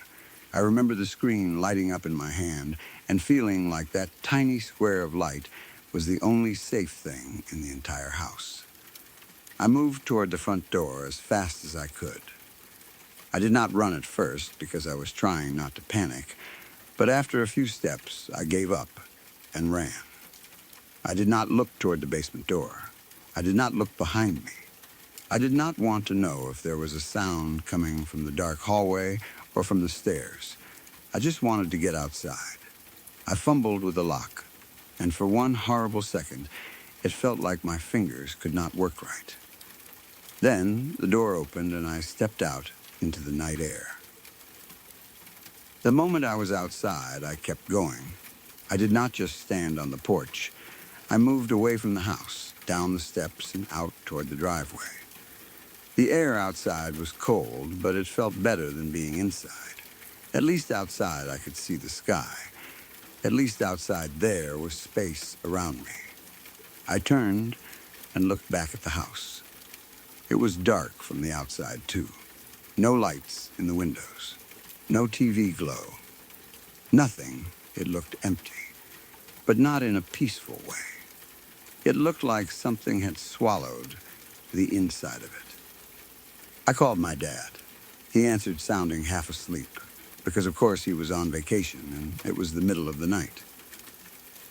I remember the screen lighting up in my hand and feeling like that tiny square of light was the only safe thing in the entire house. I moved toward the front door as fast as I could. I did not run at first because I was trying not to panic, but after a few steps, I gave up and ran. I did not look toward the basement door. I did not look behind me. I did not want to know if there was a sound coming from the dark hallway or from the stairs. I just wanted to get outside. I fumbled with the lock, and for one horrible second, it felt like my fingers could not work right. Then the door opened and I stepped out into the night air. The moment I was outside, I kept going. I did not just stand on the porch. I moved away from the house, down the steps and out toward the driveway. The air outside was cold, but it felt better than being inside. At least outside I could see the sky. At least outside there was space around me. I turned and looked back at the house. It was dark from the outside, too. No lights in the windows. No TV glow. Nothing. It looked empty. but not in a peaceful way. It looked like something had swallowed the inside of it. I called my dad. He answered sounding half asleep, because of course he was on vacation and it was the middle of the night.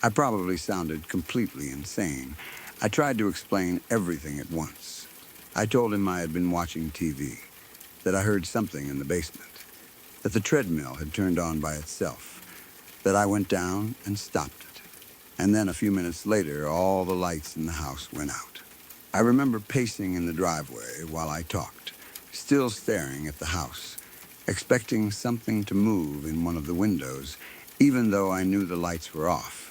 I probably sounded completely insane. I tried to explain everything at once. I told him I had been watching TV, that I heard something in the basement, that the treadmill had turned on by itself, that I went down and stopped it. And then a few minutes later, all the lights in the house went out. I remember pacing in the driveway while I talked, still staring at the house, expecting something to move in one of the windows, even though I knew the lights were off,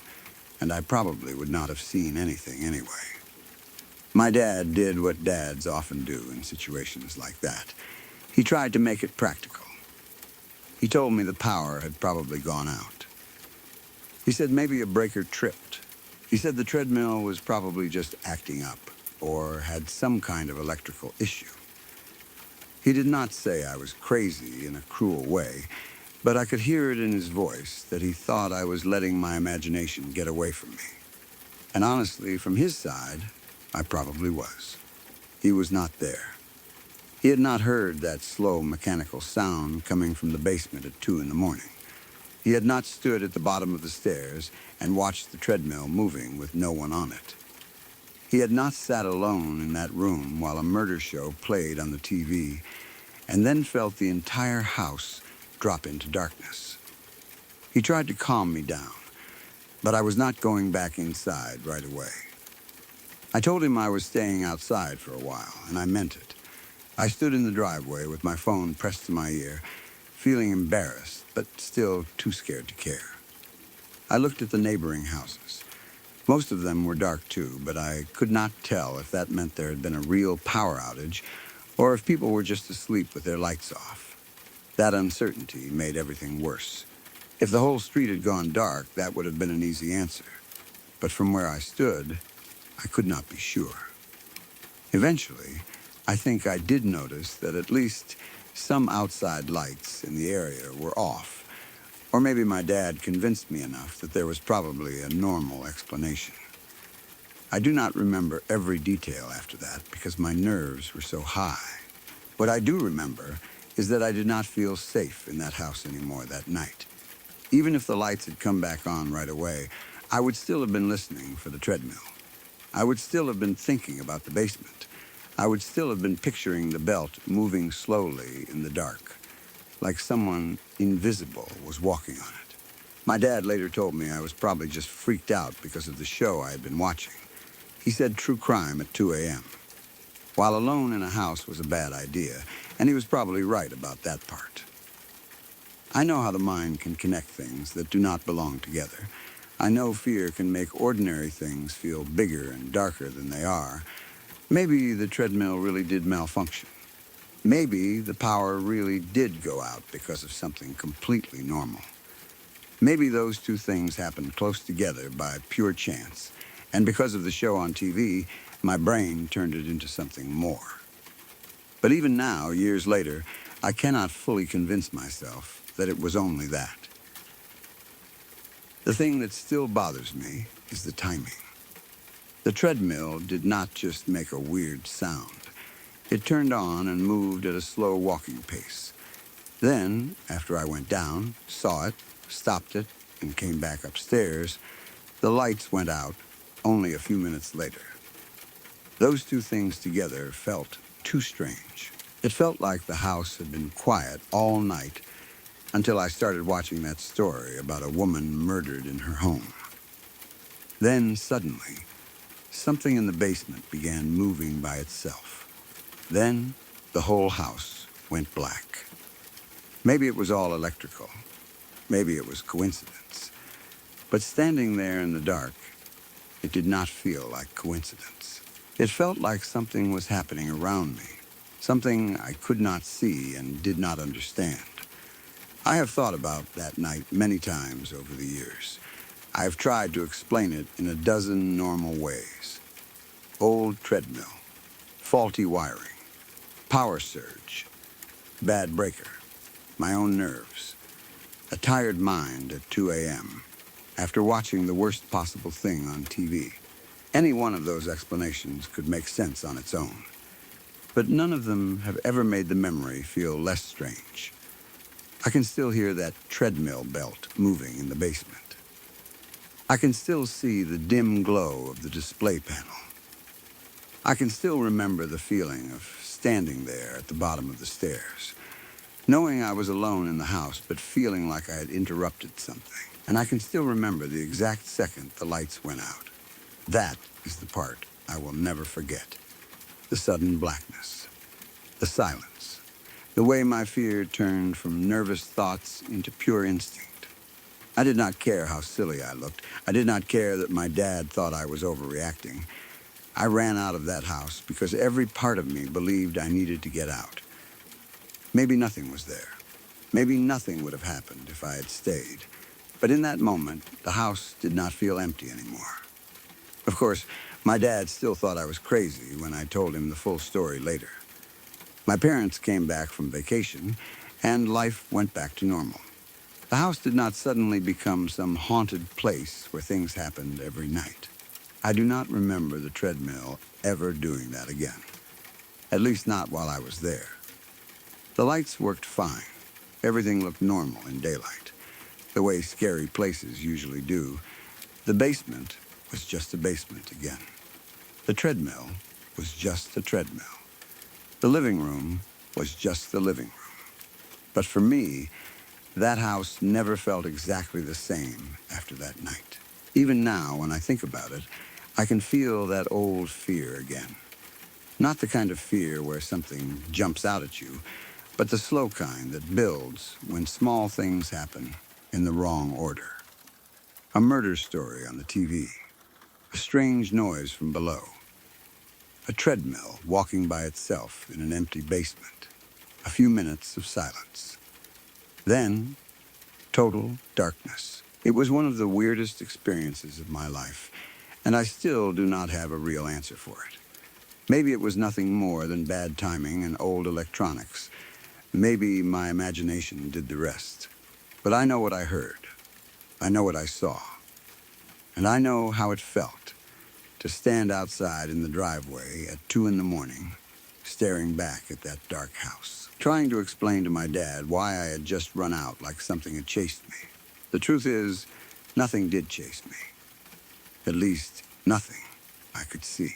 and I probably would not have seen anything anyway. My dad did what dads often do in situations like that. He tried to make it practical. He told me the power had probably gone out. He said maybe a breaker tripped. He said the treadmill was probably just acting up or had some kind of electrical issue. He did not say I was crazy in a cruel way, but I could hear it in his voice that he thought I was letting my imagination get away from me. And honestly, from his side, I probably was. He was not there. He had not heard that slow mechanical sound coming from the basement at 2 in the morning. He had not stood at the bottom of the stairs and watched the treadmill moving with no one on it. He had not sat alone in that room while a murder show played on the TV and then felt the entire house drop into darkness. He tried to calm me down, but I was not going back inside right away. I told him I was staying outside for a while, and I meant it. I stood in the driveway with my phone pressed to my ear, feeling embarrassed, but still too scared to care. I looked at the neighboring houses. Most of them were dark too, but I could not tell if that meant there had been a real power outage or if people were just asleep with their lights off. That uncertainty made everything worse. If the whole street had gone dark, that would have been an easy answer. But from where I stood, I could not be sure. Eventually, I think I did notice that at least some outside lights in the area were off. Or maybe my dad convinced me enough that there was probably a normal explanation. I do not remember every detail after that because my nerves were so high. What I do remember is that I did not feel safe in that house anymore that night. Even if the lights had come back on right away, I would still have been listening for the treadmill. I would still have been thinking about the basement. I would still have been picturing the belt moving slowly in the dark, like someone invisible was walking on it. My dad later told me I was probably just freaked out because of the show I had been watching. He said true crime at 2 a.m. While alone in a house was a bad idea, and he was probably right about that part. I know how the mind can connect things that do not belong together. I know fear can make ordinary things feel bigger and darker than they are. Maybe the treadmill really did malfunction. Maybe the power really did go out because of something completely normal. Maybe those two things happened close together by pure chance, and because of the show on TV, my brain turned it into something more. But even now, years later, I cannot fully convince myself that it was only that. The thing that still bothers me is the timing. The treadmill did not just make a weird sound. It turned on and moved at a slow walking pace. Then, after I went down, saw it, stopped it, and came back upstairs, the lights went out only a few minutes later. Those two things together felt too strange. It felt like the house had been quiet all night until I started watching that story about a woman murdered in her home. Then, suddenly, something in the basement began moving by itself. Then, the whole house went black. Maybe it was all electrical. Maybe it was coincidence. But standing there in the dark, it did not feel like coincidence. It felt like something was happening around me, something I could not see and did not understand. I have thought about that night many times over the years. I have tried to explain it in a dozen normal ways. Old treadmill, faulty wiring, power surge, bad breaker, my own nerves, a tired mind at 2 a.m., after watching the worst possible thing on TV. Any one of those explanations could make sense on its own, but none of them have ever made the memory feel less strange. I can still hear that treadmill belt moving in the basement. I can still see the dim glow of the display panel. I can still remember the feeling of standing there at the bottom of the stairs, knowing I was alone in the house, but feeling like I had interrupted something. And I can still remember the exact second the lights went out. That is the part I will never forget. The sudden blackness, the silence, the way my fear turned from nervous thoughts into pure instinct. I did not care how silly I looked. I did not care that my dad thought I was overreacting. I ran out of that house because every part of me believed I needed to get out. Maybe nothing was there. Maybe nothing would have happened if I had stayed. But in that moment, the house did not feel empty anymore. Of course, my dad still thought I was crazy when I told him the full story later. My parents came back from vacation, and life went back to normal. The house did not suddenly become some haunted place where things happened every night. I do not remember the treadmill ever doing that again, at least not while I was there. The lights worked fine. Everything looked normal in daylight, the way scary places usually do. The basement was just a basement again. The treadmill was just a treadmill. The living room was just the living room. But for me, that house never felt exactly the same after that night. Even now, when I think about it, I can feel that old fear again. Not the kind of fear where something jumps out at you, but the slow kind that builds when small things happen in the wrong order. A murder story on the TV, a strange noise from below, a treadmill walking by itself in an empty basement, a few minutes of silence. Then, total darkness. It was one of the weirdest experiences of my life, and I still do not have a real answer for it. Maybe it was nothing more than bad timing and old electronics. Maybe my imagination did the rest. But I know what I heard. I know what I saw. And I know how it felt to stand outside in the driveway at 2 a.m, staring back at that dark house, trying to explain to my dad why I had just run out like something had chased me. The truth is, nothing did chase me. At least, nothing I could see.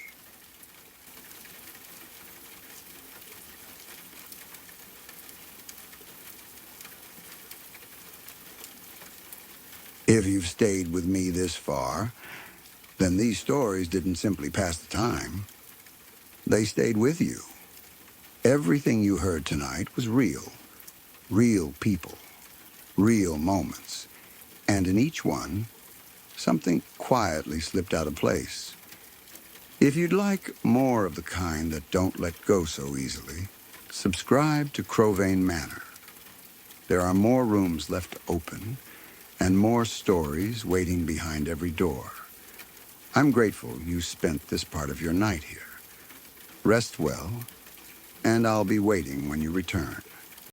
If you've stayed with me this far, then these stories didn't simply pass the time. They stayed with you. Everything you heard tonight was real. Real people. Real moments. And in each one, something quietly slipped out of place. If you'd like more of the kind that don't let go so easily, subscribe to Crowvane Manor. There are more rooms left open, and more stories waiting behind every door. I'm grateful you spent this part of your night here. Rest well, and I'll be waiting when you return.